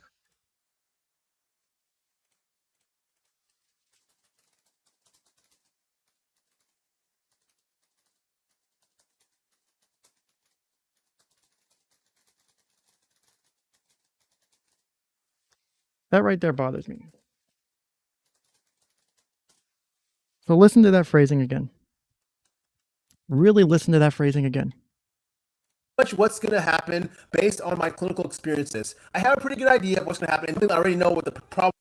That right there bothers me. So listen to that phrasing again. Really listen to that phrasing again. What's going to happen based on my clinical experiences. I have a pretty good idea of what's going to happen, and I think I already know what the problem.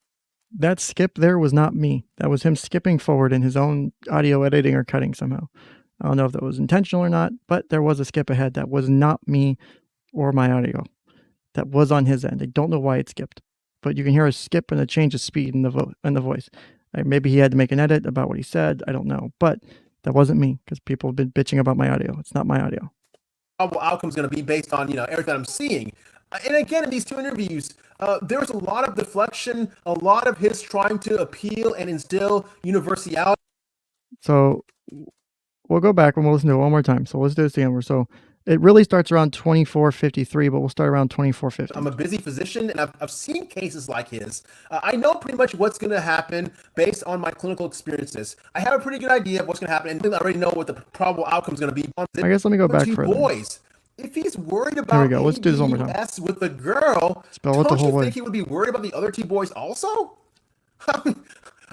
That skip there was not me. That was him skipping forward in his own audio editing or cutting somehow. I don't know if that was intentional or not, but there was a skip ahead. That was not me or my audio. That was on his end. I don't know why it skipped. But you can hear a skip and a change of speed in the voice. Maybe he had to make an edit about what he said. I don't know. But that wasn't me because people have been bitching about my audio. It's not my audio. Probable outcome is going to be based on everything I'm seeing. And again, in these two interviews, there was a lot of deflection, a lot of his trying to appeal and instill universality. So we'll go back and we'll listen to it one more time. So let's do this again. So it really starts around 24:53, but we'll start around 24:50. I'm a busy physician, and I've seen cases like his. I know pretty much what's going to happen based on my clinical experiences. I have a pretty good idea of what's going to happen, and I already know what the probable outcome is going to be. I guess let me go back further. Boys, if he's worried about Let's do this one more time. ABS with the girl, don't you think he would be worried about the other two boys also?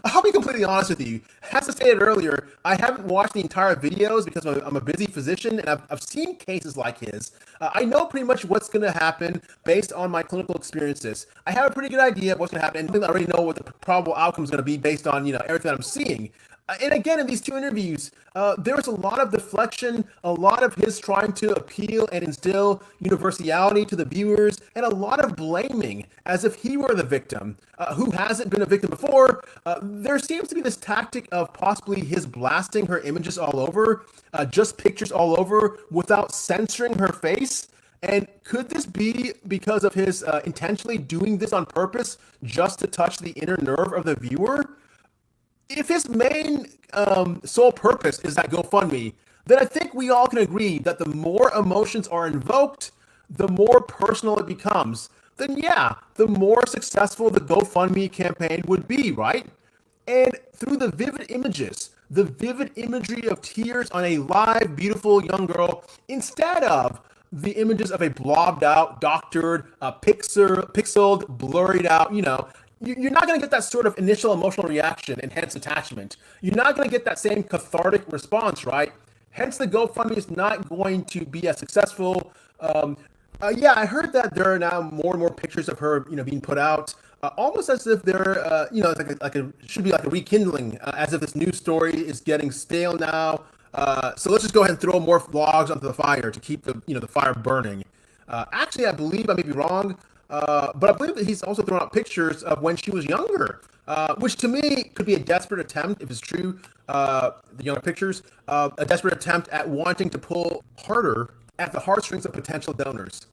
I'll be completely honest with you. As I stated earlier, I haven't watched the entire videos because I'm a busy physician, and I've seen cases like his. I know pretty much what's going to happen based on my clinical experiences. I have a pretty good idea of what's going to happen, and I already know what the probable outcome is going to be based on everything that I'm seeing. And again, in these two interviews, there was a lot of deflection, a lot of his trying to appeal and instill universality to the viewers, and a lot of blaming as if he were the victim. Who hasn't been a victim before? There seems to be this tactic of possibly his blasting her images all over, just pictures all over, without censoring her face. And could this be because of his intentionally doing this on purpose, just to touch the inner nerve of the viewer? If his main sole purpose is that GoFundMe, then I think we all can agree that the more emotions are invoked, the more personal it becomes. Then yeah, the more successful the GoFundMe campaign would be, right? And through the vivid images, the vivid imagery of tears on a live, beautiful young girl, instead of the images of a blobbed out, doctored, pixeled, blurred out, you're not going to get that sort of initial emotional reaction and hence attachment. You're not going to get that same cathartic response, right? Hence, the GoFundMe is not going to be as successful. Yeah, I heard that there are now more and more pictures of her, being put out, almost as if they're, should be like a rekindling, as if this news story is getting stale now. So let's just go ahead and throw more logs onto the fire to keep the fire burning. Actually, I believe I may be wrong. But I believe that he's also thrown out pictures of when she was younger, which to me could be a desperate attempt, if it's true, the younger pictures, a desperate attempt at wanting to pull harder at the heartstrings of potential donors.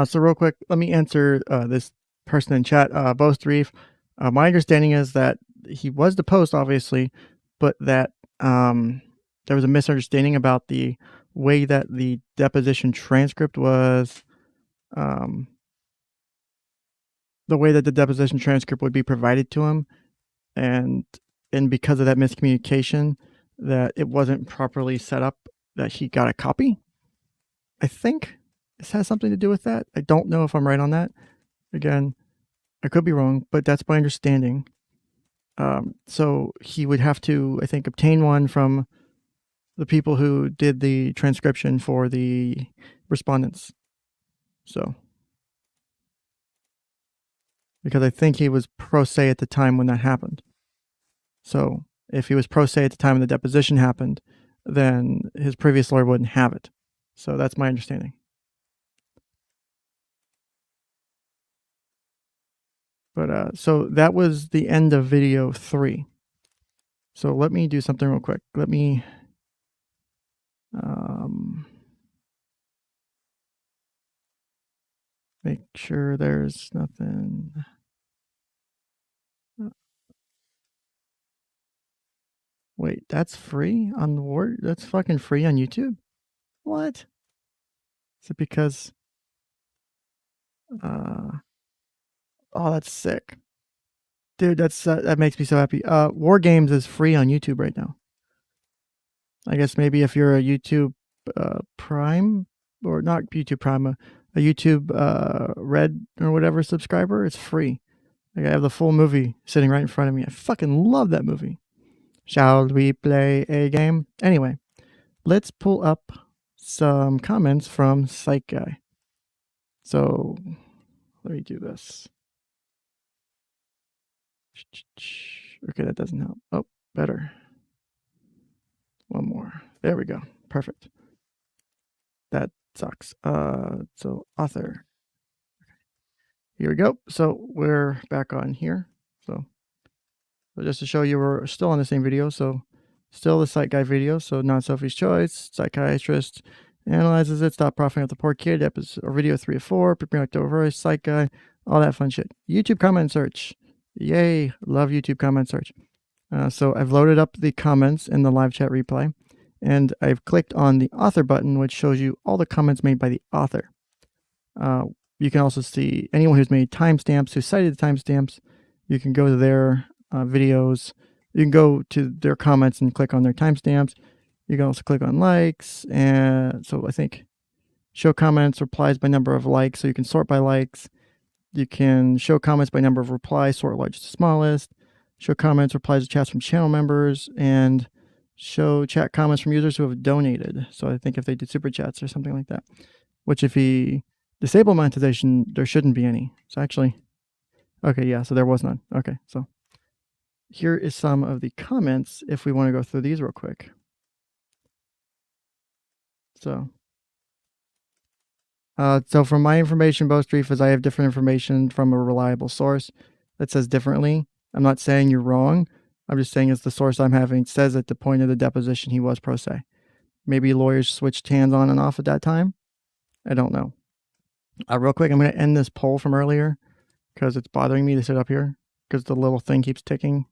So real quick, let me answer this person in chat, 𝐂𝐨𝐿. My understanding is that he was deposed, obviously, but that there was a misunderstanding about the way that the deposition transcript was, the way that the deposition transcript would be provided to him, and because of that miscommunication, that it wasn't properly set up, that he got a copy. I think this has something to do with that. I don't know if I'm right on that. Again, I could be wrong, but that's my understanding. So he would have to, I think, obtain one from the people who did the transcription for the respondents. So, because I think he was pro se at the time when that happened. So if he was pro se at the time when the deposition happened, then his previous lawyer wouldn't have it. So that's my understanding. But so that was the end of video 3. So let me do something real quick. Let me make sure there's nothing. Wait, that's free on the word? That's fucking free on YouTube? What? Is it because oh, that's sick. Dude, that's that makes me so happy. War Games is free on YouTube right now. I guess maybe if you're a YouTube Prime, or not YouTube Prime, a YouTube Red or whatever subscriber, it's free. Like, I have the full movie sitting right in front of me. I fucking love that movie. Shall we play a game? Anyway, let's pull up some comments from Psych Guy. So let me do this. Okay, that doesn't help. Oh, better. One more. There we go. Perfect. That sucks. So author. Here we go. So we're back on here. So just to show you, we're still on the same video. So still the Psych Guy video. So not Sophie's choice. Psychiatrist analyzes it. Stop profiting off the poor kid. Episode or video 3 of 4. Prepare 𝐂𝐨𝐿, Psych Guy. All that fun shit. YouTube comment search. Yay, love YouTube comment search. So I've loaded up the comments in the live chat replay, and I've clicked on the author button, which shows you all the comments made by the author. You can also see anyone who's made timestamps, who cited the timestamps. You can go to their videos. You can go to their comments and click on their timestamps. You can also click on likes. And so I think show comments, replies by number of likes. So you can sort by likes. You can show comments by number of replies, sort largest to smallest. Show comments, replies to chats from channel members, and show chat comments from users who have donated. So I think if they did super chats or something like that, which if he disabled monetization, there shouldn't be any. So actually, okay, yeah, so there was none. Okay, so here is some of the comments if we want to go through these real quick. So from my information, Boastreef, is I have different information from a reliable source that says differently. I'm not saying you're wrong. I'm just saying it's the source I'm having says at the point of the deposition he was pro se. Maybe lawyers switched hands on and off at that time. I don't know. Real quick, I'm going to end this poll from earlier because it's bothering me to sit up here because the little thing keeps ticking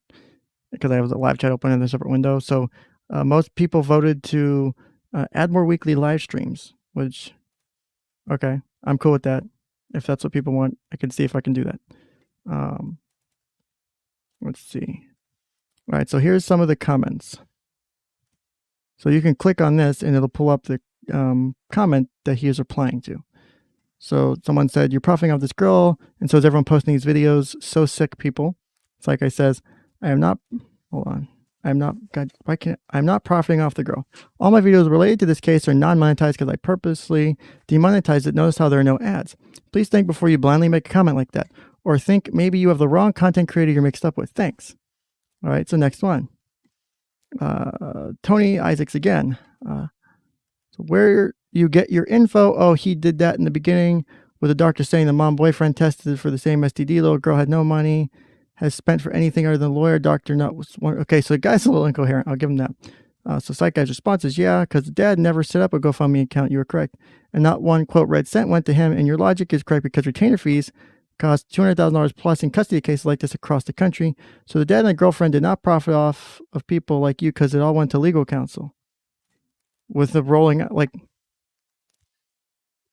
because I have the live chat open in a separate window. So most people voted to add more weekly live streams, which, okay, I'm cool with that. If that's what people want, I can see if I can do that. Let's see. All right, so here's some of the comments. So you can click on this and it'll pull up the comment that he is replying to. So someone said, you're profiting off this girl, and so is everyone posting these videos. So sick, people. Psych Guy says, I am not, hold on. I'm not, God, why can't, I'm not profiting off the girl. All my videos related to this case are non-monetized because I purposely demonetized it. Notice how there are no ads. Please think before you blindly make a comment like that. Or think maybe you have the wrong content creator you're mixed up with. Thanks. All right, so next one. Tony Isaacs again. So where you get your info? Oh, he did that in the beginning with a doctor saying the mom boyfriend tested for the same STD. Little girl had no money, has spent for anything other than a lawyer, doctor, not one. Okay, so the guy's a little incoherent. I'll give him that. So Psych Guy's response is, yeah, because the dad never set up a GoFundMe account. You were correct. And not one, quote, red cent went to him. And your logic is correct because retainer fees cost $200,000 plus in custody cases like this across the country. So the dad and the girlfriend did not profit off of people like you because it all went to legal counsel. With the rolling, like,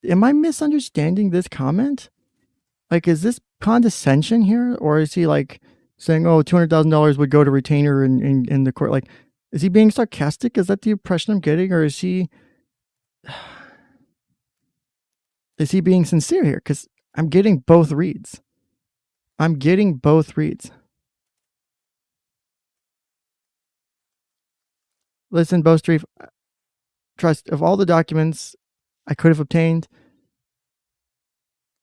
am I misunderstanding this comment? Like, is this condescension here? Or is he like saying, oh, $200,000 would go to retainer in the court? Like, is he being sarcastic? Is that the impression I'm getting? Or is he being sincere here? Because I'm getting both reads. I'm getting both reads. Listen, Boastreef, trust, of all the documents I could have obtained,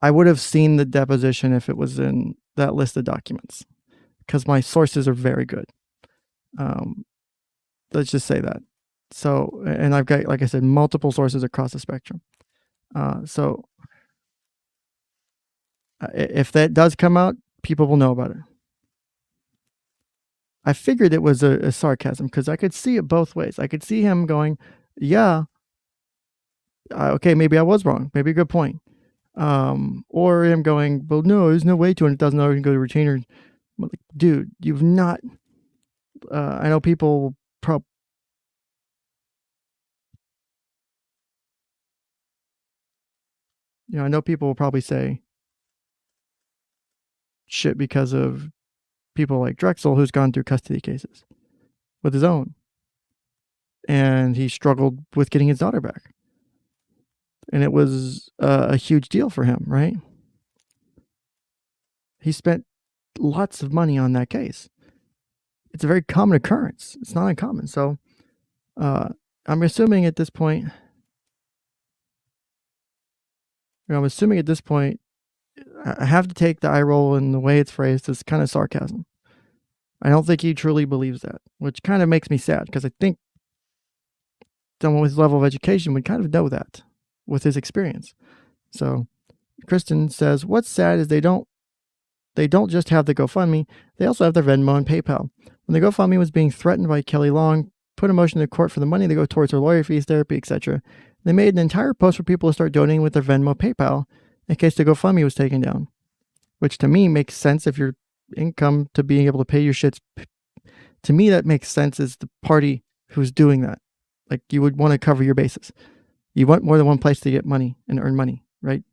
I would have seen the deposition if it was in that list of documents because my sources are very good. Let's just say that. So, and I've got, like I said, multiple sources across the spectrum. So if that does come out, people will know about it. I figured it was a sarcasm because I could see it both ways. I could see him going, yeah, okay, maybe I was wrong. Maybe a good point. Or him going, well, no, there's no way $200,000 can go to retainer. Like, dude, you've not, I know people I know people will probably say shit because of people like Drexel, who's gone through custody cases with his own. And he struggled with getting his daughter back. And it was a huge deal for him, right? He spent lots of money on that case. It's a very common occurrence. It's not uncommon. So I'm assuming at this point, I have to take the eye roll and the way it's phrased as kind of sarcasm. I don't think he truly believes that, which kind of makes me sad because I think someone with his level of education would kind of know that with his experience. So Kristen says, what's sad is they don't just have the GoFundMe, they also have their Venmo and PayPal. When the GoFundMe was being threatened by Kelly Long, put a motion to court for the money to go towards her lawyer fees, therapy, etc. They made an entire post for people to start donating with their Venmo, PayPal in case the GoFundMe was taken down, which to me makes sense if you're income to being able to pay your shits. To me, that makes sense as the party who's doing that. Like, you would want to cover your bases. You want more than one place to get money and earn money, right?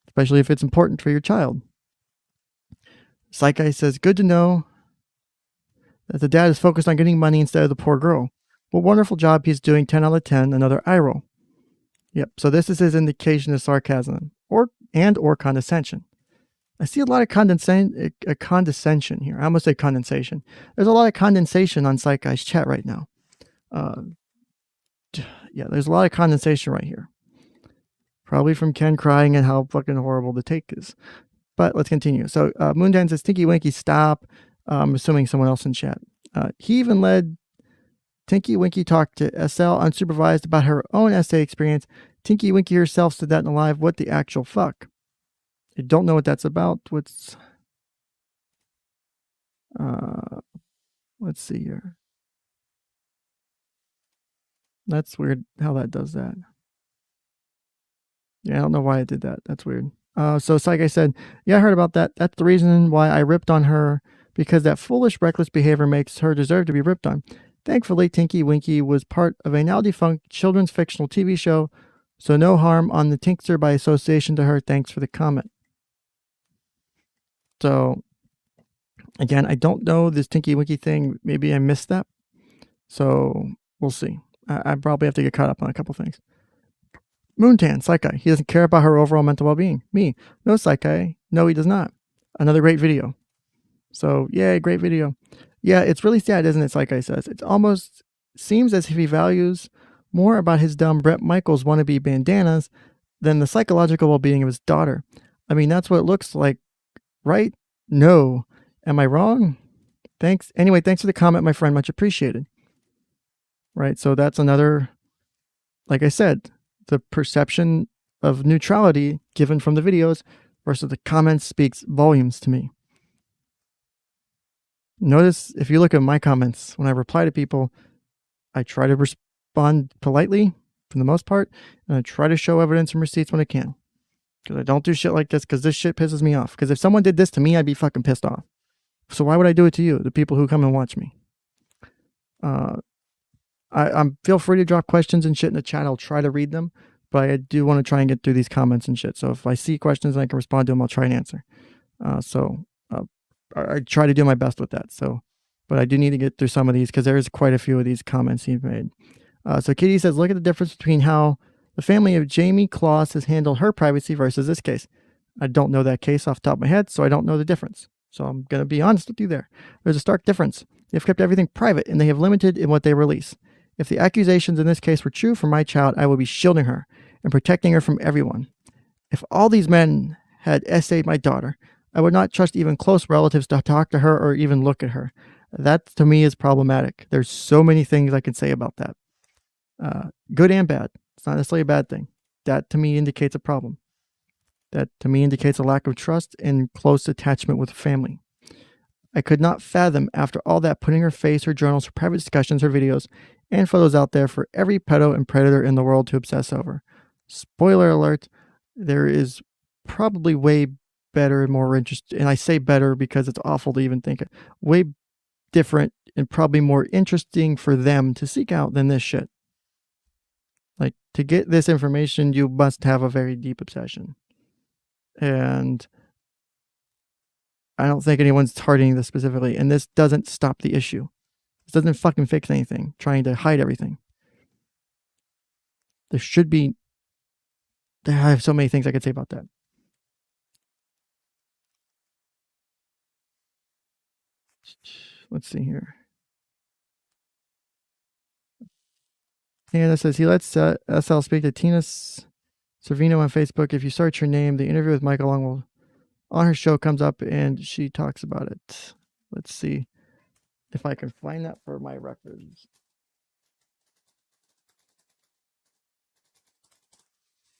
Especially if it's important for your child. Psych Guy says, good to know that the dad is focused on getting money instead of the poor girl. What wonderful job he's doing. 10 out of 10. Another eye roll. Yep. So this is his indication of sarcasm or condescension. I see a lot of condescension here. I almost say condensation. There's a lot of condensation on Psych Guy's chat right now. Yeah, there's a lot of condensation right here. Probably from Ken crying at how fucking horrible the take is. But let's continue. So Moondan says, 𝐂𝐨𝐿𝐽𝐽𝐽, stop. I'm assuming someone else in chat. He even led 𝐂𝐨𝐿𝐽𝐽𝐽 talk to SL unsupervised about her own essay experience. 𝐂𝐨𝐿𝐽𝐽𝐽 herself said that in the live. What the actual fuck? I don't know what that's about. Let's see here. That's weird how that does that. Yeah, I don't know why it did that. That's weird. So Psych Guy said, yeah, I heard about that. That's the reason why I ripped on her, because that foolish, reckless behavior makes her deserve to be ripped on. Thankfully, 𝐂𝐨𝐿𝐽𝐽𝐽 was part of a now defunct children's fictional TV show, so no harm on the tincture by association to her. Thanks for the comment. So, again, I don't know this 𝐂𝐨𝐿𝐽𝐽 thing. Maybe I missed that. So, we'll see. I probably have to get caught up on a couple things. Moontan, Psych Guy. He doesn't care about her overall mental well-being. Me. No, Psych Guy. No, he does not. Another great video. So, yeah, great video. Yeah, it's really sad, isn't it, Psych Guy says. It almost seems as if he values more about his dumb Bret Michaels wannabe bandanas than the psychological well-being of his daughter. I mean, that's what it looks like, right? No. Am I wrong? Thanks. Anyway, thanks for the comment, my friend. Much appreciated. Right, so that's another, like I said, the perception of neutrality given from the videos versus the comments speaks volumes to me. Notice, if you look at my comments, when I reply to people, I try to respond politely for the most part, and I try to show evidence and receipts when I can. Because I don't do shit like this, because this shit pisses me off. Because if someone did this to me, I'd be fucking pissed off. So why would I do it to you, the people who come and watch me? I'm feel free to drop questions and shit in the chat. I'll try to read them, but I do want to try and get through these comments and shit. So if I see questions and I can respond to them, I'll try and answer. I try to do my best with that. So, but I do need to get through some of these because there's quite a few of these comments he's made. So Kitty says, look at the difference between how the family of Jamie Claus has handled her privacy versus this case. I don't know that case off the top of my head, so I don't know the difference. So I'm going to be honest with you there. There's a stark difference. They've kept everything private and they have limited in what they release. If the accusations in this case were true for my child, I would be shielding her and protecting her from everyone. If all these men had essayed my daughter, I would not trust even close relatives to talk to her or even look at her. That, to me, is problematic. There's so many things I can say about that. Good and bad. It's not necessarily a bad thing. That, to me, indicates a problem. That, to me, indicates a lack of trust and close attachment with the family. I could not fathom, after all that, putting her face, her journals, her private discussions, her videos, and photos out there for every pedo and predator in the world to obsess over. Spoiler alert, there is probably way better and more interesting, and I say better because it's awful to even think it, way different and probably more interesting for them to seek out than this shit. Like, to get this information, you must have a very deep obsession. And I don't think anyone's targeting this specifically, and this doesn't stop the issue. This doesn't fucking fix anything, trying to hide everything. There should be... I have so many things I could say about that. Let's see here. Hannah says, he lets SL speak to Tina Servino on Facebook. If you search her name, the interview with Michael Long will, on her show comes up and she talks about it. Let's see if I can find that for my records.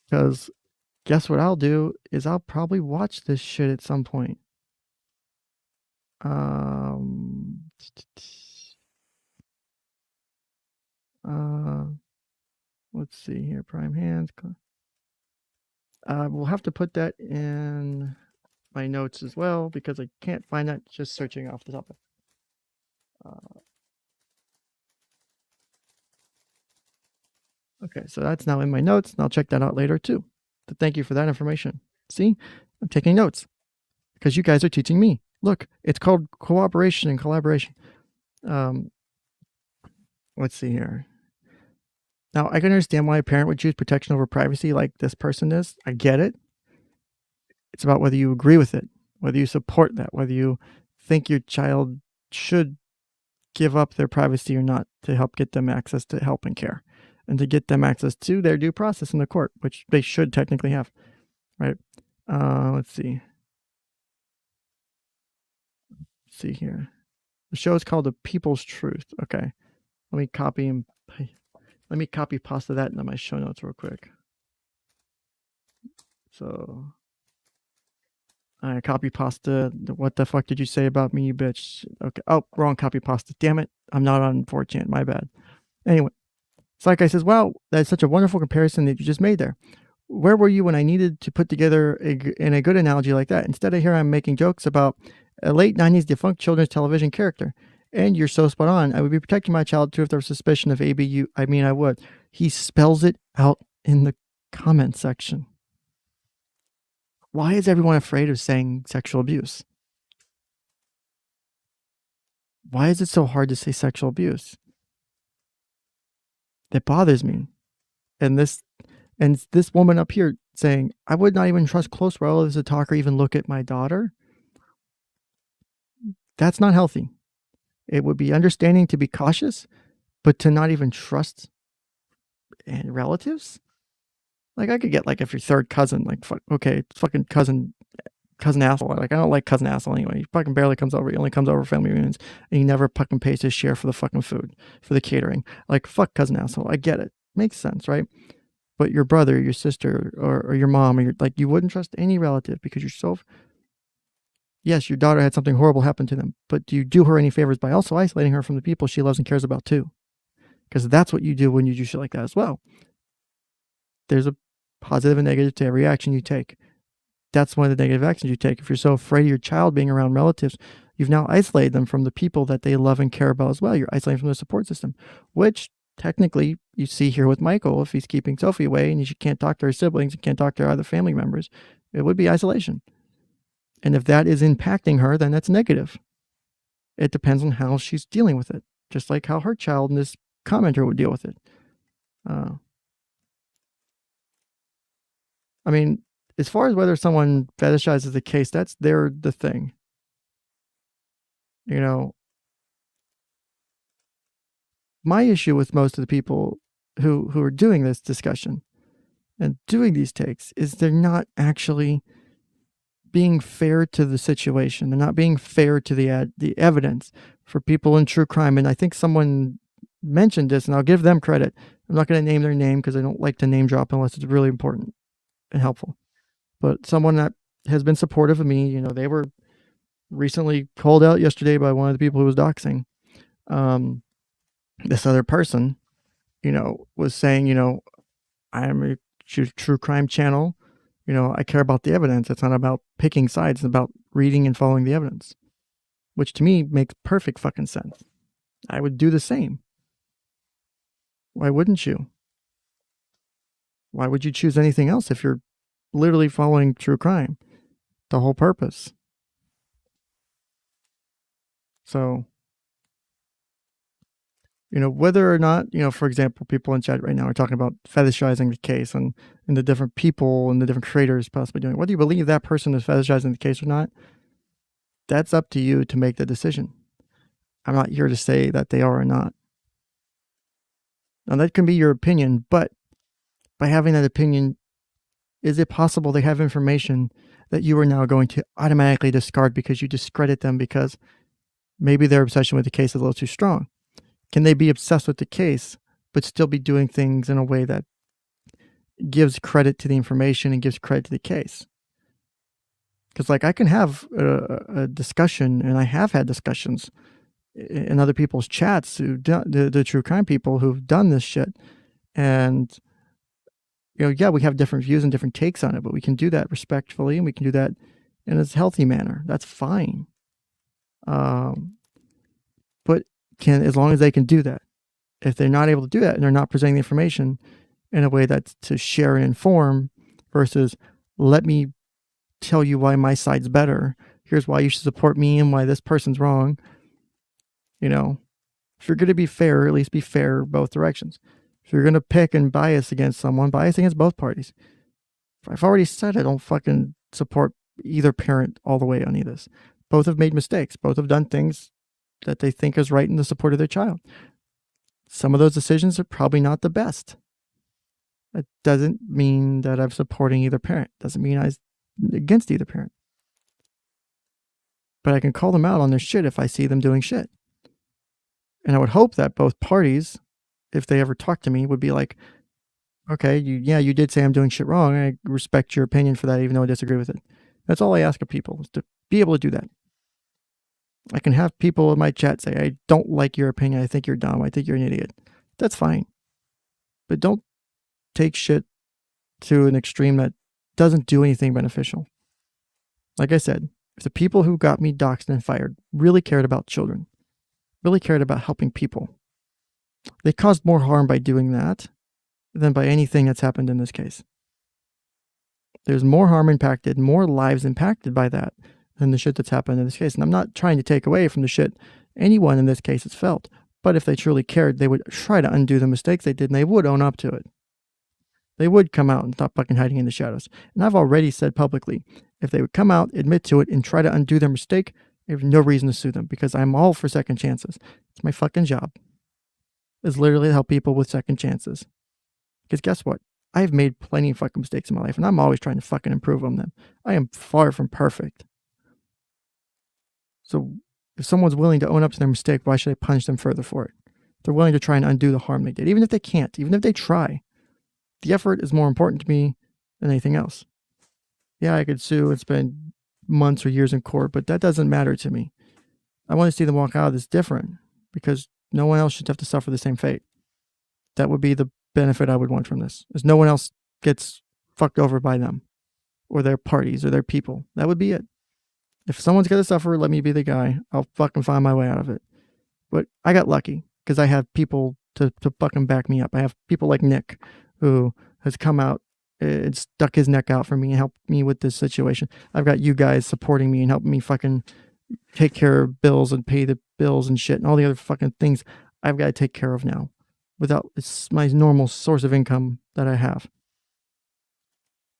Because guess what I'll do is I'll probably watch this shit at some point. Let's see here. Prime hands. We'll have to put that in my notes as well because I can't find that just searching off the top of Okay, so that's now in my notes, and I'll check that out later too. So thank you for that information. See, I'm taking notes because you guys are teaching me. Look, it's called cooperation and collaboration. Let's see here. Now, I can understand why a parent would choose protection over privacy like this person is. I get it. It's about whether you agree with it, whether you support that, whether you think your child should give up their privacy or not to help get them access to help and care and to get them access to their due process in the court, which they should technically have, right? Let's see. Let's see here. The show is called The People's Truth. Okay. Let me copy pasta that into my show notes real quick. So I copy pasta. What the fuck did you say about me, you bitch? Okay. Oh, wrong copy pasta. Damn it. I'm not on 4chan. My bad. Anyway, Psych Guy says, wow, that's such a wonderful comparison that you just made there. Where were you when I needed to put together in a good analogy like that? Instead of here, I'm making jokes about a late 90s defunct children's television character. And you're so spot on. I would be protecting my child too if there was suspicion of ABU. I mean, I would. He spells it out in the comment section. Why is everyone afraid of saying sexual abuse? Why is it so hard to say sexual abuse? It bothers me. And this woman up here saying, I would not even trust close relatives to talk or even look at my daughter. That's not healthy. It would be understanding to be cautious, but to not even trust relatives? Like, I could get, like, if your third cousin, like, okay, fucking cousin asshole. Like, I don't like cousin asshole anyway. He fucking barely comes over. He only comes over for family reunions, and he never fucking pays his share for the fucking food, for the catering. Like, fuck cousin asshole. I get it. Makes sense, right? But your brother, your sister, or your mom, or you wouldn't trust any relative because you're so... Yes, your daughter had something horrible happen to them, but do you do her any favors by also isolating her from the people she loves and cares about too? Because that's what you do when you do shit like that as well. There's a positive and negative to every action you take. That's one of the negative actions you take. If you're so afraid of your child being around relatives, you've now isolated them from the people that they love and care about as well. You're isolating from the support system, which technically you see here with Michael. If he's keeping Sophie away and she can't talk to her siblings and can't talk to her other family members, it would be isolation. And if that is impacting her, then that's negative. It depends on how she's dealing with it, just like how her child and this commenter would deal with it. I mean, as far as whether someone fetishizes the case, that's the thing. You know, my issue with most of the people who are doing this discussion and doing these takes is they're not actually being fair to the situation. They're not being fair to the evidence for people in true crime. And I think someone mentioned this, and I'll give them credit. I'm not going to name their name because I don't like to name drop unless it's really important and helpful. But someone that has been supportive of me, they were recently called out yesterday by one of the people who was doxing. This other person, was saying, I am a true crime channel. I care about the evidence. It's not about picking sides. It's about reading and following the evidence, which to me makes perfect fucking sense. I would do the same. Why wouldn't you? Why would you choose anything else if you're literally following true crime? The whole purpose. So, whether or not, for example, people in chat right now are talking about fetishizing the case and the different people and the different creators possibly doing it. Whether you believe that person is fetishizing the case or not, that's up to you to make the decision. I'm not here to say that they are or not. Now, that can be your opinion, but by having that opinion, is it possible they have information that you are now going to automatically discard because you discredit them because maybe their obsession with the case is a little too strong? Can they be obsessed with the case, but still be doing things in a way that gives credit to the information and gives credit to the case? Because, I can have a discussion, and I have had discussions in other people's chats, the true crime people who've done this shit. And, yeah, we have different views and different takes on it, but we can do that respectfully, and we can do that in a healthy manner. That's fine. But as long as they can do that. If they're not able to do that and they're not presenting the information in a way that's to share and inform versus let me tell you why my side's better. Here's why you should support me and why this person's wrong. You know, if you're going to be fair, at least be fair both directions. If you're going to pick and bias against someone, bias against both parties. I've already said I don't fucking support either parent all the way on any of this. Both have made mistakes. Both have done things that they think is right in the support of their child. Some of those decisions are probably not the best. That doesn't mean that I'm supporting either parent. Doesn't mean I'm against either parent. But I can call them out on their shit if I see them doing shit. And I would hope that both parties, if they ever talk to me, would be like, okay, you did say I'm doing shit wrong. I respect your opinion for that, even though I disagree with it. That's all I ask of people, is to be able to do that. I can have people in my chat say, I don't like your opinion. I think you're dumb. I think you're an idiot. That's fine. But don't take shit to an extreme that doesn't do anything beneficial. Like I said, if the people who got me doxxed and fired really cared about children, really cared about helping people, they caused more harm by doing that than by anything that's happened in this case. There's more harm impacted, more lives impacted by that than the shit that's happened in this case. And I'm not trying to take away from the shit anyone in this case has felt. But if they truly cared, they would try to undo the mistakes they did, and they would own up to it. They would come out and stop fucking hiding in the shadows. And I've already said publicly, if they would come out, admit to it, and try to undo their mistake, I have no reason to sue them, because I'm all for second chances. It's my fucking job. It's literally to help people with second chances. Because guess what? I've made plenty of fucking mistakes in my life, and I'm always trying to fucking improve on them. I am far from perfect. So if someone's willing to own up to their mistake, why should I punish them further for it? They're willing to try and undo the harm they did, even if they can't, even if they try. The effort is more important to me than anything else. Yeah, I could sue and spend months or years in court, but that doesn't matter to me. I want to see them walk out of this different, because no one else should have to suffer the same fate. That would be the benefit I would want from this, is no one else gets fucked over by them or their parties or their people. That would be it. If someone's going to suffer, let me be the guy. I'll fucking find my way out of it. But I got lucky because I have people to fucking back me up. I have people like Nick, who has come out and stuck his neck out for me and helped me with this situation. I've got you guys supporting me and helping me fucking take care of bills and pay the bills and shit and all the other fucking things I've got to take care of now. It's my normal source of income that I have.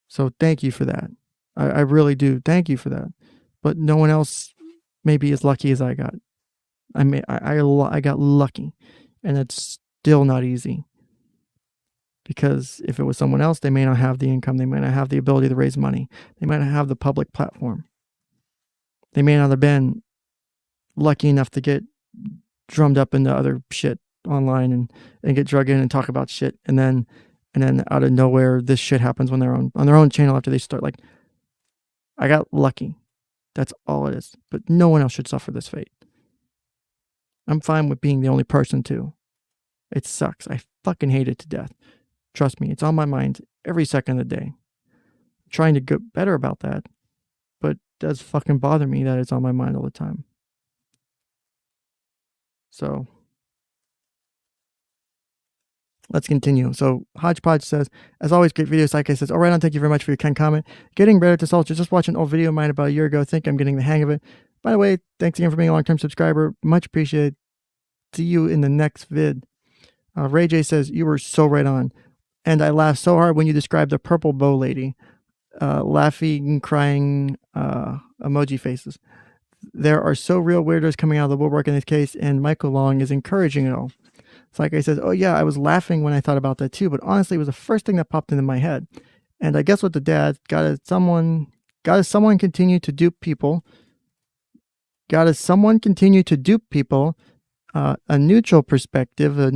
So thank you for that. I really do. Thank you for that. But no one else may be as lucky as I got. I got lucky, and it's still not easy. Because if it was someone else, they may not have the income. They may not have the ability to raise money. They might not have the public platform. They may not have been lucky enough to get drummed up into other shit online and get drug in and talk about shit. And then out of nowhere, this shit happens when they're on their own channel after they start. Like, I got lucky. That's all it is. But no one else should suffer this fate. I'm fine with being the only person too. It sucks. I fucking hate it to death. Trust me, it's on my mind every second of the day. I'm trying to get better about that, but it does fucking bother me that it's on my mind all the time. So let's continue. So Hodgepodge says, as always, great video. Psych Guy says, all right on, thank you very much for your kind comment. Getting better at this also. Just watching an old video of mine about a year ago. I think I'm getting the hang of it. By the way, thanks again for being a long-term subscriber. Much appreciated. See you in the next vid. Ray J says, you were so right on. And I laughed so hard when you described the purple bow lady. Laughing, crying, emoji faces. There are so real weirdos coming out of the woodwork in this case, and Michael Long is encouraging it all. Psych Guy says, oh yeah, I was laughing when I thought about that too, but honestly, it was the first thing that popped into my head. And I guess with the dad, gotta someone continue to dupe people. A neutral perspective,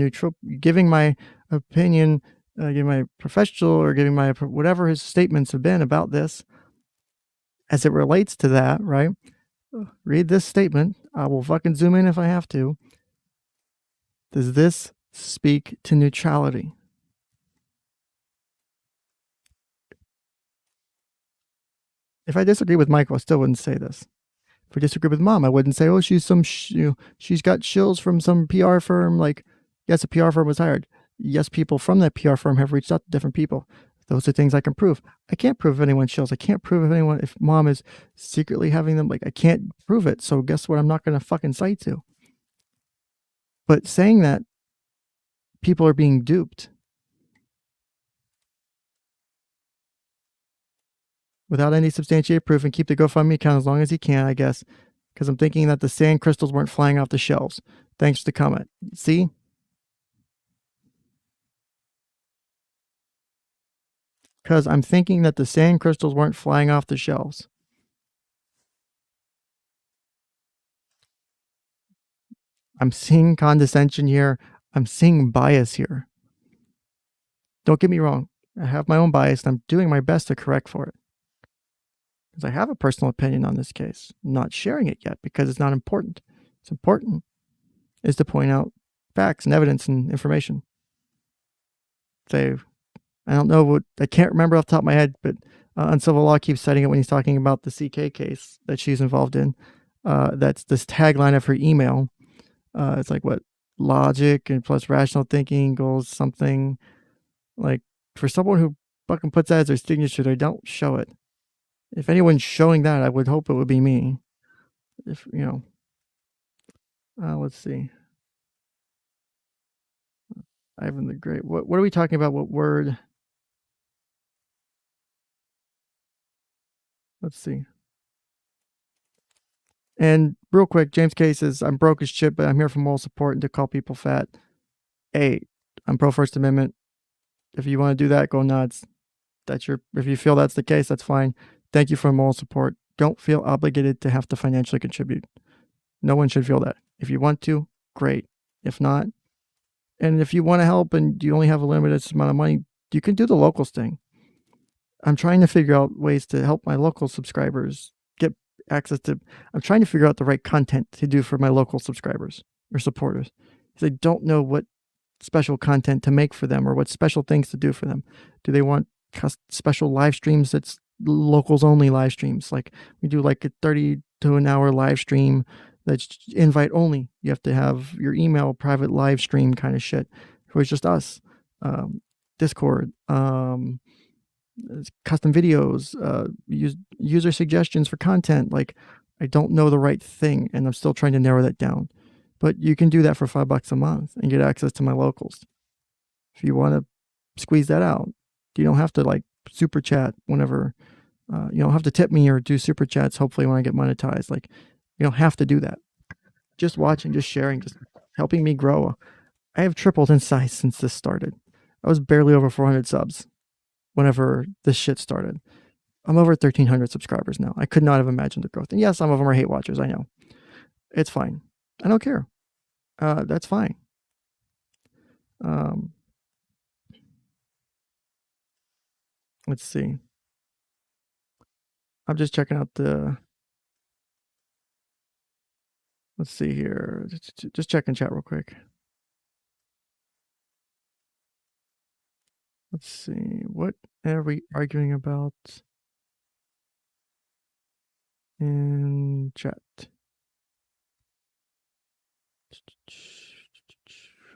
giving my opinion, giving my professional, or giving my whatever his statements have been about this as it relates to that, right? Read this statement. I will fucking zoom in if I have to. Does this speak to neutrality? If I disagree with Michael, I still wouldn't say this. If I disagree with Mom, I wouldn't say, oh, she's some, she's got shills from some PR firm. Like, yes, a PR firm was hired. Yes, people from that PR firm have reached out to different people. Those are things I can prove. I can't prove if anyone shills. I can't prove if Mom is secretly having them. Like, I can't prove it. So guess what? I'm not going to fucking cite to. But saying that people are being duped without any substantiated proof, and keep the GoFundMe account as long as he can, I guess, because I'm thinking that the sand crystals weren't flying off the shelves. Thanks for the comment. See? Because I'm thinking that the sand crystals weren't flying off the shelves. I'm seeing condescension here. I'm seeing bias here. Don't get me wrong. I have my own bias, and I'm doing my best to correct for it. Because I have a personal opinion on this case. I'm not sharing it yet because it's not important. It's important is to point out facts and evidence and information. Say, I don't know what, I can't remember off the top of my head, but Uncivil Law keeps citing it when he's talking about the CK case that she's involved in. That's this tagline of her email. It's like, what, logic and plus rational thinking equals something. Like, for someone who fucking puts that as their signature, they don't show it. If anyone's showing that, I would hope it would be me. If, you know, let's see. Ivan the Great. What are we talking about? What word? Let's see. And real quick, James K says, I'm broke as shit, but I'm here for moral support and to call people fat. Hey, I'm pro First Amendment. If you want to do that, go nuts. If you feel that's the case, that's fine. Thank you for moral support. Don't feel obligated to have to financially contribute. No one should feel that. If you want to, great. If not, and if you want to help and you only have a limited amount of money, you can do the locals thing. I'm trying to figure out ways to help my local subscribers get access to, I'm trying to figure out the right content to do for my local subscribers or supporters. Because I don't know what special content to make for them or what special things to do for them. Do they want special live streams that's locals only live streams? Like we do like a 30 to an hour live stream that's invite only. You have to have your email private live stream kind of shit. It was just us. Discord, custom videos, user suggestions for content. Like I don't know the right thing and I'm still trying to narrow that down. But you can do that for $5 a month and get access to my locals. If you want to squeeze that out, you don't have to like super chat whenever, you don't have to tip me or do super chats. Hopefully when I get monetized, like you don't have to do that. Just watching, just sharing, just helping me grow. I have tripled in size since this started. I was barely over 400 subs whenever this shit started. I'm over 1,300 subscribers now. I could not have imagined the growth. And yes, some of them are hate watchers. I know. It's fine. I don't care. That's fine. Let's see. I'm just checking out the, let's see here. Just checking chat real quick. Let's see. What are we arguing about in chat?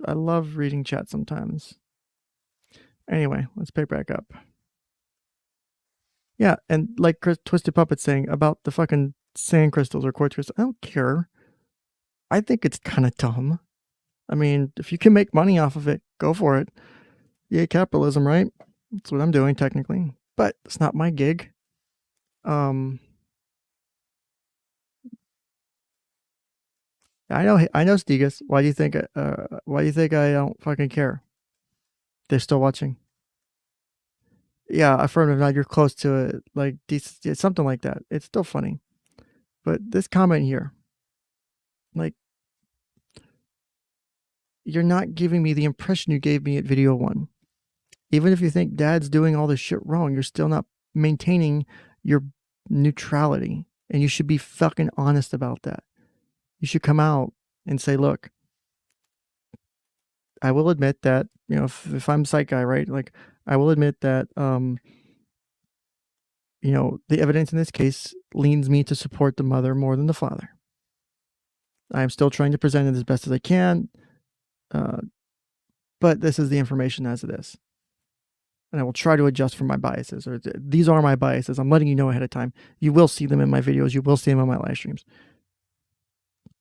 I love reading chat sometimes. Anyway, let's pick back up. Yeah, and like Twisted Puppet saying about the fucking sand crystals or quartz crystals, I don't care. I think it's kind of dumb. I mean, if you can make money off of it, go for it. Yay, capitalism, right? That's what I'm doing technically, but it's not my gig. I know, Stegas. Why do you think I don't fucking care? They're still watching. Yeah, affirmative. Now you're close to it, like something like that. It's still funny, but this comment here, like, you're not giving me the impression you gave me at video 1. Even if you think Dad's doing all this shit wrong, you're still not maintaining your neutrality, and you should be fucking honest about that. You should come out and say, look, I will admit that, you know, if I'm Psych Guy, right? Like, I will admit that the evidence in this case leans me to support the mother more than the father. I'm still trying to present it as best as I can, but this is the information as it is. And I will try to adjust for my biases, or these are my biases. I'm letting you know ahead of time. You will see them in my videos. You will see them in my live streams.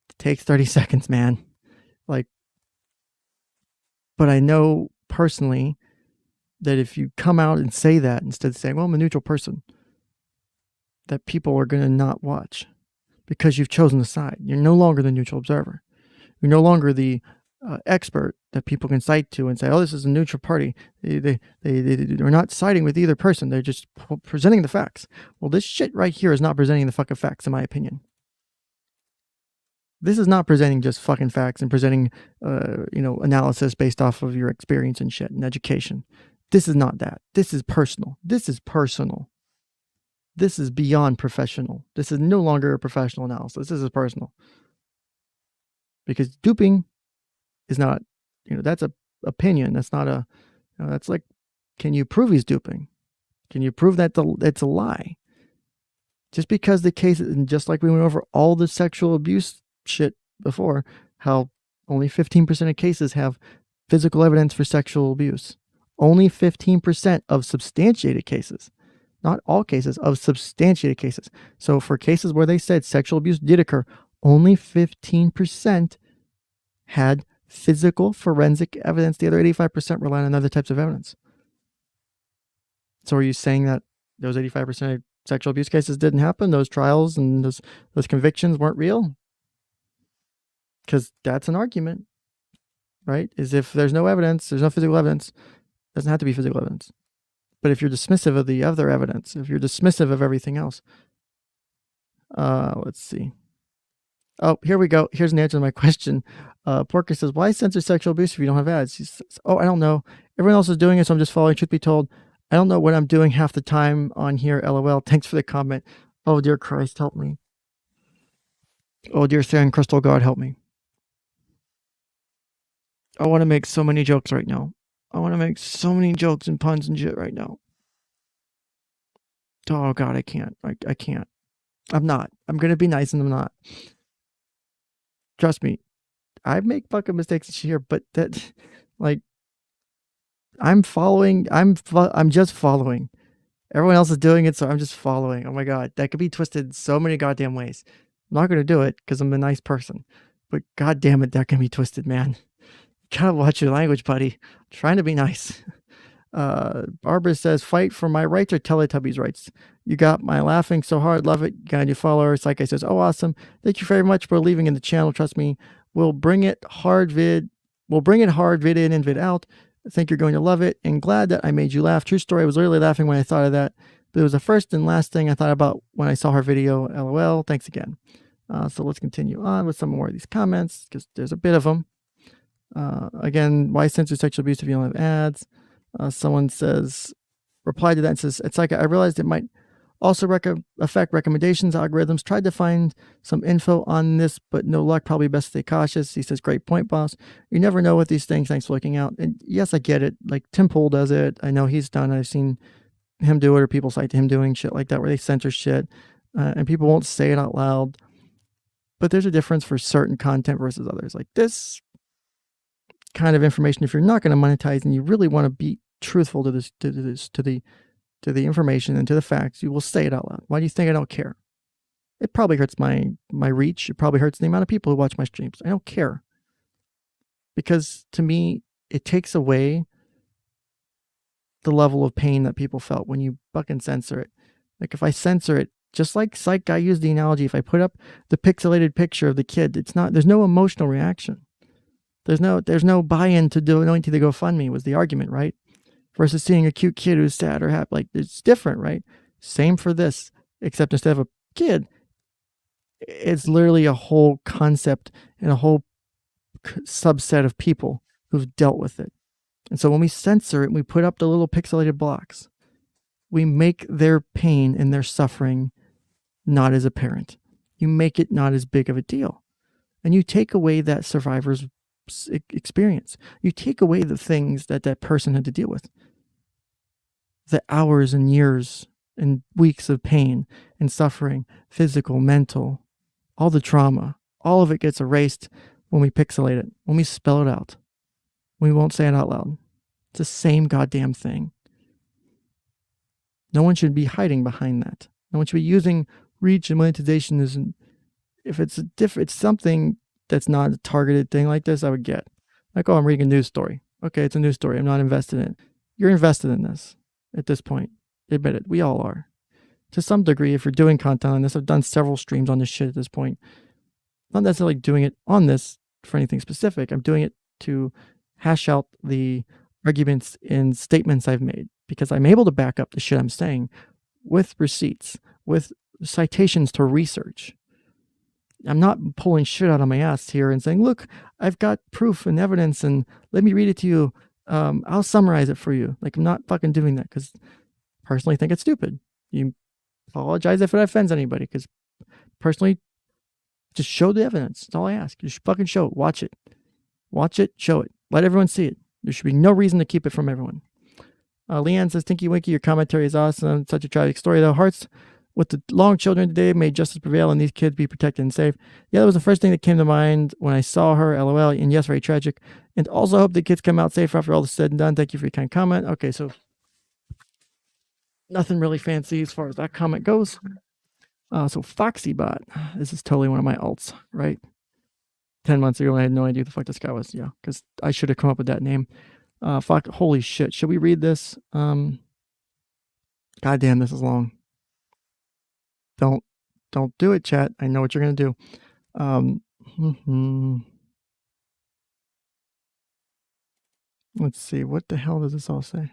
It takes 30 seconds, man. But I know personally that if you come out and say that instead of saying, well, I'm a neutral person, that people are going to not watch because you've chosen a side. You're no longer the neutral observer. You're no longer the expert that people can cite to and say, oh, this is a neutral party. They're not siding with either person. They're just presenting the facts. Well, this shit right here is not presenting the fucking facts, in my opinion. This is not presenting just fucking facts and presenting, analysis based off of your experience and shit and education. This is not that. This is personal. This is personal. This is beyond professional. This is no longer a professional analysis. This is personal. Because duping is not, that's a opinion. That's not a, that's like, can you prove he's duping? Can you prove that it's a lie? Just because the case, and just like we went over all the sexual abuse shit before, how only 15% of cases have physical evidence for sexual abuse. Only 15% of substantiated cases. Not all cases, of substantiated cases. So for cases where they said sexual abuse did occur, only 15% had physical forensic evidence. The other 85% relied on other types of evidence. So are you saying that those 85% of sexual abuse cases didn't happen? Those trials and those convictions weren't real? Because that's an argument, right? Is if there's no evidence, there's no physical evidence, it doesn't have to be physical evidence. But if you're dismissive of the other evidence, if you're dismissive of everything else, let's see. Oh, here we go. Here's an answer to my question. Porker says, why censor sexual abuse if you don't have ads? He says, oh, I don't know. Everyone else is doing it, so I'm just following. Truth be told, I don't know what I'm doing half the time on here. LOL. Thanks for the comment. Oh, dear Christ, help me. Oh, dear Theron Crystal God, help me. I want to make so many jokes right now. I want to make so many jokes and puns and shit right now. Oh, God, I can't. I can't. I'm not. I'm going to be nice and I'm not. Trust me. I make fucking mistakes and shit here, but that, I'm following. I'm just following. Everyone else is doing it, so I'm just following. Oh, my God. That could be twisted so many goddamn ways. I'm not going to do it because I'm a nice person. But God damn it, that can be twisted, man. Gotta watch your language, buddy. I'm trying to be nice. Barbara says, fight for my rights or Teletubbies' rights. You got my laughing so hard. Love it. Got a new follower. Psych Guy says, oh, awesome. Thank you very much for leaving in the channel. Trust me. We'll bring it hard vid in and vid out. I think you're going to love it and glad that I made you laugh. True story. I was literally laughing when I thought of that. But it was the first and last thing I thought about when I saw her video. LOL. Thanks again. So let's continue on with some more of these comments because there's a bit of them. Again, why censor sexual abuse if you don't have ads? Someone says, reply to that and says, it's like I realized it might also affect recommendations, algorithms. Tried to find some info on this, but no luck. Probably best to stay cautious. He says, great point, boss. You never know with these things. Thanks for looking out. And yes, I get it. Like Tim Pool does it. I know he's done. I've seen him do it, or people cite him doing shit like that where they censor shit and people won't say it out loud. But there's a difference for certain content versus others. Like this kind of information, if you're not going to monetize and you really want to be truthful to the information and to the facts, you will say it out loud. Why do you think I don't care? It probably hurts my reach. It probably hurts the amount of people who watch my streams. I don't care. Because to me, it takes away the level of pain that people felt when you fucking censor it. Like if I censor it, just like Psych Guy used the analogy, if I put up the pixelated picture of the kid, there's no emotional reaction. There's no buy-in to donating to the GoFundMe was the argument, right? Versus seeing a cute kid who's sad or happy. Like, it's different, right? Same for this, except instead of a kid, it's literally a whole concept and a whole subset of people who've dealt with it. And so when we censor it and we put up the little pixelated blocks, we make their pain and their suffering not as apparent. You make it not as big of a deal. And you take away that survivor's experience. You take away the things that person had to deal with. The hours and years and weeks of pain and suffering, physical, mental, all the trauma, all of it gets erased when we pixelate it, when we spell it out. We won't say it out loud. It's the same goddamn thing. No one should be hiding behind that. No one should be using reach and monetization as if it's it's something that's not a targeted thing like this, I would get. Like, oh, I'm reading a news story. Okay, it's a news story. I'm not invested in it. You're invested in this at this point. Admit it. We all are. To some degree, if you're doing content on this, I've done several streams on this shit at this point. Not necessarily doing it on this for anything specific. I'm doing it to hash out the arguments and statements I've made because I'm able to back up the shit I'm saying with receipts, with citations to research. I'm not pulling shit out of my ass here and saying, look, I've got proof and evidence and let me read it to you. I'll summarize it for you. Like, I'm not fucking doing that because I personally think it's stupid. You apologize if it offends anybody because personally, just show the evidence. That's all I ask. Just fucking show it. Watch it. Watch it. Show it. Let everyone see it. There should be no reason to keep it from everyone. Leanne says, Tinky Winky, your commentary is awesome. Such a tragic story, though. Hearts with the long children today, may justice prevail and these kids be protected and safe. Yeah, that was the first thing that came to mind when I saw her, LOL. And yes, very tragic. And also hope the kids come out safe after all is said and done. Thank you for your kind comment. Okay, so nothing really fancy as far as that comment goes. So 𝐂𝐨𝐮𝐧𝐬𝐞𝐳. This is totally one of my alts, right? 10 months ago, I had no idea who the fuck this guy was. Yeah, because I should have come up with that name. Holy shit. Should we read this? God damn, this is long. Don't do it, chat. I know what you're going to do. Let's see. What the hell does this all say?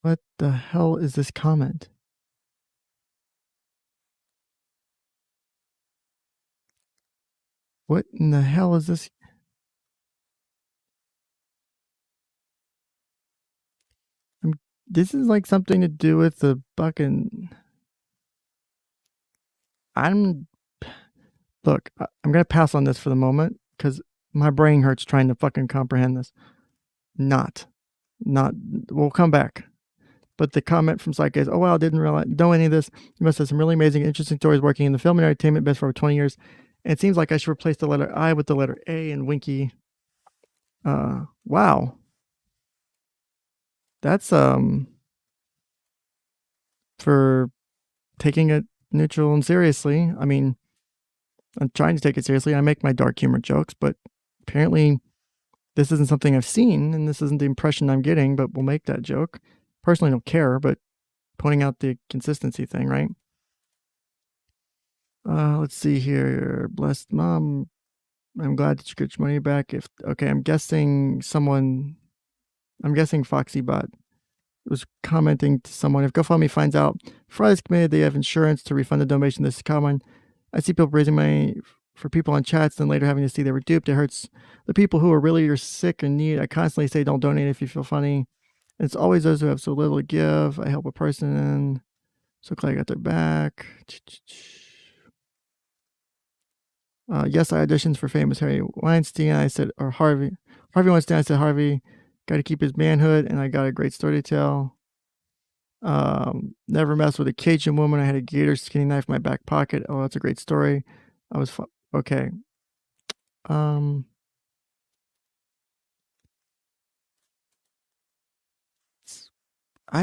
What the hell is this comment? What in the hell is this? This is like something to do with the fucking... Look, I'm going to pass on this for the moment because my brain hurts trying to fucking comprehend this. We'll come back. But the comment from Psych Guy is, oh wow, didn't realize, know any of this. You must have some really amazing, interesting stories working in the film and entertainment business for over 20 years. And it seems like I should replace the letter I with the letter A in Winky. Wow. That's, for taking it neutral and seriously. I mean, I'm trying to take it seriously. I make my dark humor jokes, but apparently this isn't something I've seen and this isn't the impression I'm getting, but we'll make that joke. Personally, don't care, but pointing out the consistency thing, right? Let's see here. Blessed mom. I'm glad that you got your money back. Okay, I'm guessing 𝐂𝐨𝐮𝐧𝐬𝐞𝐳 was commenting to someone. If GoFundMe finds out Friday's committed, they have insurance to refund the donation. This is common. I see people raising money for people on chats, then later having to see they were duped. It hurts the people who are really sick and need. I constantly say don't donate if you feel funny. It's always those who have so little to give. I help a person. So glad I got their back. Yes, I auditioned for famous Harvey Weinstein. I said, or Harvey Weinstein. I said, Harvey got to keep his manhood, and I got a great story to tell. Never messed with a Cajun woman. I had a gator skinny knife in my back pocket. Oh, that's a great story. I was okay.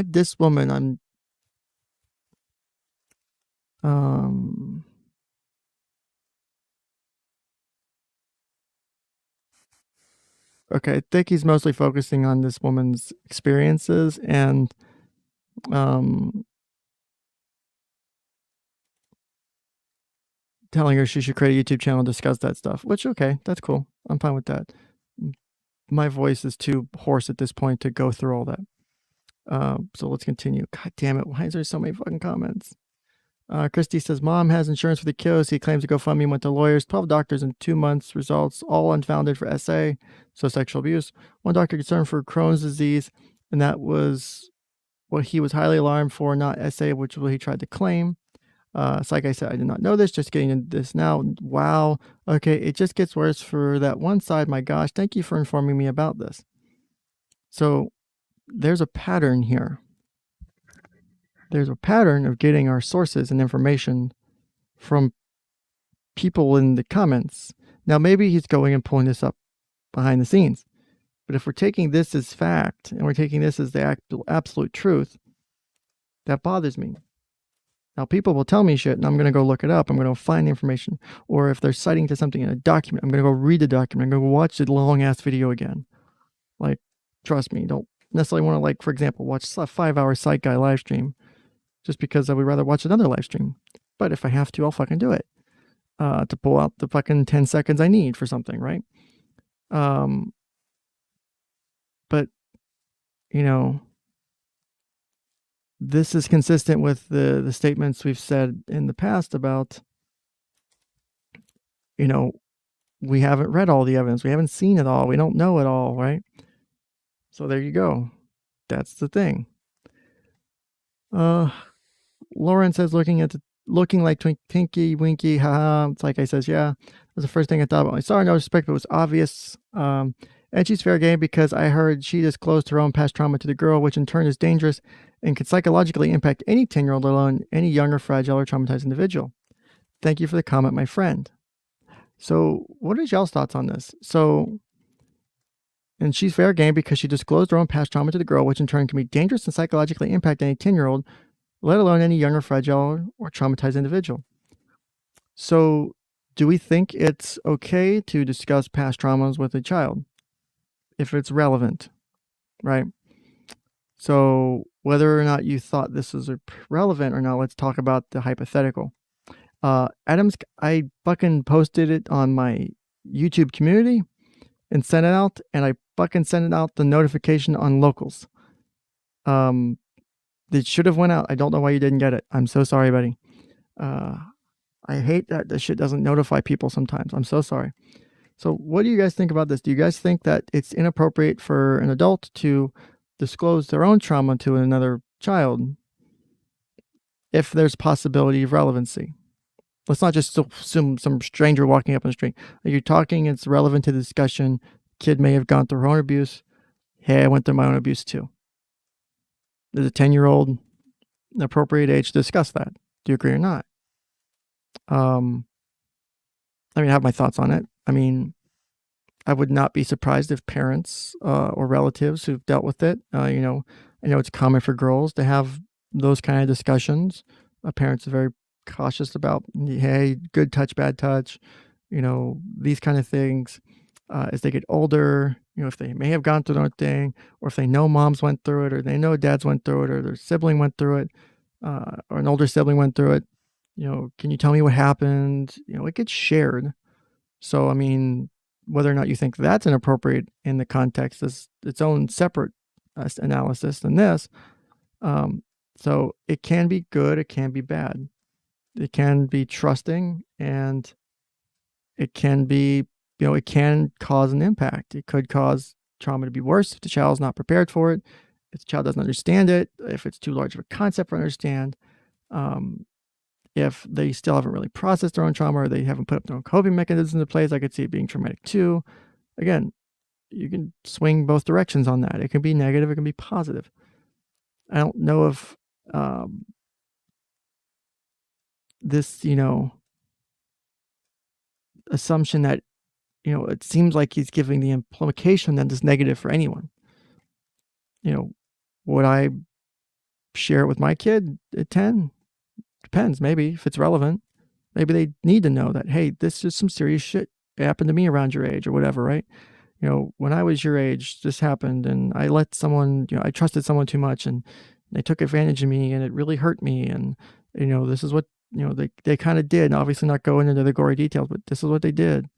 This woman, okay, I think he's mostly focusing on this woman's experiences and telling her she should create a YouTube channel and discuss that stuff, which, okay, that's cool. I'm fine with that. My voice is too hoarse at this point to go through all that. So let's continue. God damn it. Why is there so many fucking comments? Christy says, mom has insurance for the kiddos. He claims to GoFundMe, went to lawyers, 12 doctors in 2 months. Results all unfounded for SA, so sexual abuse. One doctor concerned for Crohn's disease, and that was what he was highly alarmed for, not essay, which he tried to claim. Psych Guy said, I did not know this, just getting into this now. Wow. Okay, it just gets worse for that one side. My gosh, thank you for informing me about this. So there's a pattern here. There's a pattern of getting our sources and information from people in the comments. Now, maybe he's going and pulling this up behind the scenes. But if we're taking this as fact and we're taking this as the absolute truth, that bothers me. Now, people will tell me shit, and I'm going to go look it up. I'm going to find the information. Or if they're citing to something in a document, I'm going to go read the document. I'm going to go watch the long-ass video again. Like, trust me, don't necessarily want to, like, for example, watch a 5-hour Psych Guy live stream just because I would rather watch another live stream. But if I have to, I'll fucking do it to pull out the fucking 10 seconds I need for something, right? But, you know, this is consistent with the statements we've said in the past about, you know, we haven't read all the evidence. We haven't seen it all. We don't know it all, right? So there you go. That's the thing. Lauren says, looking like Tinky Winky, haha. It's like I says, yeah. That was the first thing I thought about. I saw no respect, but it was obvious. And she's fair game because I heard she disclosed her own past trauma to the girl, which in turn is dangerous and can psychologically impact any 10-year-old, let alone any younger, fragile, or traumatized individual. Thank you for the comment, my friend. So what is y'all's thoughts on this? So, and she's fair game because she disclosed her own past trauma to the girl, which in turn can be dangerous and psychologically impact any 10-year-old, let alone any younger, fragile, or traumatized individual. So do we think it's okay to discuss past traumas with a child if it's relevant, right? So whether or not you thought this was relevant or not, let's talk about the hypothetical. Adams, I fucking posted it on my YouTube community and sent it out, and I fucking sent it out the notification on locals. It should have went out. I don't know why you didn't get it. I'm so sorry, buddy. I hate that this shit doesn't notify people sometimes. I'm so sorry. So what do you guys think about this? Do you guys think that it's inappropriate for an adult to disclose their own trauma to another child if there's possibility of relevancy? Let's not just assume some stranger walking up on the street. You're talking, it's relevant to the discussion. Kid may have gone through her own abuse. Hey, I went through my own abuse too. Is a 10-year-old an appropriate age to discuss that? Do you agree or not? I mean, I have my thoughts on it. I mean, I would not be surprised if parents or relatives who've dealt with it, you know, I know it's common for girls to have those kind of discussions. Parents are very cautious about, hey, good touch, bad touch, you know, these kind of things. As they get older, you know, if they may have gone through their own thing, or if they know moms went through it, or they know dads went through it, or their sibling went through it, or an older sibling went through it, you know, can you tell me what happened? You know, it gets shared. So, I mean, whether or not you think that's inappropriate in the context is its own separate analysis than this. So it can be good, it can be bad. It can be trusting, and it can be, you know, it can cause an impact. It could cause trauma to be worse if the child is not prepared for it, if the child doesn't understand it, if it's too large of a concept for understand, if they still haven't really processed their own trauma, or they haven't put up their own coping mechanisms into place. I could see it being traumatic too. Again, you can swing both directions on that. It can be negative, it can be positive. I don't know if this, you know, assumption that, you know, it seems like he's giving the implication that it's negative for anyone. You know, would I share it with my kid at 10? Depends. Maybe if it's relevant, maybe they need to know that, hey, this is some serious shit happened to me around your age or whatever, right? You know, when I was your age, this happened, and I let someone, you know, I trusted someone too much, and they took advantage of me, and it really hurt me. And, you know, this is what, you know, they kind of did. And obviously not going into the gory details, but this is what they did.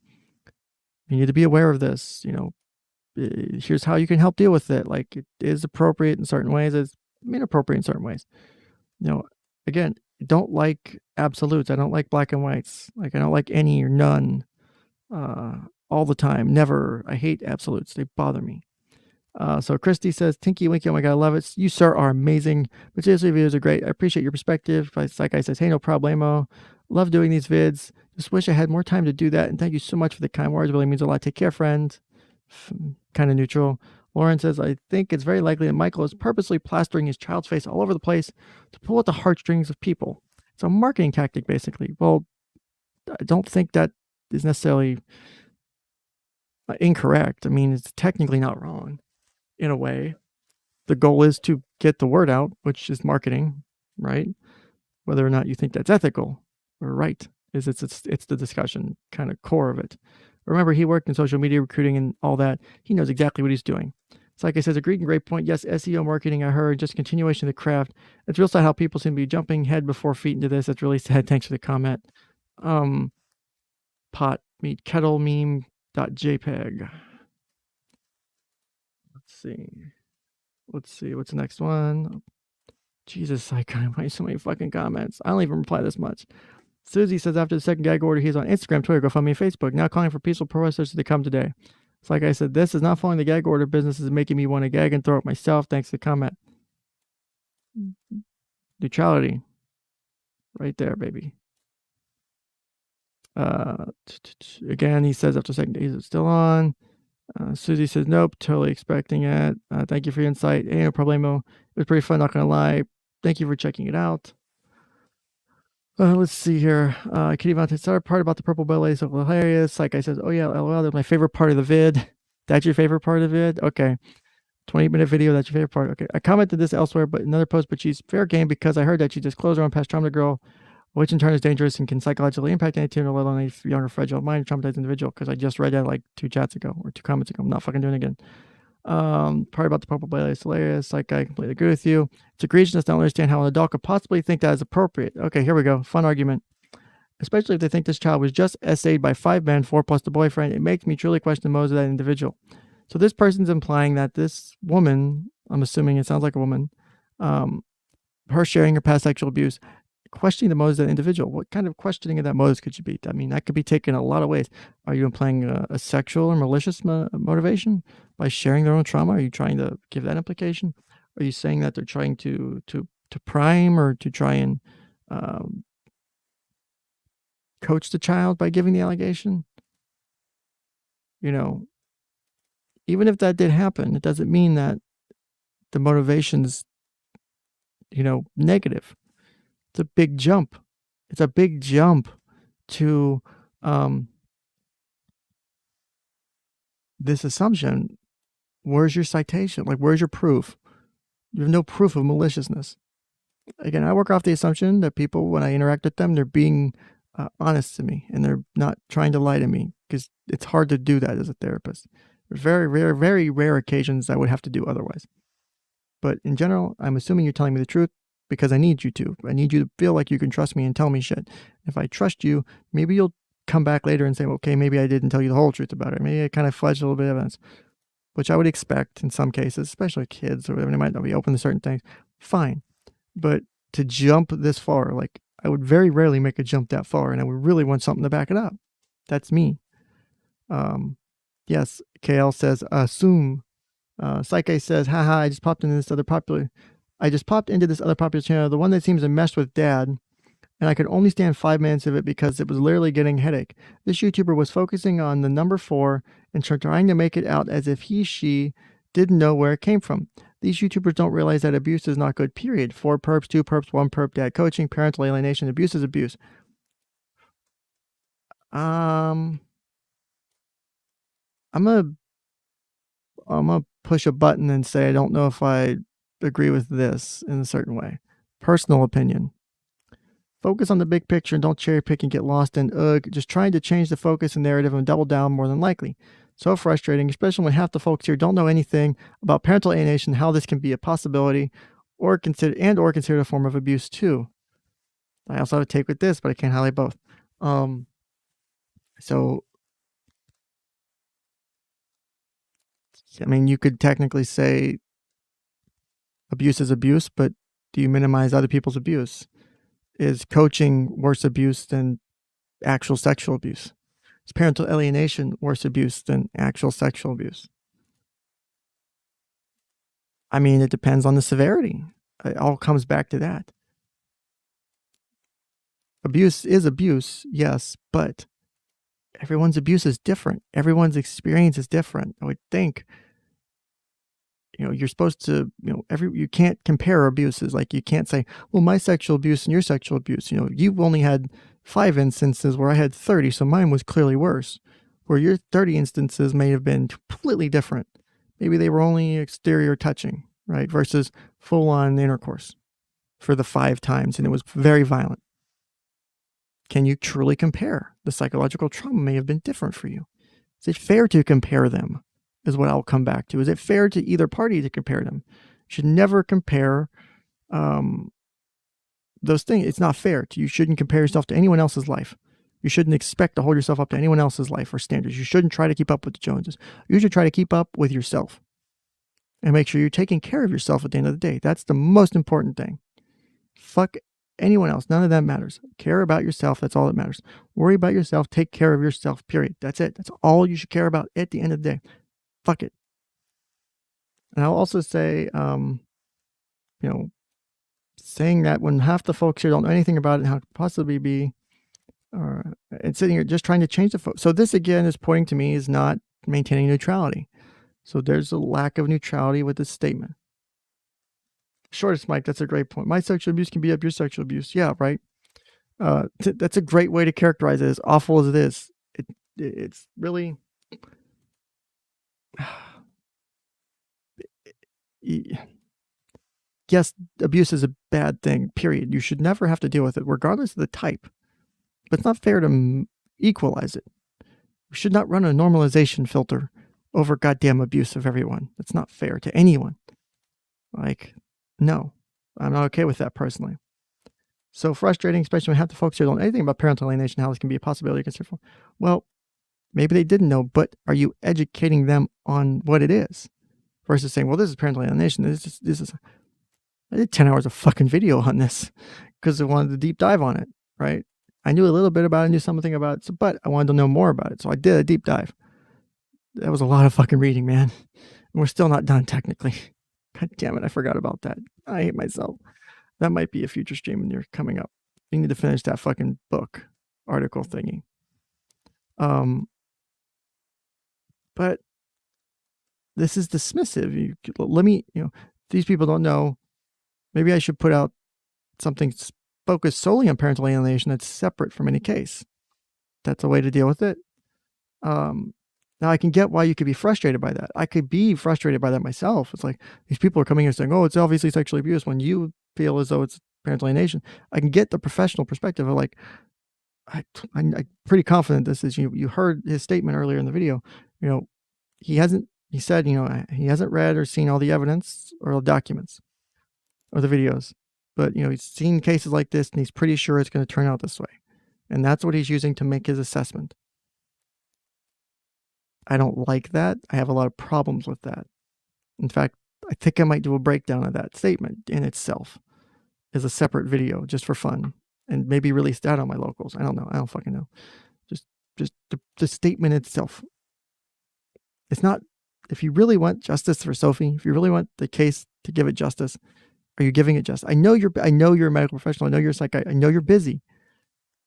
You need to be aware of this. You know, here's how you can help deal with it. Like, it is appropriate in certain ways, it's inappropriate in certain ways. You know, again, I don't like absolutes. I don't like black and whites. Like, I don't like any or none all the time. Never. I hate absolutes. They bother me. So Christy says, 𝐂𝐨𝐿, oh my God, I love it. You, sir, are amazing. But seriously, videos are great. I appreciate your perspective. Psych Guy says, hey, no problemo. Love doing these vids. Just wish I had more time to do that. And thank you so much for the kind words. It really means a lot. Take care, friend. Kind of neutral. Lauren says, I think it's very likely that Michael is purposely plastering his child's face all over the place to pull at the heartstrings of people. It's a marketing tactic, basically. Well, I don't think that is necessarily incorrect. I mean, it's technically not wrong in a way. The goal is to get the word out, which is marketing, right? Whether or not you think that's ethical or right is it's the discussion kind of core of it. Remember, he worked in social media recruiting and all that. He knows exactly what he's doing. Psych Guy says, agreed and great point. Yes, SEO marketing, I heard, just continuation of the craft. It's real sad how people seem to be jumping head before feet into this. It's really sad. Thanks for the comment. Pot meet kettle meme.jpg. Let's see. What's the next one? Jesus, Psych Guy, why so many fucking comments? I don't even reply this much. Susie says, after the second gag order, he's on Instagram, Twitter, GoFundMe, and Facebook. Now calling for peaceful protesters to come today. It's like I said, this is not following the gag order. Business is making me want to gag and throw up myself. Thanks for the comment. Neutrality. Right there, baby. Again, he says after second days, it's still on. Susie says, nope, totally expecting it. Thank you for your insight. Hey, no problemo. It was pretty fun, not going to lie. Thank you for checking it out. Let's see here. 𝐂𝐨𝐿 started part about the purple belly, so hilarious. Psych Guy says, oh yeah, LOL, that's my favorite part of the vid. That's your favorite part of the vid? Okay. 20-minute video, that's your favorite part. Okay. I commented this elsewhere, but another post, but she's fair game because I heard that she disclosed her own past trauma to girl, which in turn is dangerous and can psychologically impact any teen or let alone a younger, fragile, mind traumatized individual. Because I just read that like 2 chats ago or 2 comments ago. I'm not fucking doing it again. Part about the purple belly is hilarious. Psych Guy, I completely agree with you. It's egregious to not understand how an adult could possibly think that is appropriate. Okay, here we go. Fun argument. Especially if they think this child was just essayed by 5 men, 4 plus the boyfriend. It makes me truly question the motives of that individual. So this person's implying that this woman, I'm assuming it sounds like a woman, her sharing her past sexual abuse, questioning the motives of that individual. What kind of questioning of that motives could you be? I mean, that could be taken a lot of ways. Are you implying a sexual or malicious motivation by sharing their own trauma? Are you trying to give that implication? Are you saying that they're trying to prime or to try and coach the child by giving the allegation? You know, even if that did happen, it doesn't mean that the motivation's, negative. It's a big jump. It's a big jump to this assumption. Where's your citation? Like, where's your proof? You have no proof of maliciousness. Again, I work off the assumption that people, when I interact with them, they're being honest to me and they're not trying to lie to me, because it's hard to do that as a therapist. Very rare, very rare occasions I would have to do otherwise. But in general, I'm assuming you're telling me the truth because I need you to. I need you to feel like you can trust me and tell me shit. If I trust you, maybe you'll come back later and say, okay, maybe I didn't tell you the whole truth about it. Maybe I kind of fudged a little bit of evidence, which I would expect in some cases, especially kids or whatever. They might not be open to certain things. Fine. But to jump this far, like, I would very rarely make a jump that far, and I would really want something to back it up. That's me. Yes, KL says, assume. Psych Guy says, haha, I just popped into this other popular channel, the one that seems to mesh with dad, and I could only stand 5 minutes of it because it was literally getting a headache. This YouTuber was focusing on the number 4 and trying to make it out as if she didn't know where it came from. These YouTubers don't realize that abuse is not good, period. 4 perps, 2 perps, 1 perp, dad coaching, parental alienation, abuse is abuse. I'm gonna push a button and say I don't know if I agree with this in a certain way. Personal opinion. Focus on the big picture and don't cherry pick and get lost in just trying to change the focus and narrative and double down more than likely. So frustrating, especially when half the folks here don't know anything about parental alienation, how this can be a possibility or considered a form of abuse too. I also have a take with this, but I can't highlight both. So I mean, you could technically say abuse is abuse, but do you minimize other people's abuse? Is coaching worse abuse than actual sexual abuse? Is parental alienation worse abuse than actual sexual abuse? I mean, it depends on the severity. It all comes back to that. Abuse is abuse, yes, but everyone's abuse is different. Everyone's experience is different. I would think, you're supposed to, you can't compare abuses. Like, you can't say, well, my sexual abuse and your sexual abuse, you've only had 5 instances where I had 30, so mine was clearly worse. Where your 30 instances may have been completely different. Maybe they were only exterior touching, right? Versus full-on intercourse for the 5 times, and it was very violent. Can you truly compare? The psychological trauma may have been different for you. Is it fair to compare them? Is what I'll come back to. Is it fair to either party to compare them? You should never compare those things. It's not fair. You shouldn't compare yourself to anyone else's life. You shouldn't expect to hold yourself up to anyone else's life or standards. You shouldn't try to keep up with the Joneses. You should try to keep up with yourself and make sure you're taking care of yourself at the end of the day. That's the most important thing. Fuck anyone else. None of that matters. Care about yourself. That's all that matters. Worry about yourself. Take care of yourself, period. That's it. That's all you should care about at the end of the day. Fuck it. And I'll also say, saying that when half the folks here don't know anything about it, how it could possibly be, and sitting here just trying to change the folks. So this again is pointing to me is not maintaining neutrality. So there's a lack of neutrality with this statement. Shortest Mike, that's a great point. My sexual abuse can be up your sexual abuse. Yeah, right. That's a great way to characterize it. As awful as it is, it's really. Yes, abuse is a bad thing, period. You should never have to deal with it, regardless of the type. But it's not fair to equalize it. We should not run a normalization filter over goddamn abuse of everyone. That's not fair to anyone. Like, no, I'm not okay with that personally. So frustrating, especially when half the folks here don't know anything about parental alienation, how this can be a possibility. Well, maybe they didn't know, but are you educating them on what it is? Versus saying, well, this is parental alienation. This is. I did 10 hours of fucking video on this because I wanted to deep dive on it, right? I knew a little bit about it, knew something about it, but I wanted to know more about it. So I did a deep dive. That was a lot of fucking reading, man. And we're still not done technically. God damn it, I forgot about that. I hate myself. That might be a future stream when you're coming up. You need to finish that fucking book article thingy. But this is dismissive. Let me, these people don't know. Maybe I should put out something focused solely on parental alienation that's separate from any case. That's a way to deal with it. Now I can get why you could be frustrated by that. I could be frustrated by that myself. It's like these people are coming here saying, oh, it's obviously sexual abuse when you feel as though it's parental alienation. I can get the professional perspective of like, I'm pretty confident this is, you heard his statement earlier in the video. He said, he hasn't read or seen all the evidence or the documents or the videos, but he's seen cases like this and he's pretty sure it's going to turn out this way. And that's what he's using to make his assessment. I don't like that. I have a lot of problems with that. In fact, I think I might do a breakdown of that statement in itself as a separate video just for fun and maybe release that on my locals. I don't know. I don't fucking know. Just the statement itself. It's not, if you really want justice for Sophie, if you really want the case to give it justice, are you giving it justice? I know you're a medical professional. I know you're a psych guy. I know you're busy.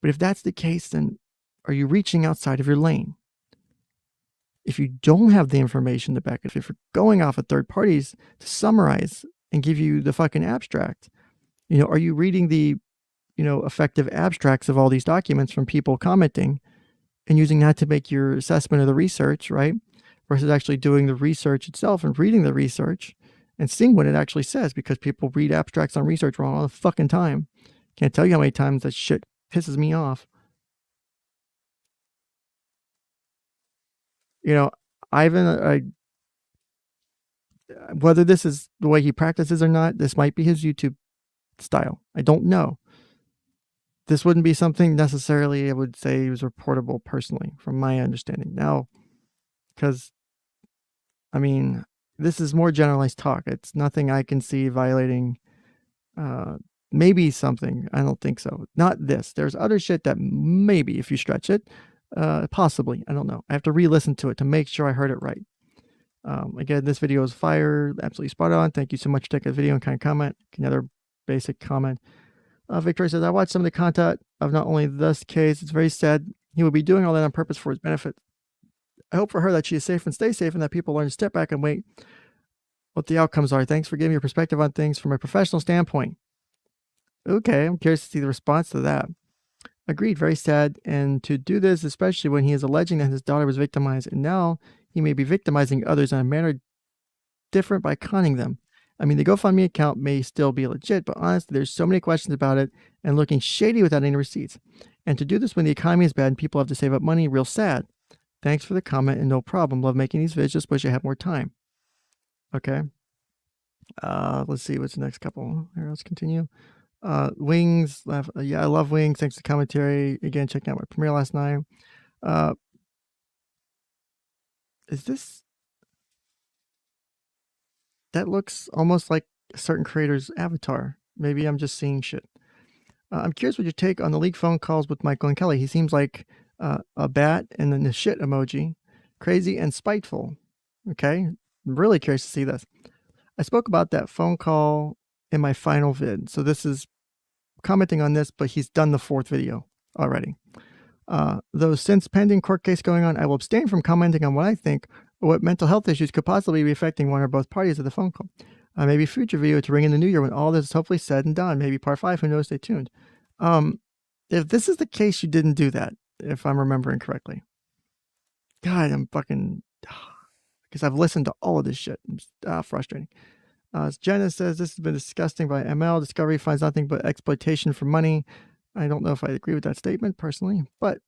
But if that's the case, then are you reaching outside of your lane? If you don't have the information to back it, if you're going off of third parties to summarize and give you the fucking abstract, are you reading the, effective abstracts of all these documents from people commenting and using that to make your assessment of the research, right? Versus actually doing the research itself and reading the research and seeing what it actually says, because people read abstracts on research wrong all the fucking time. Can't tell you how many times that shit pisses me off. Ivan, whether this is the way he practices or not, this might be his YouTube style. I don't know. This wouldn't be something necessarily I would say was reportable personally, from my understanding. Now, because, this is more generalized talk. It's nothing I can see violating, maybe something. I don't think so. Not this. There's other shit that maybe, if you stretch it, possibly. I don't know. I have to re-listen to it to make sure I heard it right. Again, this video is fire, absolutely spot on. Thank you so much for taking the video and kind of comment. Another basic comment. Victoria says, I watched some of the content of not only this case, it's very sad. He would be doing all that on purpose for his benefit. I hope for her that she is safe and stays safe and that people learn to step back and wait what the outcomes are. Thanks for giving your perspective on things from a professional standpoint. Okay, I'm curious to see the response to that. Agreed, very sad. And to do this, especially when he is alleging that his daughter was victimized, and now he may be victimizing others in a manner different by conning them. I mean, the GoFundMe account may still be legit, but honestly, there's so many questions about it and looking shady without any receipts. And to do this when the economy is bad and people have to save up money, real sad. Thanks for the comment and no problem. Love making these videos. Just wish I had more time. Okay. Let's see what's the next couple. Here, let's continue. Wings. Yeah, I love Wings. Thanks for the commentary. Again, checking out my premiere last night. Is this... That looks almost like a certain creator's avatar. Maybe I'm just seeing shit. I'm curious what your take on the leaked phone calls with Michael and Kelly. He seems like a bat and then the shit emoji. Crazy and spiteful. Okay? I'm really curious to see this. I spoke about that phone call in my final vid. So this is commenting on this, but he's done the 4th video already. Though since pending court case going on, I will abstain from commenting on what I think or what mental health issues could possibly be affecting one or both parties of the phone call. Maybe future video to ring in the new year when all this is hopefully said and done. Maybe part 5, who knows, stay tuned. If this is the case, you didn't do that, if I'm remembering correctly. God, I'm fucking... Because I've listened to all of this shit. It's frustrating. Jenna says, this has been disgusting by ML. Discovery finds nothing but exploitation for money. I don't know if I agree with that statement personally, but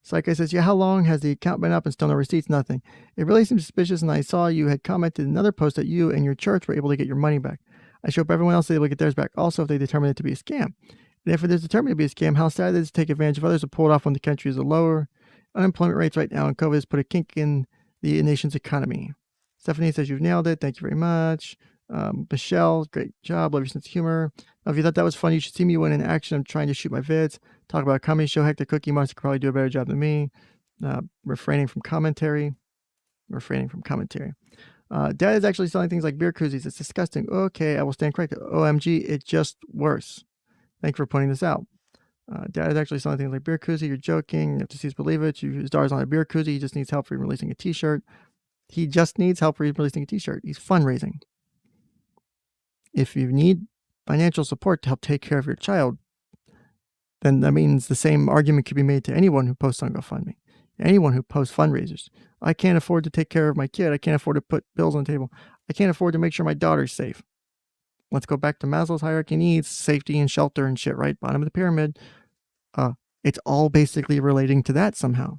Psych Guy says, yeah, how long has the account been up and still no receipts? Nothing. It really seems suspicious, and I saw you had commented in another post that you and your church were able to get your money back. I hope everyone else is able to get theirs back also if they determine it to be a scam. And if it is determined to be a scam, how sad it is to take advantage of others to pull it off when the country is a lower unemployment rates right now, and COVID has put a kink in the nation's economy. Stephanie says, you've nailed it. Thank you very much. Michelle, great job. Love your sense of humor. If you thought that was fun, you should see me when in action. I'm trying to shoot my vids. Talk about a comedy show. Heck, the Cookie Monster could probably do a better job than me. Refraining from commentary. Dad is actually selling things like beer koozies. It's disgusting. Okay, I will stand corrected. OMG, it's just worse. Thank you for pointing this out. Dad is actually selling things like beer koozie. You're joking. You have to see believe it. His daughter's on a beer koozie. He just needs help for releasing a t-shirt. He just needs help for releasing a t-shirt. He's fundraising. If you need financial support to help take care of your child, then that means the same argument could be made to anyone who posts on GoFundMe, anyone who posts fundraisers. I can't afford to take care of my kid. I can't afford to put bills on the table. I can't afford to make sure my daughter's safe. Let's go back to Maslow's hierarchy of needs, safety and shelter and shit, right? Bottom of the pyramid. It's all basically relating to that somehow.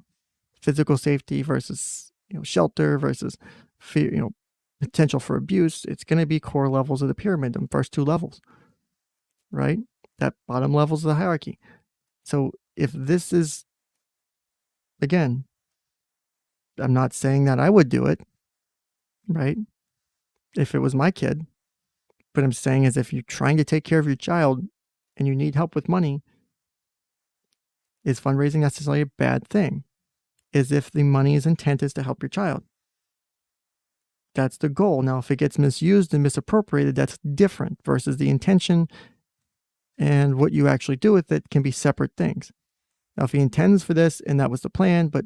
Physical safety versus, shelter versus fear, potential for abuse. It's going to be core levels of the pyramid, the first 2 levels, right? That bottom levels of the hierarchy. So if this is, again, I'm not saying that I would do it, right? If it was my kid, but I'm saying is if you're trying to take care of your child and you need help with money, is fundraising necessarily a bad thing? Is if the money's intent is to help your child. That's the goal. Now, if it gets misused and misappropriated, that's different versus the intention, and what you actually do with it can be separate things. Now, if he intends for this and that was the plan, but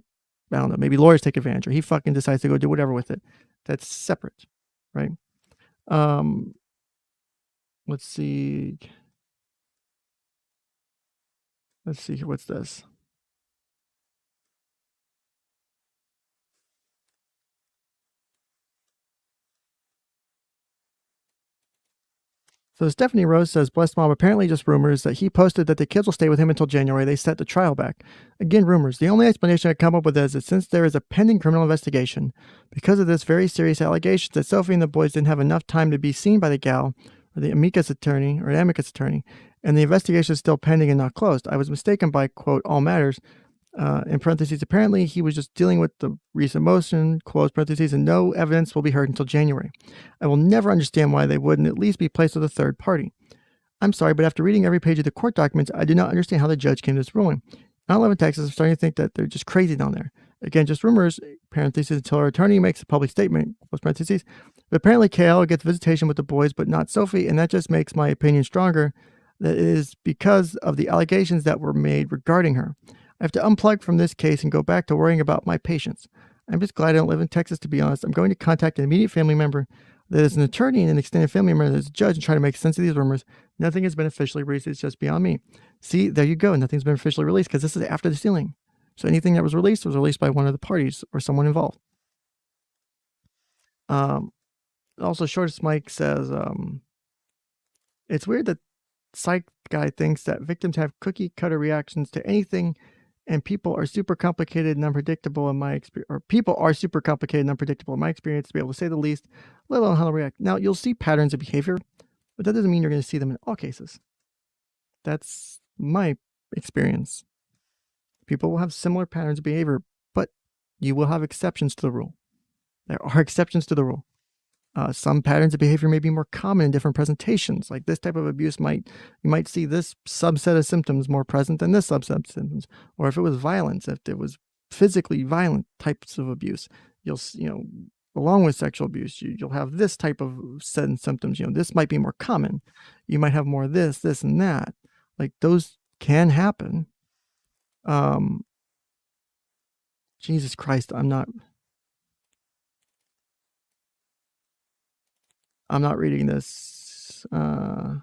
I don't know, maybe lawyers take advantage or he fucking decides to go do whatever with it, that's separate, right? Let's see. What's this? So Stephanie Rose says, blessed mom, apparently just rumors that he posted that the kids will stay with him until January. They set the trial back. Again, rumors. The only explanation I come up with is that since there is a pending criminal investigation, because of this very serious allegations that Sophie and the boys didn't have enough time to be seen by the gal, or the amicus attorney, and the investigation is still pending and not closed. I was mistaken by, quote, all matters, in parentheses, apparently he was just dealing with the recent motion, close parentheses, and no evidence will be heard until January. I will never understand why they wouldn't at least be placed with a third party. I'm sorry, but after reading every page of the court documents, I do not understand how the judge came to this ruling. I live in Texas. I'm starting to think that they're just crazy down there. Again, just rumors, parentheses, until her attorney makes a public statement, close parentheses. But apparently 𝐂𝐤 gets visitation with the boys, but not Sophie, and that just makes my opinion stronger. That is because of the allegations that were made regarding her. I have to unplug from this case and go back to worrying about my patients. I'm just glad I don't live in Texas, to be honest. I'm going to contact an immediate family member that is an attorney and an extended family member that is a judge and try to make sense of these rumors. Nothing has been officially released. It's just beyond me. See, there you go. Nothing's been officially released because this is after the sealing. So anything that was released by one of the parties or someone involved. Also, Shortest Mike says, it's weird that Psych Guy thinks that victims have cookie cutter reactions to anything, and people are super complicated and unpredictable in my experience, or people are super complicated and unpredictable in my experience, to be able to say the least, let alone how to react. Now, you'll see patterns of behavior, but that doesn't mean you're going to see them in all cases. That's my experience. People will have similar patterns of behavior, but you will have exceptions to the rule. There are exceptions to the rule. Some patterns of behavior may be more common in different presentations. Like this type of abuse you might see this subset of symptoms more present than this subset of symptoms. Or if it was violence, if it was physically violent types of abuse, along with sexual abuse, you'll have this type of symptoms. This might be more common. You might have more of this, and that. Like those can happen. Jesus Christ, I'm not reading this. They're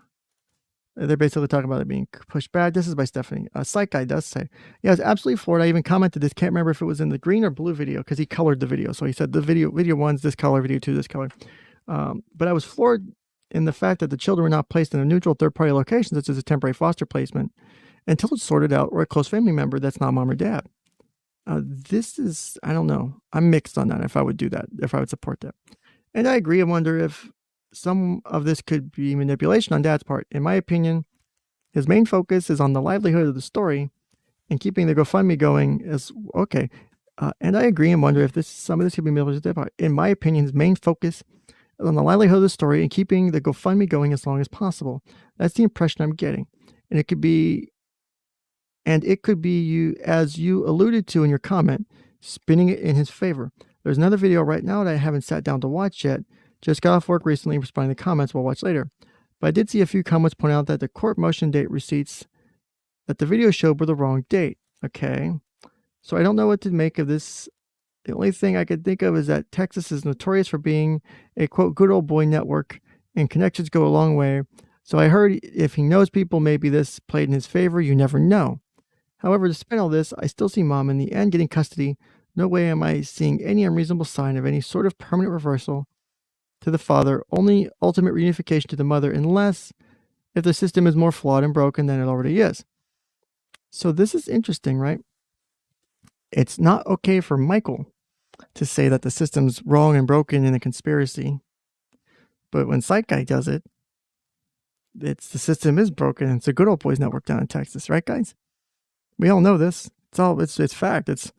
basically talking about it being pushed back. This is by Stephanie. Psych Guy does say, yeah, it's absolutely floored. I even commented this. Can't remember if it was in the green or blue video because he colored the video. So he said the video one's this color, video two this color. But I was floored in the fact that the children were not placed in a neutral third-party location, such as a temporary foster placement, until it's sorted out, or a close family member that's not mom or dad. This is, I don't know. I'm mixed on that, if I would do that, if I would support that. And I agree and wonder if some of this could be manipulation on dad's part. In my opinion, his main focus is on the livelihood of the story and keeping the GoFundMe going is okay. And I agree and wonder if some of this could be manipulation on dad's part. In my opinion, his main focus is on the livelihood of the story and keeping the GoFundMe going as long as possible. That's the impression I'm getting. And it could be you, as you alluded to in your comment, spinning it in his favor. There's another video right now that I haven't sat down to watch yet. Just got off work recently, responding to comments. We'll watch later. But I did see a few comments point out that the court motion date receipts that the video showed were the wrong date. Okay. So I don't know what to make of this. The only thing I could think of is that Texas is notorious for being a, quote, good old boy network, and connections go a long way. So I heard if he knows people, maybe this played in his favor. You never know. However, despite all this, I still see mom in the end getting custody. No way am I seeing any unreasonable sign of any sort of permanent reversal to the father, only ultimate reunification to the mother, unless if the system is more flawed and broken than it already is. So this is interesting, right? It's not okay for Michael to say that the system's wrong and broken in a conspiracy. But when Psych Guy does it, the system is broken and it's a good old boys network down in Texas, right guys? We all know this. It's fact. It's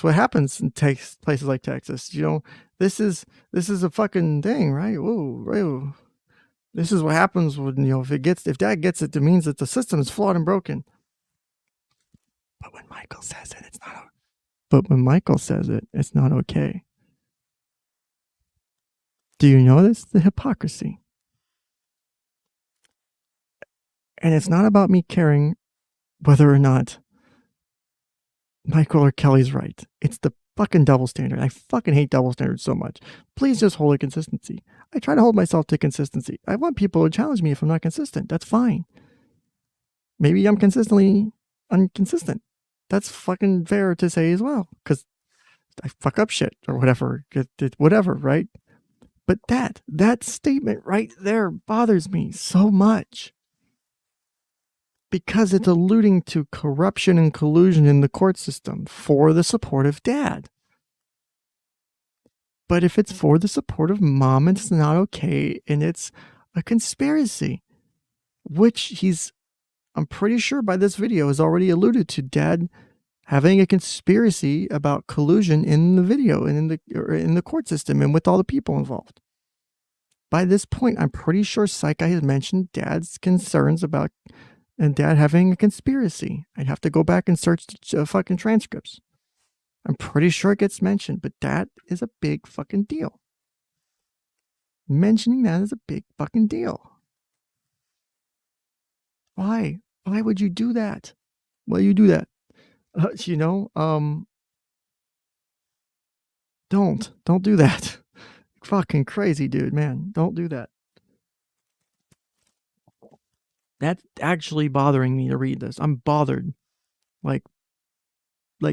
what happens in places like Texas. This is a fucking thing, right? Whoa. This is what happens when, if dad gets it, it means that the system is flawed and broken. But when Michael says it, it's not okay. Do you notice the hypocrisy? And it's not about me caring whether or not Michael or Kelly's right. It's the fucking double standard. I fucking hate double standards so much. Please just hold a consistency. I try to hold myself to consistency. I want people to challenge me if I'm not consistent. That's fine. Maybe I'm consistently inconsistent. That's fucking fair to say as well, because I fuck up shit or whatever, right? But that statement right there bothers me so much, because it's alluding to corruption and collusion in the court system for the support of dad. But if it's for the support of mom, it's not okay, and it's a conspiracy, which I'm pretty sure by this video has already alluded to dad having a conspiracy about collusion in the video and in the court system and with all the people involved. By this point, I'm pretty sure Psych Guy has mentioned dad's concerns about and dad having a conspiracy. I'd have to go back and search the fucking transcripts. I'm pretty sure it gets mentioned, but that is a big fucking deal. Mentioning that is a big fucking deal. Why? Why would you do that? Why you do that? You know, don't do that. Fucking crazy, dude, man. Don't do that. That's actually bothering me to read this. I'm bothered. Like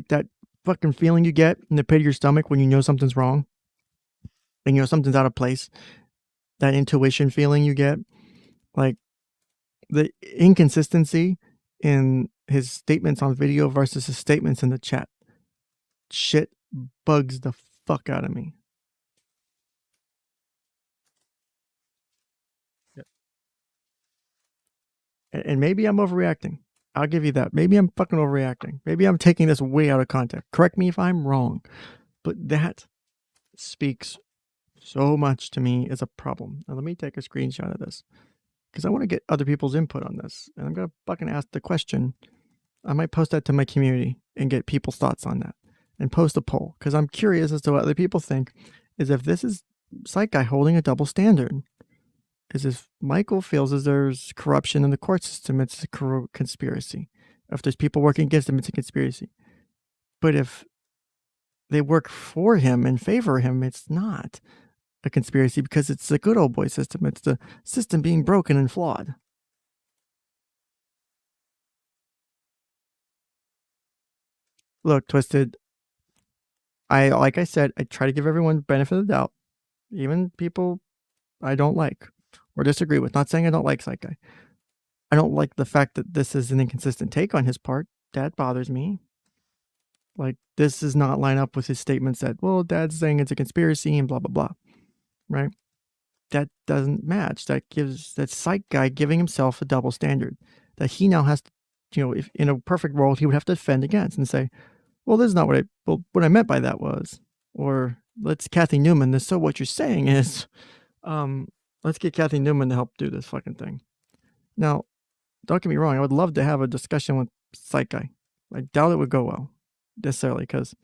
that fucking feeling you get in the pit of your stomach when you know something's wrong and you know something's out of place. That intuition feeling you get. Like the inconsistency in his statements on video versus his statements in the chat. Shit bugs the fuck out of me. And maybe I'm overreacting. I'll give you that. Maybe I'm fucking overreacting. Maybe I'm taking this way out of context. Correct me if I'm wrong. But that speaks so much to me as a problem. Now let me take a screenshot of this, because I want to get other people's input on this. And I'm going to fucking ask the question. I might post that to my community and get people's thoughts on that. And post a poll, because I'm curious as to what other people think, is if this is Psych Guy holding a double standard. Is if Michael feels as there's corruption in the court system, it's a conspiracy. If there's people working against him, it's a conspiracy. But if they work for him and favor him, it's not a conspiracy, because it's the good old boy system. It's the system being broken and flawed. Look, Twisted, like I said, I try to give everyone benefit of the doubt, even people I don't like or disagree with. Not saying I don't like Psych Guy. I don't like the fact that this is an inconsistent take on his part. That bothers me. Like, this does not line up with his statements that, well, Dad's saying it's a conspiracy and blah, blah, blah. Right? That doesn't match. That's Psych Guy giving himself a double standard that he now has to, you know, if in a perfect world, he would have to defend against and say, well, this is not what I meant by that was, or let's Cathy Newman. So what you're saying is, let's get Cathy Newman to help do this fucking thing. Now, don't get me wrong. I would love to have a discussion with Psych Guy. I doubt it would go well necessarily, because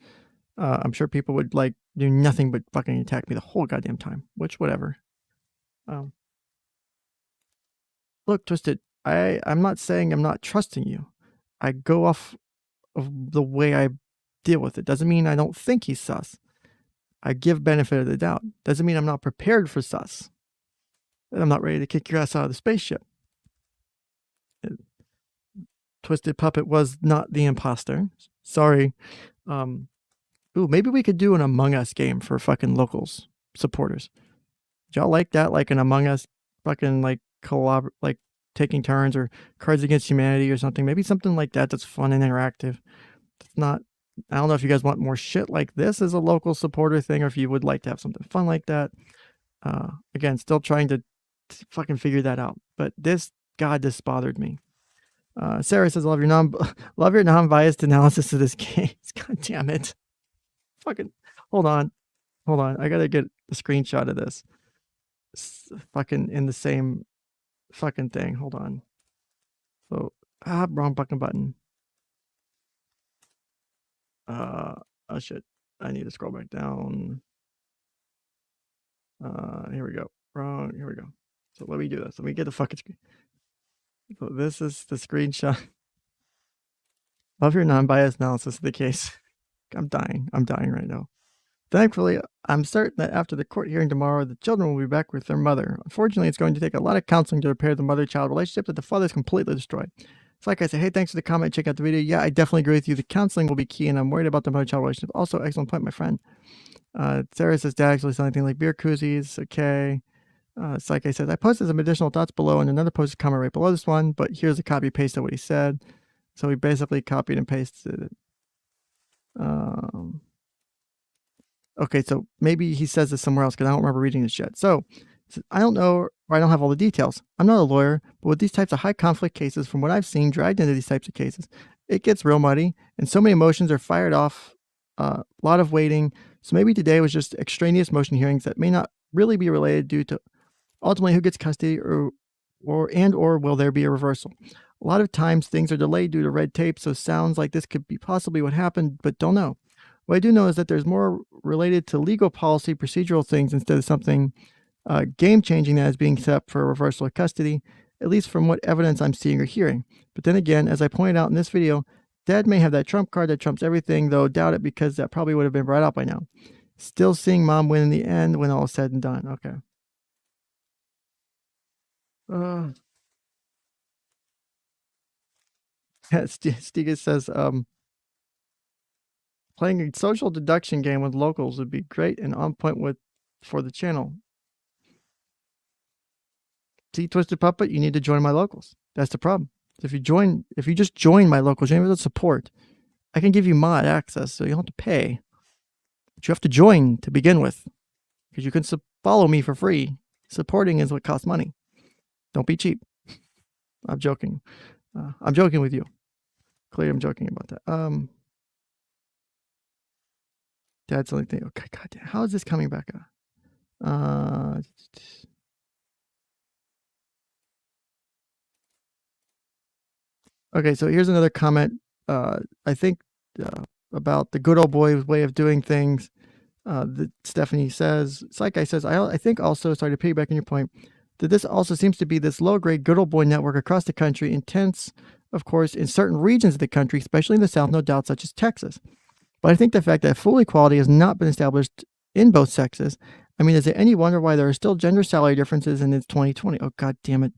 I'm sure people would like do nothing but fucking attack me the whole goddamn time, which whatever. Look, Twisted, I'm not saying I'm not trusting you. I go off of the way I deal with it. Doesn't mean I don't think he's sus. I give benefit of the doubt. Doesn't mean I'm not prepared for sus. I'm not ready to kick your ass out of the spaceship. Twisted Puppet was not the imposter. Sorry. Ooh, maybe we could do an Among Us game for fucking locals supporters. Do y'all like that? Like an Among Us fucking like like taking turns, or Cards Against Humanity or something. Maybe something like that that's fun and interactive. It's not, I don't know if you guys want more shit like this as a local supporter thing, or if you would like to have something fun like that. Again, still trying to fucking figure that out. But this bothered me. Sarah says, love your non-biased analysis of this case. God damn it. Fucking, hold on. I gotta get a screenshot of this. Fucking in the same fucking thing. Hold on. So, wrong fucking button. Oh shit. I need to scroll back down. Here we go. Wrong. Here we go. So let me do this. Let me get the fucking screen. So this is the screenshot. Love your non-biased analysis of the case. I'm dying right now. Thankfully, I'm certain that after the court hearing tomorrow, the children will be back with their mother. Unfortunately, it's going to take a lot of counseling to repair the mother-child relationship that the father is completely destroyed. It's like I said, hey, thanks for the comment. Check out the video. Yeah, I definitely agree with you. The counseling will be key, and I'm worried about the mother-child relationship. Also, excellent point, my friend. Sarah says, Dad actually said anything like beer koozies. Okay. It's like I said, I posted some additional thoughts below, and another posted comment right below this one, but here's a copy paste of what he said. So we basically copied and pasted it. Okay, so maybe he says this somewhere else, because I don't remember reading this yet. So I don't know, or I don't have all the details. I'm not a lawyer, but with these types of high conflict cases, from what I've seen dragged into these types of cases, it gets real muddy, and so many emotions are fired off, a lot of waiting. So maybe today was just extraneous motion hearings that may not really be related due to ultimately who gets custody, or will there be a reversal? A lot of times things are delayed due to red tape, so sounds like this could be possibly what happened, but don't know. What I do know is that there's more related to legal policy, procedural things instead of something game-changing that is being set up for reversal of custody, at least from what evidence I'm seeing or hearing. But then again, as I pointed out in this video, Dad may have that trump card that trumps everything, though doubt it because that probably would have been brought out by now. Still seeing Mom win in the end when all is said and done. Okay. Stiga says, playing a social deduction game with locals would be great and on point for the channel. See, Twisted Puppet, you need to join my locals. That's the problem. If you just join my locals, you have support. I can give you mod access, so you don't have to pay. But you have to join to begin with, because you can follow me for free. Supporting is what costs money. Don't be cheap. I'm joking. I'm joking with you. Clearly, I'm joking about that. Dad's only thing. Okay, goddamn. How is this coming back up? Okay, so here's another comment. I think about the good old boy way of doing things. That Stephanie says, Psych Guy says, I think also, sorry to piggyback on your point, that this also seems to be this low-grade good old boy network across the country, intense, of course, in certain regions of the country, especially in the South, no doubt, such as Texas. But I think the fact that full equality has not been established in both sexes, I mean, is it any wonder why there are still gender salary differences in it's 2020? Oh, God damn it.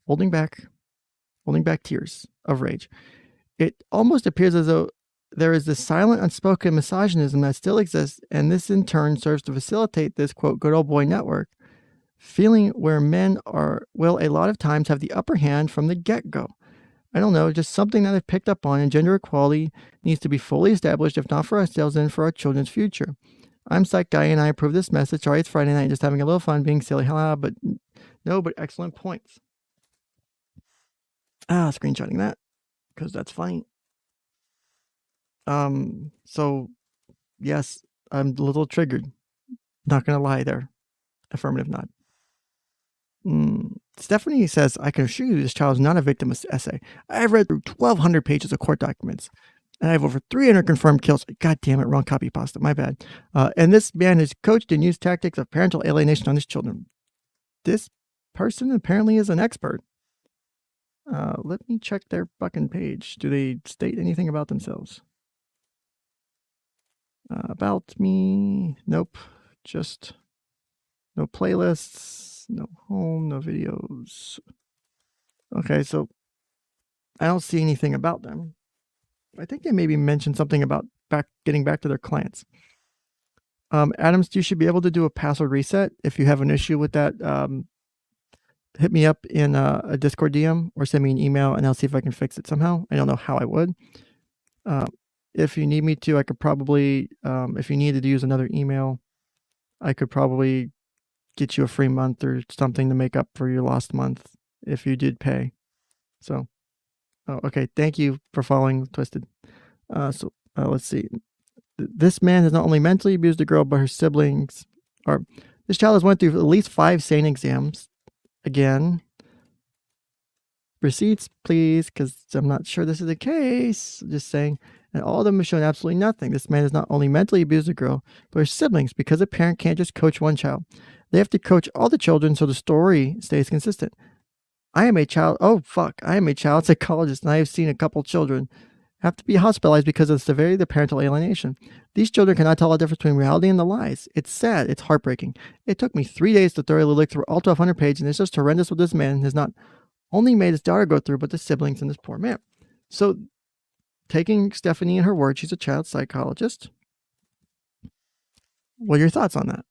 Holding back tears of rage. It almost appears as though there is this silent, unspoken misogynism that still exists, and this in turn serves to facilitate this, quote, good old boy network, feeling where men will a lot of times have the upper hand from the get-go. I don't know, just something that I've picked up on, and gender equality needs to be fully established, if not for ourselves, then for our children's future. I'm Psych Guy, and I approve this message. Sorry, it's Friday night, just having a little fun, being silly, but excellent points. Screenshotting that, because that's funny. So, yes, I'm a little triggered. Not gonna lie there. Affirmative nod. Stephanie says, I can assure you this child is not a victim essay. I have read through 1,200 pages of court documents, and I have over 300 confirmed kills. God damn it, wrong copy pasta, my bad. And this man has coached and used tactics of parental alienation on his children. This person apparently is an expert. Let me check their fucking page. Do they state anything about themselves? About me? Nope. Just no playlists, no home, no videos. Okay, so I don't see anything about them. I think they maybe mentioned something about getting back to their clients. Adams, you should be able to do a password reset. If you have an issue with that, hit me up in a Discord DM or send me an email and I'll see if I can fix it somehow. I don't know how I would. If you need me to, I could probably, if you needed to use another email, I could probably get you a free month or something to make up for your lost month if you did pay. So, okay. Thank you for following Twisted. Let's see. This man has not only mentally abused the girl, but her siblings this child has went through at least 5 SANE exams. Again, receipts, please, because I'm not sure this is the case. Just saying. And all of them have shown absolutely nothing. This man has not only mentally abused the girl, but her siblings, because a parent can't just coach one child. They have to coach all the children so the story stays consistent. I am a child psychologist, and I have seen a couple children have to be hospitalized because of the severity of the parental alienation. These children cannot tell the difference between reality and the lies. It's sad. It's heartbreaking. It took me 3 days to thoroughly look through all 1,200 pages, and it's just horrendous what this man has not only made his daughter go through, but the siblings and this poor man. So, taking Stephanie in her word, she's a child psychologist. What are your thoughts on that?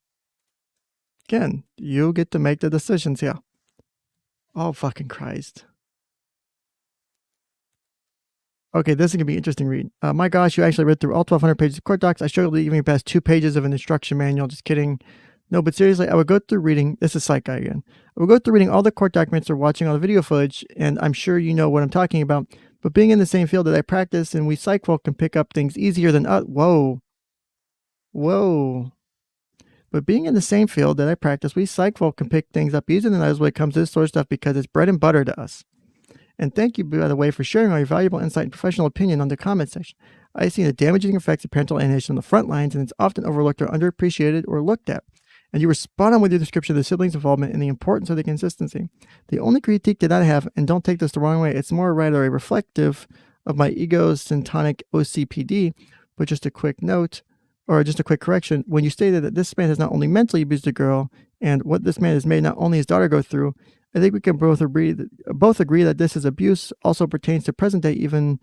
Again, you get to make the decisions here. Oh, fucking Christ. Okay, this is going to be an interesting read. My gosh, you actually read through all 1,200 pages of court docs. I struggled to even get past 2 pages of an instruction manual. Just kidding. No, but seriously, I would go through reading. This is Psych Guy again. I would go through reading all the court documents or watching all the video footage, and I'm sure you know what I'm talking about. But being in the same field that I practice, and we psych folk can pick up things easier than whoa. But being in the same field that I practice, we psych folk can pick things up easier than others when it comes to this sort of stuff because it's bread and butter to us. And thank you, by the way, for sharing all your valuable insight and professional opinion on the comment section. I've seen the damaging effects of parental alienation on the front lines, and it's often overlooked or underappreciated or looked at. And you were spot on with your description of the siblings' involvement and the importance of the consistency. The only critique that I have, and don't take this the wrong way, it's more rather a reflective of my 𝐂𝐨𝐮𝐬𝐞𝐽 OCPD, but just a quick note, or just a quick correction, when you stated that this man has not only mentally abused a girl, and what this man has made not only his daughter go through, I think we can both agree that this is abuse also pertains to present day, even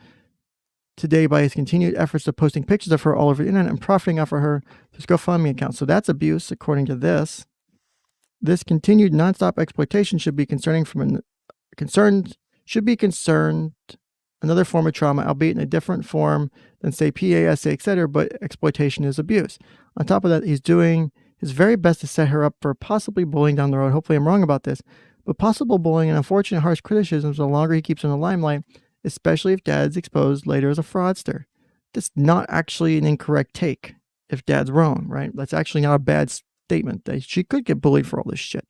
today, by his continued efforts of posting pictures of her all over the internet and profiting off of her through GoFundMe accounts. So that's abuse, according to this. This continued nonstop exploitation should be concerning another form of trauma, albeit in a different form than, say, PASA, etc., but exploitation is abuse. On top of that, he's doing his very best to set her up for possibly bullying down the road. Hopefully I'm wrong about this. But possible bullying and unfortunate harsh criticisms the longer he keeps in the limelight, especially if dad's exposed later as a fraudster. That's not actually an incorrect take if dad's wrong, right? That's actually not a bad statement. She could get bullied for all this shit.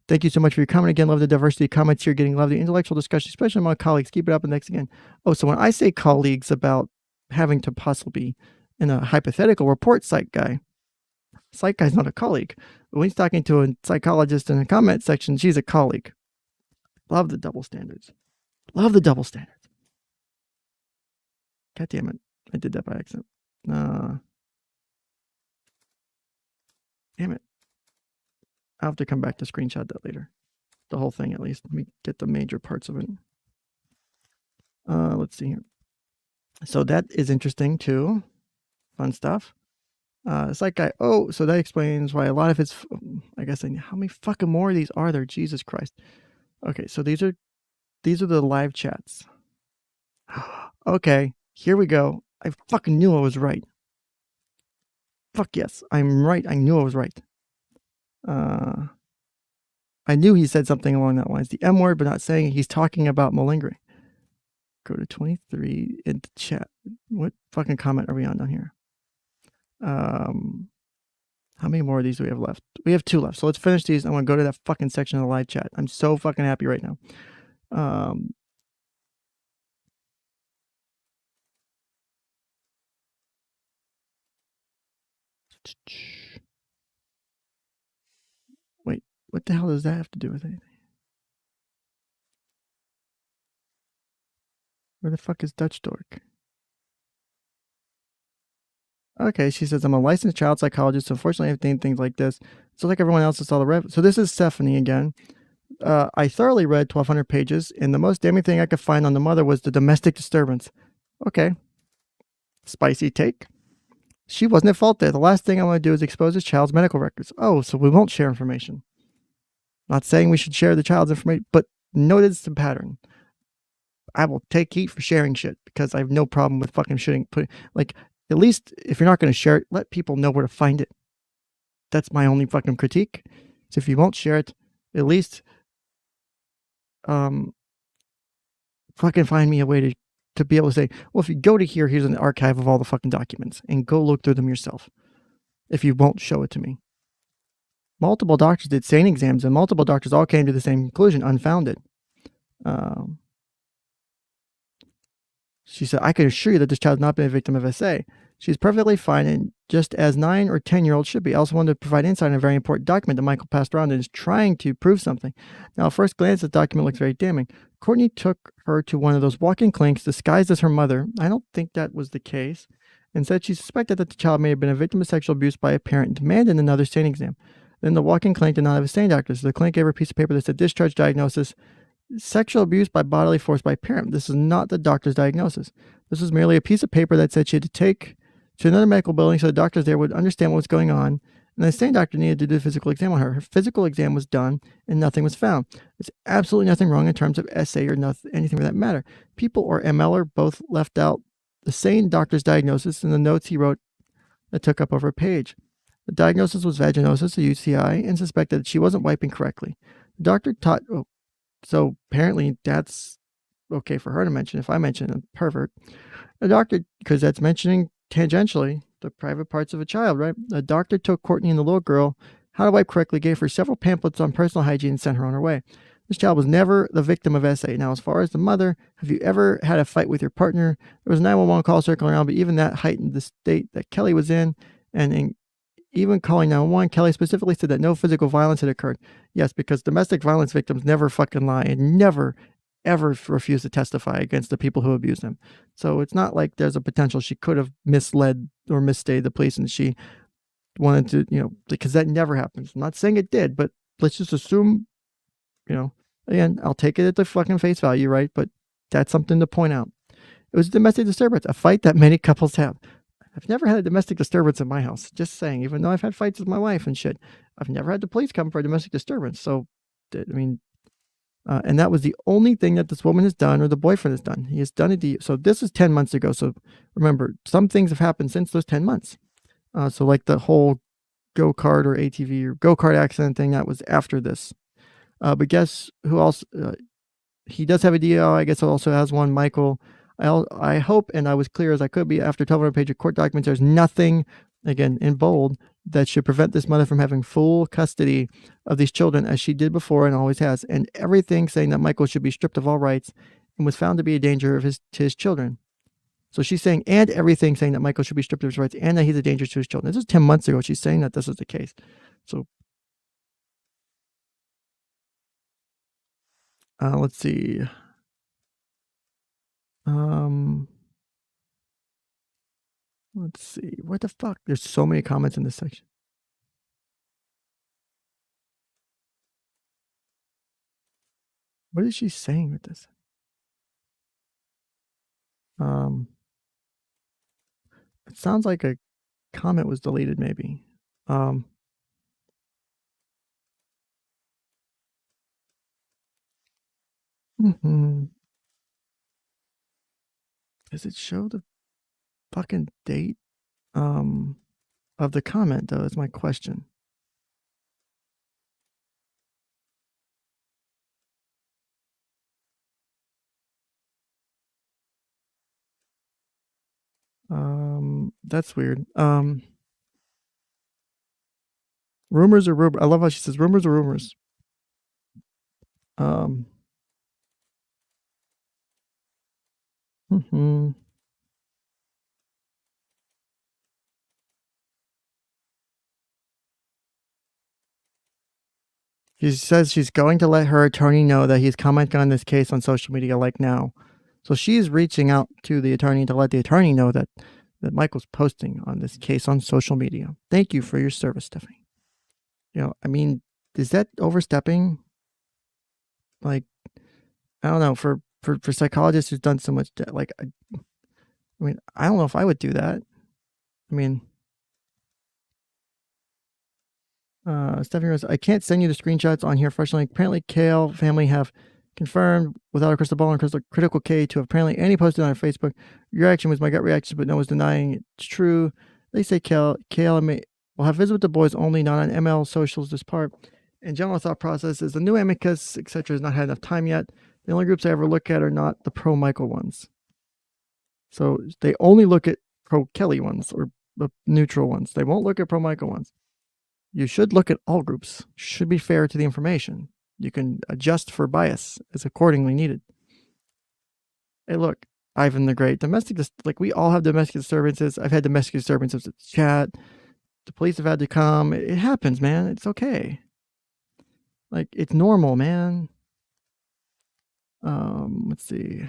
Thank you so much for your comment again. Love the diversity of comments here. Getting love the intellectual discussion, especially among colleagues. Keep it up. And thanks again. Oh, so when I say colleagues about having to possibly, in a hypothetical, report Psych Guy, Psych Guy's not a colleague. But when he's talking to a psychologist in the comment section, she's a colleague. Love the double standards. Love the double standards. God damn it. I did that by accident. Damn it. I'll have to come back to screenshot that later. The whole thing, at least. Let me get the major parts of it. Let's see here. So that is interesting too. Fun stuff. Psych Guy. Oh, so that explains why a lot of his, I guess, how many fucking more of these are there? Jesus Christ. Okay, so these are the live chats. Okay, here we go. I fucking knew I was right. Fuck yes, I'm right. I knew I was right. I knew he said something along that lines. The M word, but not saying it. He's talking about malingering. Go to 23 in the chat. What fucking comment are we on down here? How many more of these do we have left? We have 2 left. So let's finish these. I want to go to that fucking section of the live chat. I'm so fucking happy right now. Wait, what the hell does that have to do with anything? Where the fuck is Dutch Dork? Okay, she says, I'm a licensed child psychologist, so unfortunately I've seen things like this. So like everyone else, it's all the rev. So this is Stephanie again. I thoroughly read 1,200 pages, and the most damning thing I could find on the mother was the domestic disturbance. Okay. Spicy take. She wasn't at fault there. The last thing I want to do is expose this child's medical records. Oh, so we won't share information. Not saying we should share the child's information, but notice the pattern. I will take heat for sharing shit because I have no problem with fucking shitting. Like, at least if you're not going to share it, let people know where to find it. That's my only fucking critique. So if you won't share it, at least fucking find me a way to be able to say, well, if you go to here, here's an archive of all the fucking documents and go look through them yourself. If you won't show it to me. Multiple doctors did SANE exams and multiple doctors all came to the same conclusion, unfounded. She said, I can assure you that this child has not been a victim of SA. She's perfectly fine and just as 9 or 10-year-olds should be. I also wanted to provide insight on a very important document that Michael passed around and is trying to prove something. Now, at first glance, the document looks very damning. Courtney took her to one of those walk-in clinics disguised as her mother. I don't think that was the case. And said she suspected that the child may have been a victim of sexual abuse by a parent and demanded another SANE exam. Then the walk-in clinic did not have a SANE doctor, so the clinic gave her a piece of paper that said discharge diagnosis, sexual abuse by bodily force by parent. This is not the doctor's diagnosis. This was merely a piece of paper that said she had to take to another medical building so the doctors there would understand what was going on, and the SANE doctor needed to do a physical exam on her. Her physical exam was done, and nothing was found. There's absolutely nothing wrong in terms of SA or anything for that matter. People or MLer both left out the SANE doctor's diagnosis in the notes he wrote that took up over a page. The diagnosis was vaginosis, a UTI, and suspected that she wasn't wiping correctly. The doctor taught... Oh, so apparently that's okay for her to mention if I mention a pervert. The doctor, because that's mentioning tangentially the private parts of a child, right? The doctor took Courtney and the little girl how to wipe correctly, gave her several pamphlets on personal hygiene, and sent her on her way. This child was never the victim of SA. Now, as far as the mother, have you ever had a fight with your partner? There was a 911 call circling around, but even that heightened the state that Kelly was in. And even calling 911, Kelly specifically said that no physical violence had occurred. Yes, because domestic violence victims never fucking lie and never, ever refuse to testify against the people who abuse them. So it's not like there's a potential she could have misled or misstated the police and she wanted to, you know, because that never happens. I'm not saying it did, but let's just assume, you know, again, I'll take it at the fucking face value, right? But that's something to point out. It was a domestic disturbance, a fight that many couples have. I've never had a domestic disturbance in my house. Just saying, even though I've had fights with my wife and shit, I've never had the police come for a domestic disturbance. So, I mean, and that was the only thing that this woman has done or the boyfriend has done. He has done it. So this is 10 months ago. So remember, some things have happened since those 10 months. So like the whole go-kart or ATV or go-kart accident thing, that was after this. But guess who else? He does have a DL. I guess he also has one, Michael. I hope, and I was clear as I could be after 1,200 pages of court documents, there's nothing, again, in bold, that should prevent this mother from having full custody of these children as she did before and always has. And everything saying that Michael should be stripped of all rights and was found to be a danger to his children. So she's saying, and everything saying that Michael should be stripped of his rights and that he's a danger to his children. This is 10 months ago. She's saying that this is the case. So let's see. Let's see. What the fuck? There's so many comments in this section. What is she saying with this? It sounds like a comment was deleted, maybe. Does it show the fucking date of the comment, though, is my question. That's weird. Rumors are rumors. I love how she says rumors are rumors. She says she's going to let her attorney know that he's commenting on this case on social media like now. So she's reaching out to the attorney to let the attorney know that Michael's posting on this case on social media. Thank you for your service, Stephanie. You know, I mean, is that overstepping? Like, I don't know, for psychologists who's done so much, like, I mean, I don't know if I would do that. I mean, Stephanie Rose, I can't send you the screenshots on here. Fortunately, apparently 𝐂𝐨 family have confirmed without a crystal ball and critical K to have apparently Annie posted on her Facebook. Your reaction was my gut reaction, but no one's denying it's true. They say 𝐂𝐨 will have visit with the boys only, not on ML socials this part. And general thought process is the new amicus, etc. has not had enough time yet. The only groups I ever look at are not the pro-Michael ones. So they only look at pro-Kelly ones or the neutral ones. They won't look at pro-Michael ones. You should look at all groups. Should be fair to the information. You can adjust for bias as accordingly needed. Hey, look, Ivan the Great. Like we all have domestic disturbances. I've had domestic disturbances at chat. The police have had to come. It happens, man. It's okay. Like, it's normal, man. Let's see.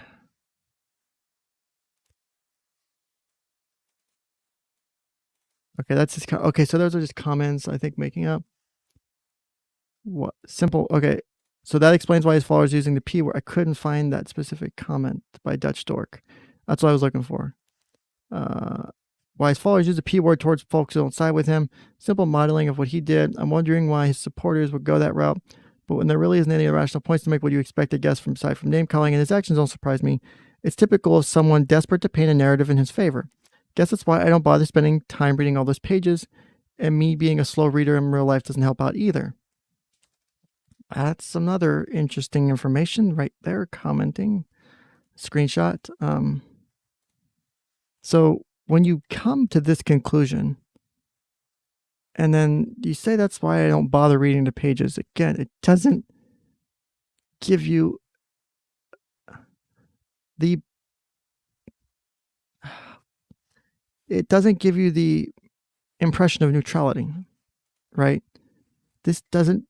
Okay, that's just okay. So those are just comments, I think, making up. What simple? Okay, so that explains why his followers using the P word. I couldn't find that specific comment by Dutch Dork. That's what I was looking for. Why his followers use the P word towards folks who don't side with him. Simple modeling of what he did. I'm wondering why his supporters would go that route. But when there really isn't any rational points to make, what you expect, I guess, aside from name calling, and his actions don't surprise me. It's typical of someone desperate to paint a narrative in his favor. Guess that's why I don't bother spending time reading all those pages, and me being a slow reader in real life doesn't help out either. That's another interesting information right there, commenting. Screenshot. So when you come to this conclusion, and then you say that's why I don't bother reading the pages, again, it doesn't give you the impression of neutrality, right? This doesn't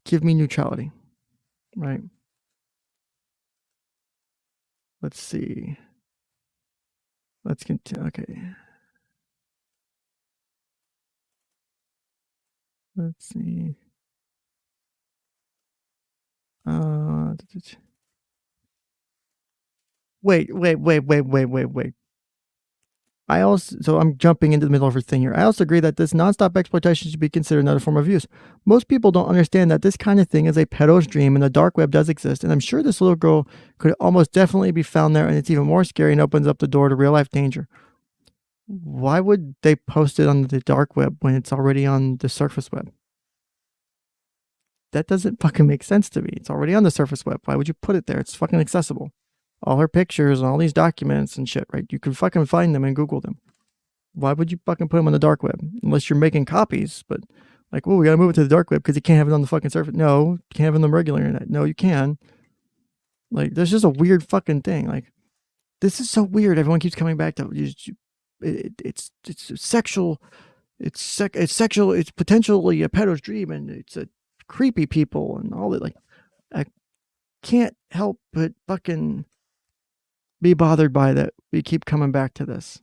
give me neutrality, right? Let's see. Let's continue. Okay. Let's see. Wait. So I'm jumping into the middle of her thing here. I also agree that this nonstop exploitation should be considered another form of abuse. Most people don't understand that this kind of thing is a pedo's dream and the dark web does exist. And I'm sure this little girl could almost definitely be found there, and it's even more scary and opens up the door to real life danger. Why would they post it on the dark web when it's already on the surface web? That doesn't fucking make sense to me. It's already on the surface web. Why would you put it there? It's fucking accessible. All her pictures and all these documents and shit, right? You can fucking find them and Google them. Why would you fucking put them on the dark web? Unless you're making copies, but like, well, we gotta move it to the dark web because you can't have it on the fucking surface. No, you can't have it on the regular internet. No, you can. Like, there's just a weird fucking thing. Like, this is so weird. Everyone keeps coming back to it's sexual. It's sexual. It's potentially a pedo's dream, and it's a creepy people and all that. Like, I can't help but fucking be bothered by that. We keep coming back to this.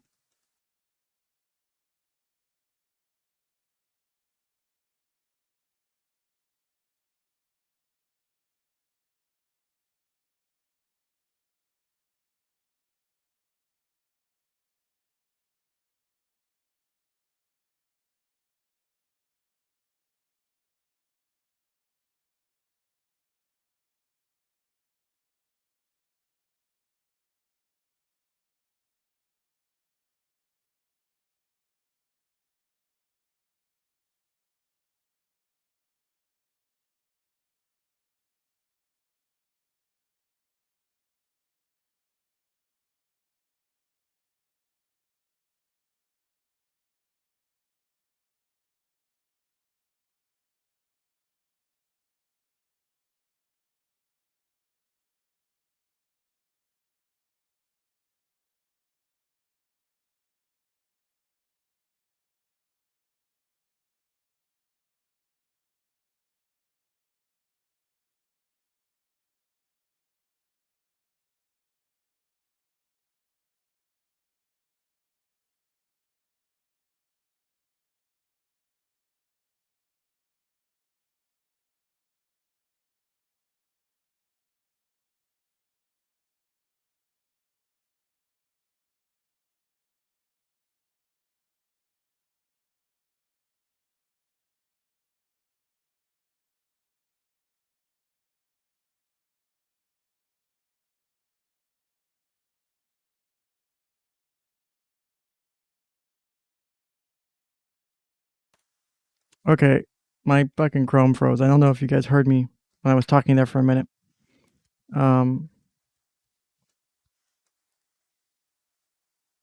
Okay, my fucking Chrome froze. I don't know if you guys heard me when I was talking there for a minute.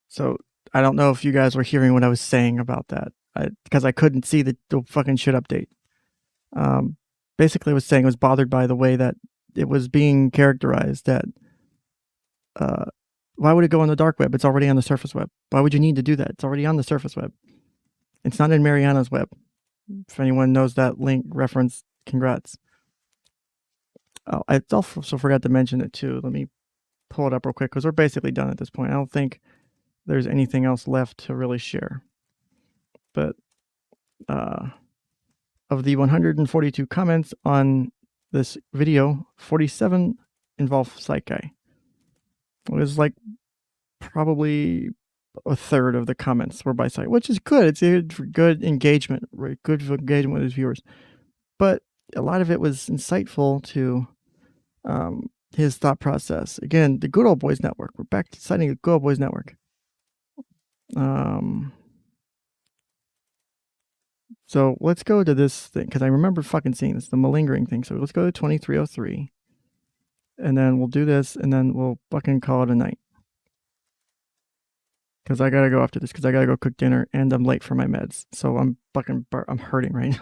So I don't know if you guys were hearing what I was saying about that, because I couldn't see the fucking shit update. Basically, I was saying I was bothered by the way that it was being characterized. That why would it go on the dark web? It's already on the surface web. Why would you need to do that? It's already on the surface web. It's not in Mariana's web. If anyone knows that link reference, congrats. Oh, I also forgot to mention it too. Let me pull it up real quick because we're basically done at this point. I don't think there's anything else left to really share. But of the 142 comments on this video, 47 involve Psych Guy. It was like probably a third of the comments were by Psych, which is good. It's a good engagement, right? Good engagement with his viewers. But a lot of it was insightful to his thought process. Again, the Good Old Boys Network. We're back to citing the Good Old Boys Network. So let's go to this thing, because I remember fucking seeing this, the malingering thing. So let's go to 2303. And then we'll do this, and then we'll fucking call it a night. Because I gotta go after this, because I gotta go cook dinner, and I'm late for my meds. So I'm fucking, I'm hurting right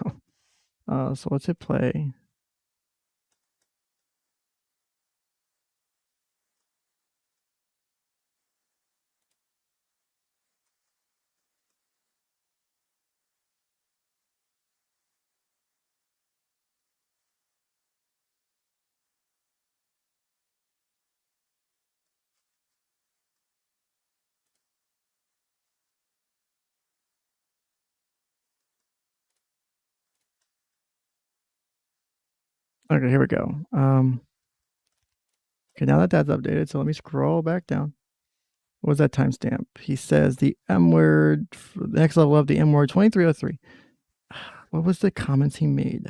now. So let's hit play. Okay, here we go. Okay, now that that's updated, so let me scroll back down. What was that timestamp? He says the M word, the next level of the M word 2303. What was the comments he made?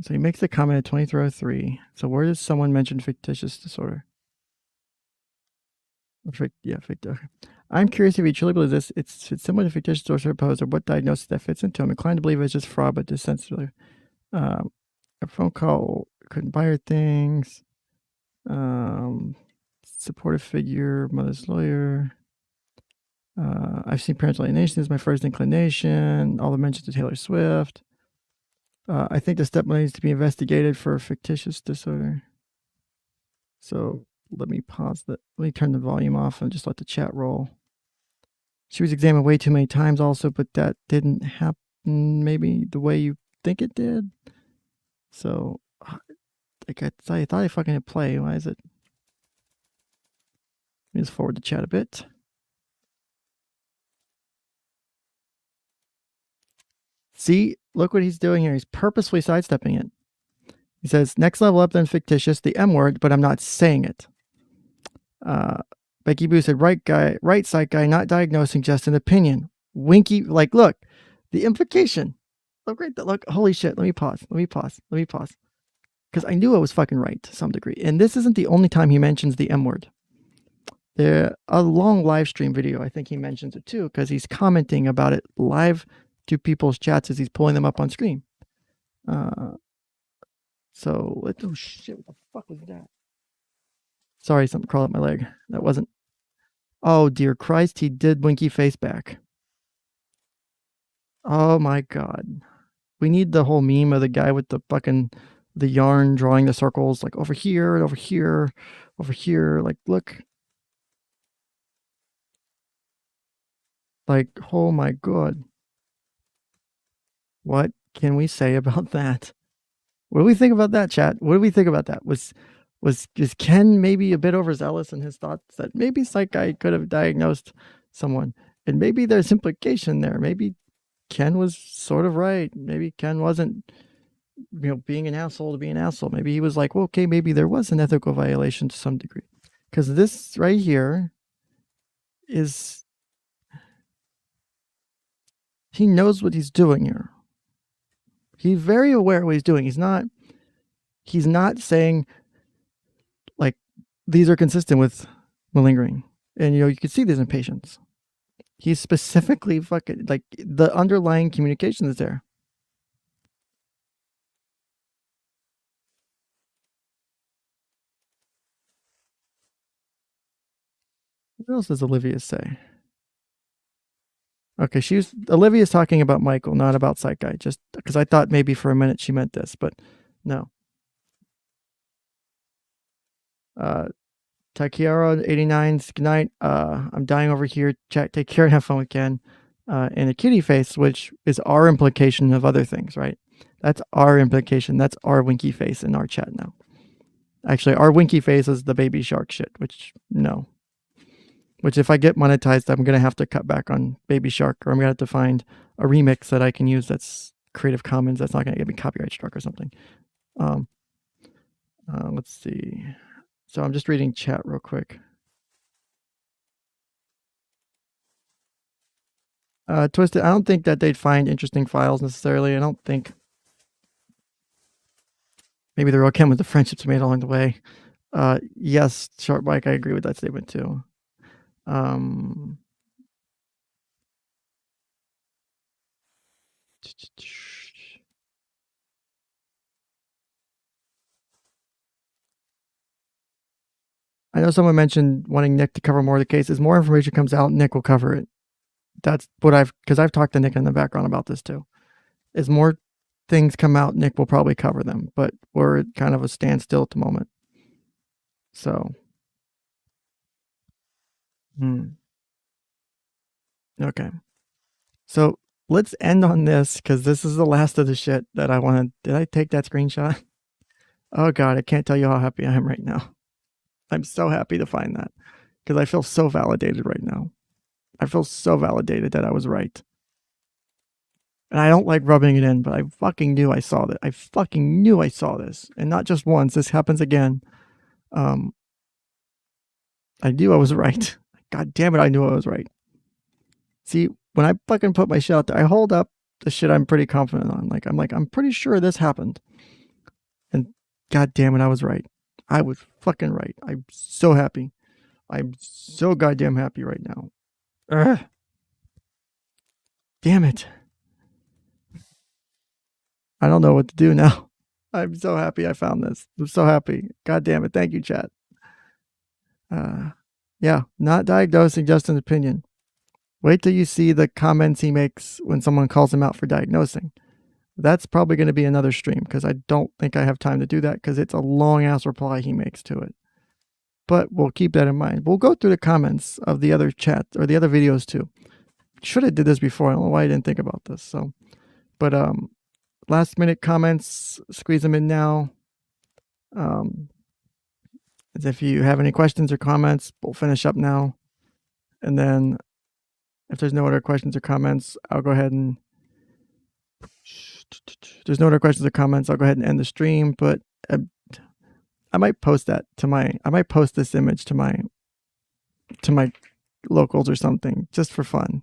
So he makes the comment at 2303. So where does someone mention fictitious disorder? Yeah, fictitious. I'm curious if he truly believes this. It's similar to fictitious disorder proposed, or what diagnosis that fits into. I'm inclined to believe it's just fraud, but dissensible. A phone call couldn't buy her things. Supportive figure, mother's lawyer. I've seen parental alienation is my first inclination. All the mentions of Taylor Swift. I think the stepmother needs to be investigated for fictitious disorder. So let me pause that. Let me turn the volume off and just let the chat roll. She was examined way too many times also, but that didn't happen maybe the way you think it did. So like I thought I fucking hit play. Why is it? Let me just forward the chat a bit. See, look what he's doing here. He's purposefully sidestepping it. He says, next level up than fictitious, the M word, but I'm not saying it. Becky Boo said, right Psych Guy, not diagnosing, just an opinion. Winky, like, look, the implication. Look right there. Look, holy shit. Let me pause. Because I knew I was fucking right to some degree. And this isn't the only time he mentions the M word. There, a long live stream video, I think he mentions it too, because he's commenting about it live to people's chats as he's pulling them up on screen. So let's, oh shit, what the fuck was that? Sorry, something crawled up my leg. That wasn't, oh dear Christ, he did winky face back. Oh my God. We need the whole meme of the guy with the fucking, the yarn drawing the circles, like over here and over here, over here, like look. Like, oh my God. What can we say about that? What do we think about that, chat? What do we think about that? Was Ken maybe a bit overzealous in his thoughts that maybe Psych Guy could have diagnosed someone? And maybe there's implication there. Maybe Ken was sort of right. Maybe Ken wasn't, you know, being an asshole to be an asshole. Maybe he was like, well, okay, maybe there was an ethical violation to some degree. Because this right here is, he knows what he's doing here. He's very aware of what he's doing. He's not saying like these are consistent with malingering. And you know, you can see this in patients. He's specifically fucking like the underlying communication is there. What else does Olivia say? Okay, Olivia's talking about Michael, not about Psych Guy, just because I thought maybe for a minute she meant this, but no. Takiara89's good night. I'm dying over here. Chat, take care and have fun with Ken. And a kitty face, which is our implication of other things, right? That's our implication. That's our winky face in our chat now. Actually, our winky face is the baby shark shit, which no. Which if I get monetized, I'm going to have to cut back on Baby Shark, or I'm going to have to find a remix that I can use that's Creative Commons. That's not going to get me copyright struck or something. Let's see. So I'm just reading chat real quick. Twisted, I don't think that they'd find interesting files necessarily. I don't think. Maybe they're okay with the friendships made along the way. Yes, Sharp Mike, I agree with that statement too. I know someone mentioned wanting Nick to cover more of the cases. More information comes out, Nick will cover it. That's what because I've talked to Nick in the background about this too. As more things come out, Nick will probably cover them, but we're at kind of a standstill at the moment. So. Okay. So let's end on this because this is the last of the shit that I wanted. Did I take that screenshot? Oh God, I can't tell you how happy I am right now. I'm so happy to find that because I feel so validated right now. I feel so validated that I was right. And I don't like rubbing it in, but I fucking knew I saw that. I fucking knew I saw this. And not just once. This happens again. I knew I was right. God damn it, I knew I was right. See, when I fucking put my shit out there, I hold up the shit I'm pretty confident on. I'm pretty sure this happened. And god damn it, I was right. I was fucking right. I'm so happy. I'm so goddamn happy right now. Ugh. Damn it. I don't know what to do now. I'm so happy I found this. I'm so happy. God damn it. Thank you, chat. Yeah, not diagnosing Justin's opinion. Wait till you see the comments he makes when someone calls him out for diagnosing. That's probably going to be another stream because I don't think I have time to do that because it's a long ass reply he makes to it. But we'll keep that in mind. We'll go through the comments of the other chat or the other videos too. Should have did this before. I don't know why I didn't think about this. So, but last minute comments, squeeze them in now. If you have any questions or comments, we'll finish up now. And then if there's no other questions or comments, I'll go ahead and there's no other questions or comments. I'll go ahead and end the stream, but I might post that to I might post this image to my locals or something just for fun,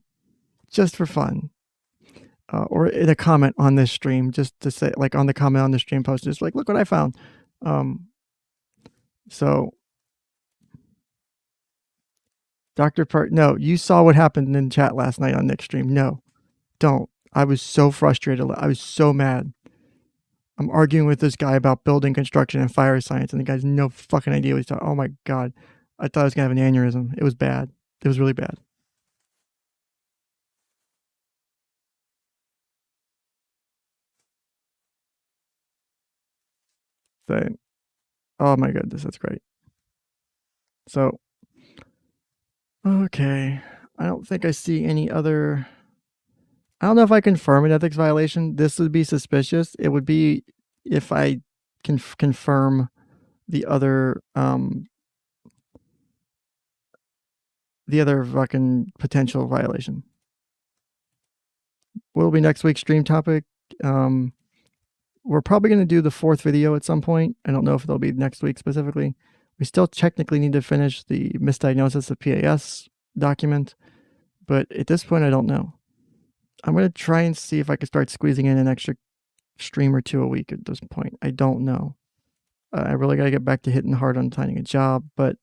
or in a comment on this stream, just to say, like on the comment on the stream post, just like, look what I found. So Dr. Part, no, you saw what happened in chat last night on Nick's stream. No, don't. I was so frustrated. I was so mad. I'm arguing with this guy about building construction and fire science, and the guy's no fucking idea what he's talking. Oh my God. I thought I was going to have an aneurysm. It was bad. It was really bad. So, oh my goodness, that's great. So, okay. I don't think I see any other. I don't know if I confirm an ethics violation. This would be suspicious. It would be if I can confirm the other fucking potential violation. What will be next week's stream topic? We're probably going to do the 4th video at some point. I don't know if it'll be next week specifically. We still technically need to finish the misdiagnosis of PAS document, but at this point, I don't know. I'm going to try and see if I can start squeezing in an extra stream or 2 a week at this point. I don't know. I really got to get back to hitting hard on finding a job, but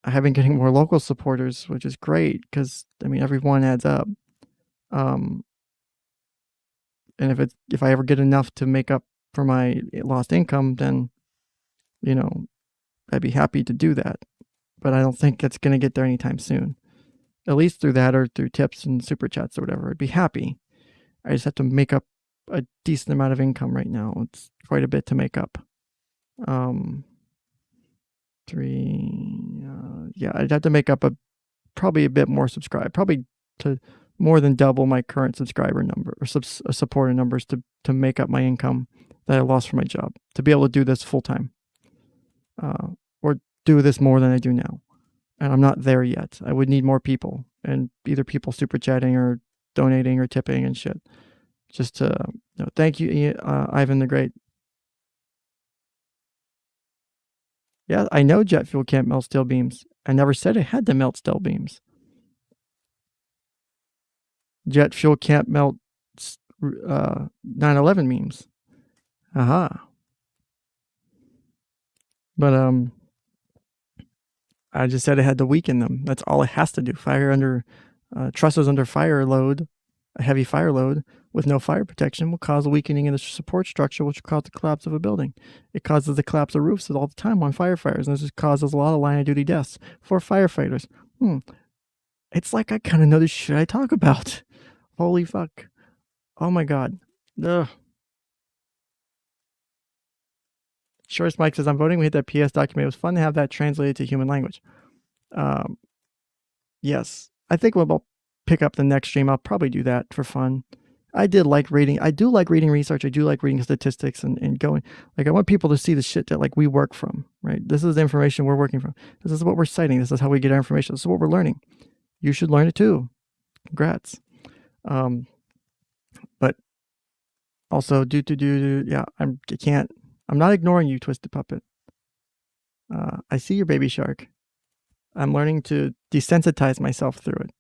I have been getting more local supporters, which is great because, I mean, every one adds up. And if I ever get enough to make up for my lost income, then, you know, I'd be happy to do that. But I don't think it's going to get there anytime soon. At least through that or through tips and super chats or whatever. I'd be happy. I just have to make up a decent amount of income right now. It's quite a bit to make up. Yeah, I'd have to make up probably a bit more subscribe, probably to more than double my current subscriber number or supporter numbers to make up my income that I lost from my job, to be able to do this full time, or do this more than I do now. And I'm not there yet. I would need more people, and either people super chatting or donating or tipping and shit. Just to, thank you, Ivan the Great. Yeah, I know jet fuel can't melt steel beams. I never said it had to melt steel beams. Jet fuel can't melt 9/11 memes. Aha. But I just said it had to weaken them. That's all it has to do. Trusses under fire load, a heavy fire load with no fire protection will cause a weakening in the support structure, which will cause the collapse of a building. It causes the collapse of roofs all the time on firefighters, and this causes a lot of line of duty deaths for firefighters. It's like I kind of know the shit I talk about. Holy fuck. Oh my God. Ugh. Shortest Mike says, I'm voting we hit that PS document. It was fun to have that translated to human language. Yes. I think we'll pick up the next stream. I'll probably do that for fun. I do like reading research. I do like reading statistics and going. Like, I want people to see the shit that, like, we work from, right? This is the information we're working from. This is what we're citing. This is how we get our information. This is what we're learning. You should learn it too. Congrats. Also, yeah, I can't. I'm not ignoring you, Twisted Puppet. I see your baby shark. I'm learning to desensitize myself through it.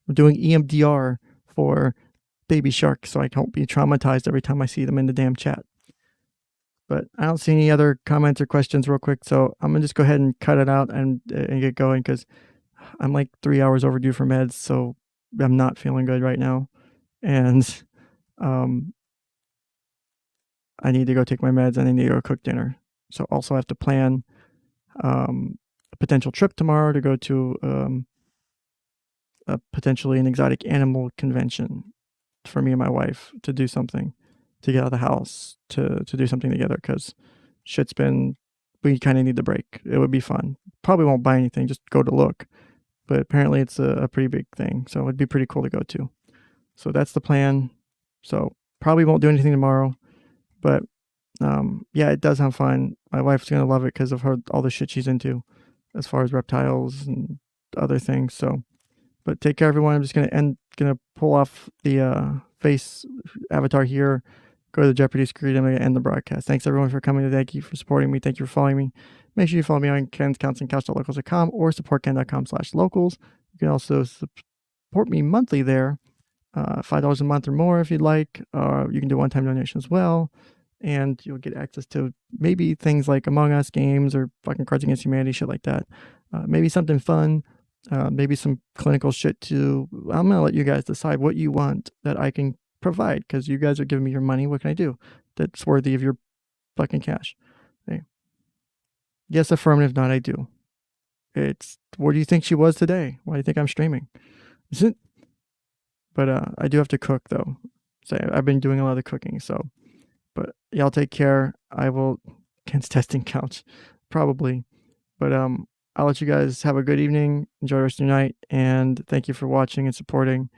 I'm doing EMDR for baby shark so I don't be traumatized every time I see them in the damn chat. But I don't see any other comments or questions real quick, so I'm gonna just go ahead and cut it out and get going because I'm like 3 hours overdue for meds, so I'm not feeling good right now, and I need to go take my meds and I need to go cook dinner. So also I have to plan a potential trip tomorrow to go to potentially an exotic animal convention for me and my wife to do something, to get out of the house, to do something together because we kind of need the break. It would be fun. Probably won't buy anything, just go to look. But apparently it's a pretty big thing, so it'd be pretty cool to go to. So that's the plan. So probably won't do anything tomorrow, but yeah, it does sound fun. My wife's gonna love it because of all the shit she's into as far as reptiles and other things. So, but take care, everyone. I'm just gonna pull off the face avatar here. Go to the Jeopardy screen. I'm gonna end the broadcast. Thanks everyone for coming. Thank you for supporting me. Thank you for following me. Make sure you follow me on @Ken'sCouch.locals.com or supportken.com/locals. You can also support me monthly there, $5 a month or more if you'd like. You can do one-time donation as well, and you'll get access to maybe things like Among Us games or fucking Cards Against Humanity, shit like that. Maybe something fun, maybe some clinical shit too. I'm gonna let you guys decide what you want that I can provide because you guys are giving me your money. What can I do that's worthy of your fucking cash? Okay. Yes, affirmative, not I do. It's where do you think she was today? Why do you think I'm streaming? But I do have to cook though. So I've been doing a lot of cooking. So, but y'all take care. I will Ken's testing couch probably, but I'll let you guys have a good evening. Enjoy the rest of your night, and thank you for watching and supporting.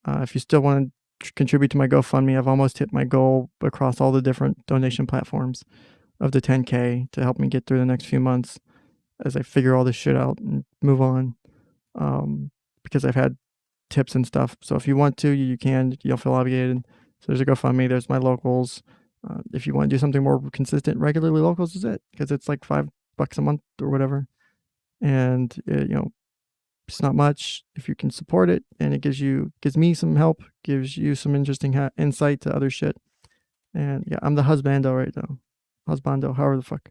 If you still want to contribute to my GoFundMe, I've almost hit my goal across all the different donation platforms of the 10K to help me get through the next few months as I figure all this shit out and move on. Because I've had tips and stuff. So if you want to, you can. You don't feel obligated. So there's a GoFundMe. There's my locals. If you want to do something more consistent, regularly locals is it because it's like $5 a month or whatever, and it's not much if you can support it, and it gives me some help, gives you some interesting insight to other shit. And yeah, I'm the husbando right now. Husbando, however the fuck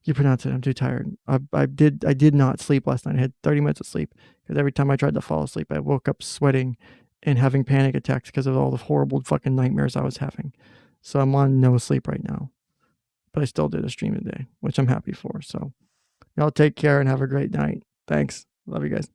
you pronounce it. I'm too tired. I did not sleep last night. I had 30 minutes of sleep because every time I tried to fall asleep, I woke up sweating and having panic attacks because of all the horrible fucking nightmares I was having. So I'm on no sleep right now, but I still did a stream today, which I'm happy for. So y'all take care and have a great night. Thanks. Love you guys.